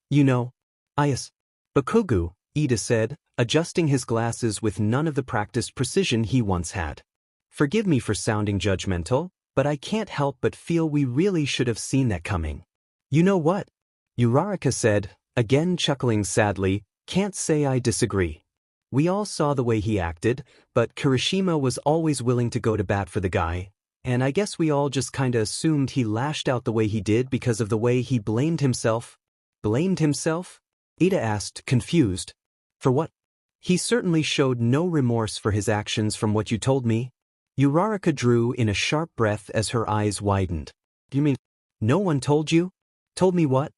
Speaker 1: you know. Bakugo, Ida said, adjusting his glasses with none of the practiced precision he once had. Forgive me for sounding judgmental, but I can't help but feel we really should have seen that coming. You know what? Uraraka said, again chuckling sadly, can't say I disagree. We all saw the way he acted, but Kirishima was always willing to go to bat for the guy, and I guess we all just kinda assumed he lashed out the way he did because of the way he blamed himself. Blamed himself? Ida asked, confused. For what? He certainly showed no remorse for his actions from what you told me. Uraraka drew in a sharp breath as her eyes widened. You mean, no one told you? Told me what?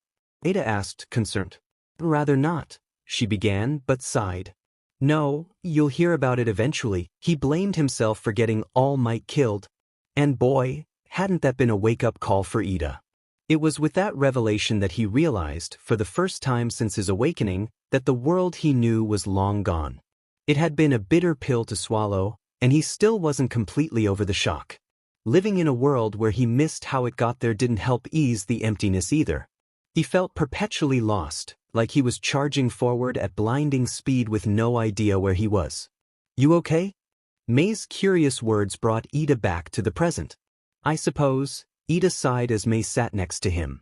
Speaker 1: Ada asked, concerned. Rather not, she began but sighed. No, you'll hear about it eventually. He blamed himself for getting All Might killed. And boy, hadn't that been a wake-up call for Ida. It was with that revelation that he realized, for the first time since his awakening, that the world he knew was long gone. It had been a bitter pill to swallow, and he still wasn't completely over the shock. Living in a world where he missed how it got there didn't help ease the emptiness either. He felt perpetually lost, like he was charging forward at blinding speed with no idea where he was. You okay? May's curious words brought Ida back to the present. I suppose, Ida sighed as May sat next to him.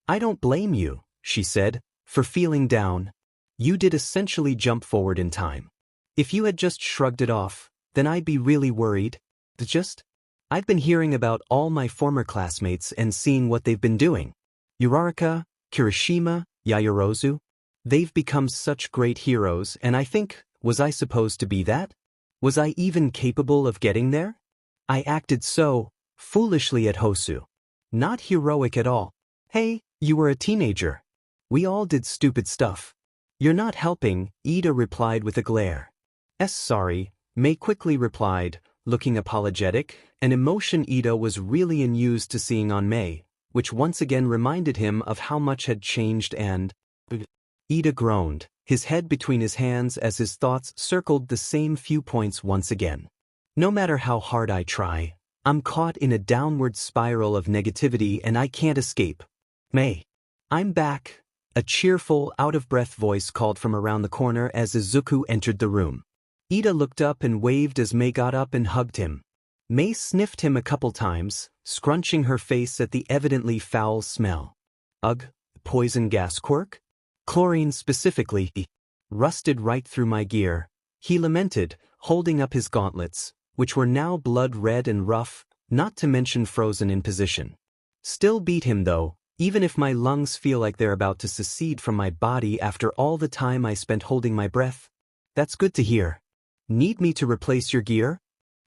Speaker 1: I don't blame you, she said, for feeling down. You did essentially jump forward in time. If you had just shrugged it off, then I'd be really worried. I've been hearing about all my former classmates and seeing what they've been doing. Uraraka, Kirishima, Yaoyorozu. They've become such great heroes, and I think, was I supposed to be that? Was I even capable of getting there? I acted so foolishly at Hosu. Not heroic at all. Hey, you were a teenager. We all did stupid stuff. You're not helping, Ida replied with a glare. Sorry, May quickly replied, looking apologetic, an emotion Ida was really unused to seeing on May, which once again reminded him of how much had changed and… Ida groaned, his head between his hands as his thoughts circled the same few points once again. No matter how hard I try, I'm caught in a downward spiral of negativity and I can't escape. May. I'm back, a cheerful, out-of-breath voice called from around the corner as Izuku entered the room. Ida looked up and waved as May got up and hugged him. May sniffed him a couple times, scrunching her face at the evidently foul smell. Ugh, poison gas Quirk? Chlorine specifically. Rusted right through my gear, he lamented, holding up his gauntlets, which were now blood red and rough, not to mention frozen in position. Still beat him though, even if my lungs feel like they're about to secede from my body after all the time I spent holding my breath. That's good to hear. Need me to replace your gear?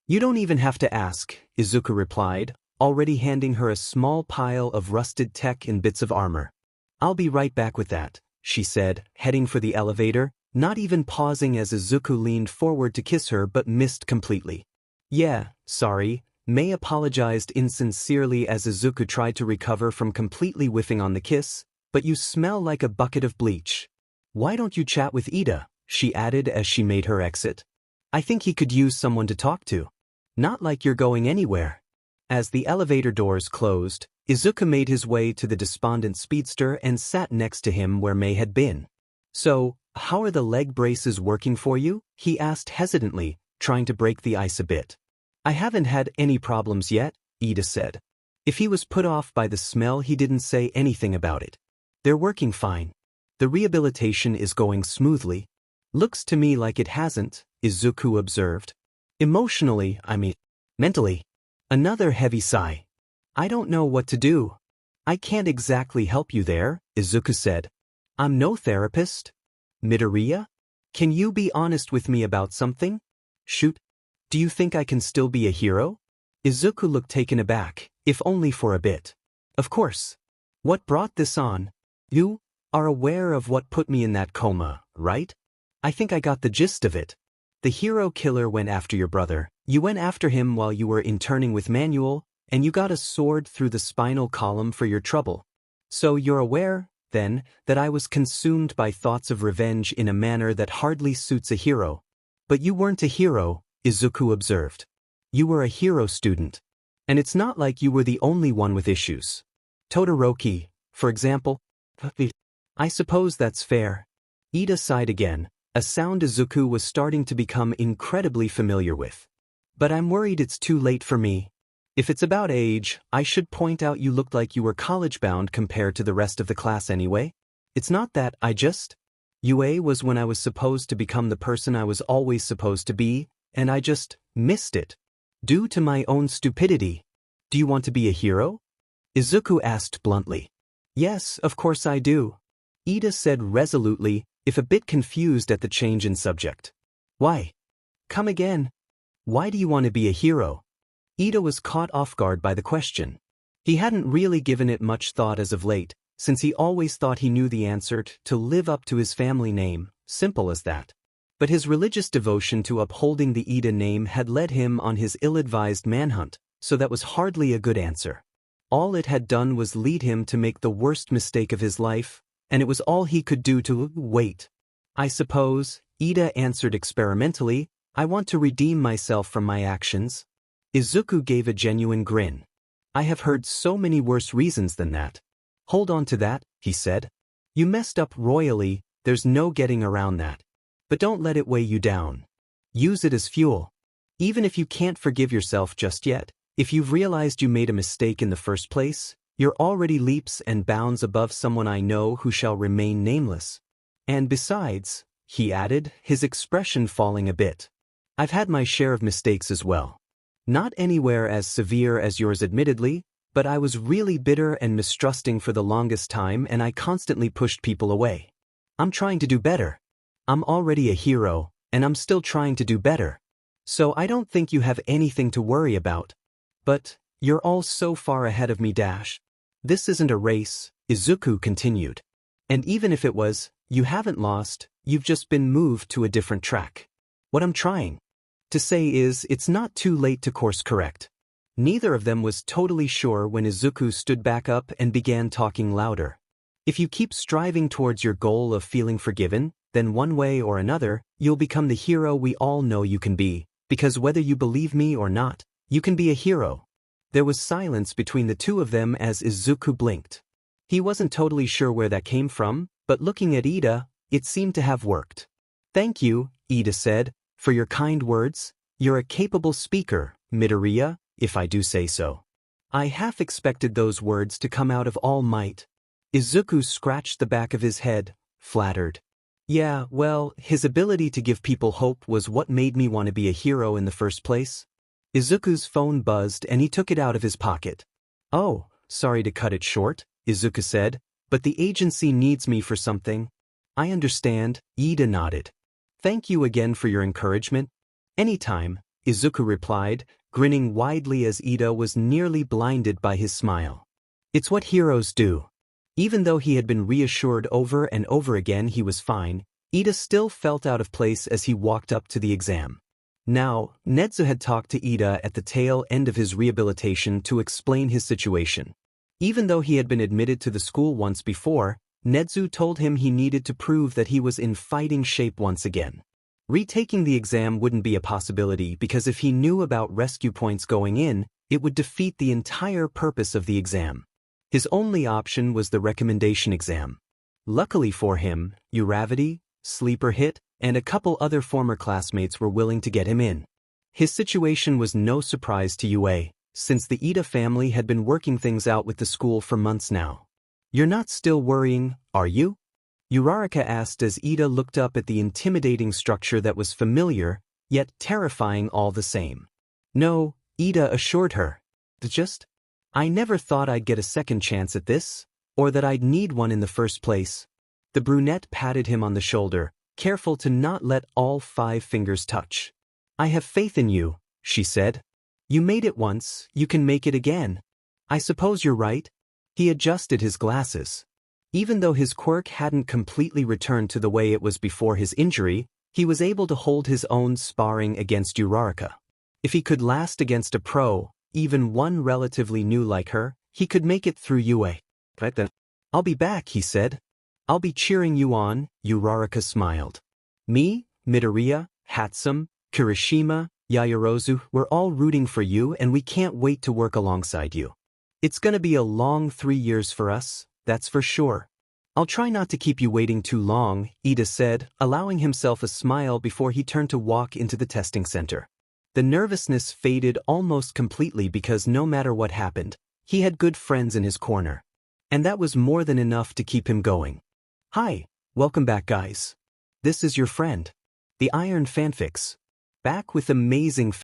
Speaker 1: You don't even have to ask, Izuku replied, already handing her a small pile of rusted tech and bits of armor. I'll be right back with that, she said, heading for the elevator, not even pausing as Izuku leaned forward to kiss her but missed completely. Yeah, sorry, May apologized insincerely as Izuku tried to recover from completely whiffing on the kiss, but you smell like a bucket of bleach. Why don't you chat with Ida, she added as she made her exit. I think he could use someone to talk to. Not like you're going anywhere. As the elevator doors closed, Izuku made his way to the despondent speedster and sat next to him where May had been. So, how are the leg braces working for you? He asked hesitantly, trying to break the ice a bit. I haven't had any problems yet, Ida said. If he was put off by the smell, he didn't say anything about it. They're working fine. The rehabilitation is going smoothly. Looks to me like it hasn't, Izuku observed. Emotionally, mentally. Another heavy sigh. I don't know what to do. I can't exactly help you there, Izuku said. I'm no therapist. Midoriya? Can you be honest with me about something? Shoot. Do you think I can still be a hero? Izuku looked taken aback, if only for a bit. Of course. What brought this on? You are aware of what put me in that coma, right? I think I got the gist of it. The hero killer went after your brother. You went after him while you were interning with Manuel, and you got a sword through the spinal column for your trouble. So you're aware, then, that I was consumed by thoughts of revenge in a manner that hardly suits a hero. But you weren't a hero, Izuku observed. You were a hero student. And it's not like you were the only one with issues. Todoroki, for example. I suppose that's fair. Ida sighed again, a sound Izuku was starting to become incredibly familiar with. But I'm worried it's too late for me. If it's about age, I should point out you looked like you were college-bound compared to the rest of the class anyway. It's not that, UA was when I was supposed to become the person I was always supposed to be, and I just missed it. Due to my own stupidity. Do you want to be a hero? Izuku asked bluntly. Yes, of course I do. Ida said resolutely, if a bit confused at the change in subject. Why? Come again. Why do you want to be a hero? Ida was caught off guard by the question. He hadn't really given it much thought as of late, since he always thought he knew the answer to live up to his family name, simple as that. But his religious devotion to upholding the Ida name had led him on his ill-advised manhunt, so that was hardly a good answer. All it had done was lead him to make the worst mistake of his life, and it was all he could do to wait. I suppose, Ida answered experimentally, I want to redeem myself from my actions. Izuku gave a genuine grin. I have heard so many worse reasons than that. Hold on to that, he said. You messed up royally, there's no getting around that. But don't let it weigh you down. Use it as fuel. Even if you can't forgive yourself just yet, if you've realized you made a mistake in the first place, you're already leaps and bounds above someone I know who shall remain nameless. And besides, he added, his expression falling a bit, I've had my share of mistakes as well. Not anywhere as severe as yours admittedly, but I was really bitter and mistrusting for the longest time and I constantly pushed people away. I'm trying to do better. I'm already a hero, and I'm still trying to do better. So I don't think you have anything to worry about. But, you're all so far ahead of me. This isn't a race, Izuku continued. And even if it was, you haven't lost, you've just been moved to a different track. What I'm trying to say is, it's not too late to course correct. Neither of them was totally sure when Izuku stood back up and began talking louder. If you keep striving towards your goal of feeling forgiven, then one way or another, you'll become the hero we all know you can be, because whether you believe me or not, you can be a hero. There was silence between the two of them as Izuku blinked. He wasn't totally sure where that came from, but looking at Ida, it seemed to have worked. Thank you, Ida said, for your kind words. You're a capable speaker, Midoriya, if I do say so. I half expected those words to come out of all might. Izuku scratched the back of his head, flattered. Yeah, well, his ability to give people hope was what made me want to be a hero in the first place. Izuku's phone buzzed and he took it out of his pocket. Oh, sorry to cut it short, Izuku said, but the agency needs me for something. I understand, Ida nodded. Thank you again for your encouragement. Anytime, Izuku replied, grinning widely as Ida was nearly blinded by his smile. It's what heroes do. Even though he had been reassured over and over again he was fine, Ida still felt out of place as he walked up to the exam. Now, Nezu had talked to Ida at the tail end of his rehabilitation to explain his situation. Even though he had been admitted to the school once before, Nezu told him he needed to prove that he was in fighting shape once again. Retaking the exam wouldn't be a possibility because if he knew about rescue points going in, it would defeat the entire purpose of the exam. His only option was the recommendation exam. Luckily for him, Uravity, Sleeper Hit, and a couple other former classmates were willing to get him in. His situation was no surprise to UA, since the Ida family had been working things out with the school for months now. You're not still worrying, are you? Uraraka asked as Ida looked up at the intimidating structure that was familiar, yet terrifying all the same. No, Ida assured her. I never thought I'd get a second chance at this, or that I'd need one in the first place. The brunette patted him on the shoulder, careful to not let all 5 fingers touch. I have faith in you, she said. You made it once, you can make it again. I suppose you're right. He adjusted his glasses. Even though his quirk hadn't completely returned to the way it was before his injury, he was able to hold his own sparring against Uraraka. If he could last against a pro, even one relatively new like her, he could make it through UA. Right then. I'll be back, he said. I'll be cheering you on, Uraraka smiled. Me, Midoriya, Hatsume, Kirishima, Yaoyorozu, we're all rooting for you and we can't wait to work alongside you. It's gonna be a long 3 years for us, that's for sure. I'll try not to keep you waiting too long, Ida said, allowing himself a smile before he turned to walk into the testing center. The nervousness faded almost completely because no matter what happened, he had good friends in his corner. And that was more than enough to keep him going. Hi, welcome back guys. This is your friend, the Iron Fanfics. Back with amazing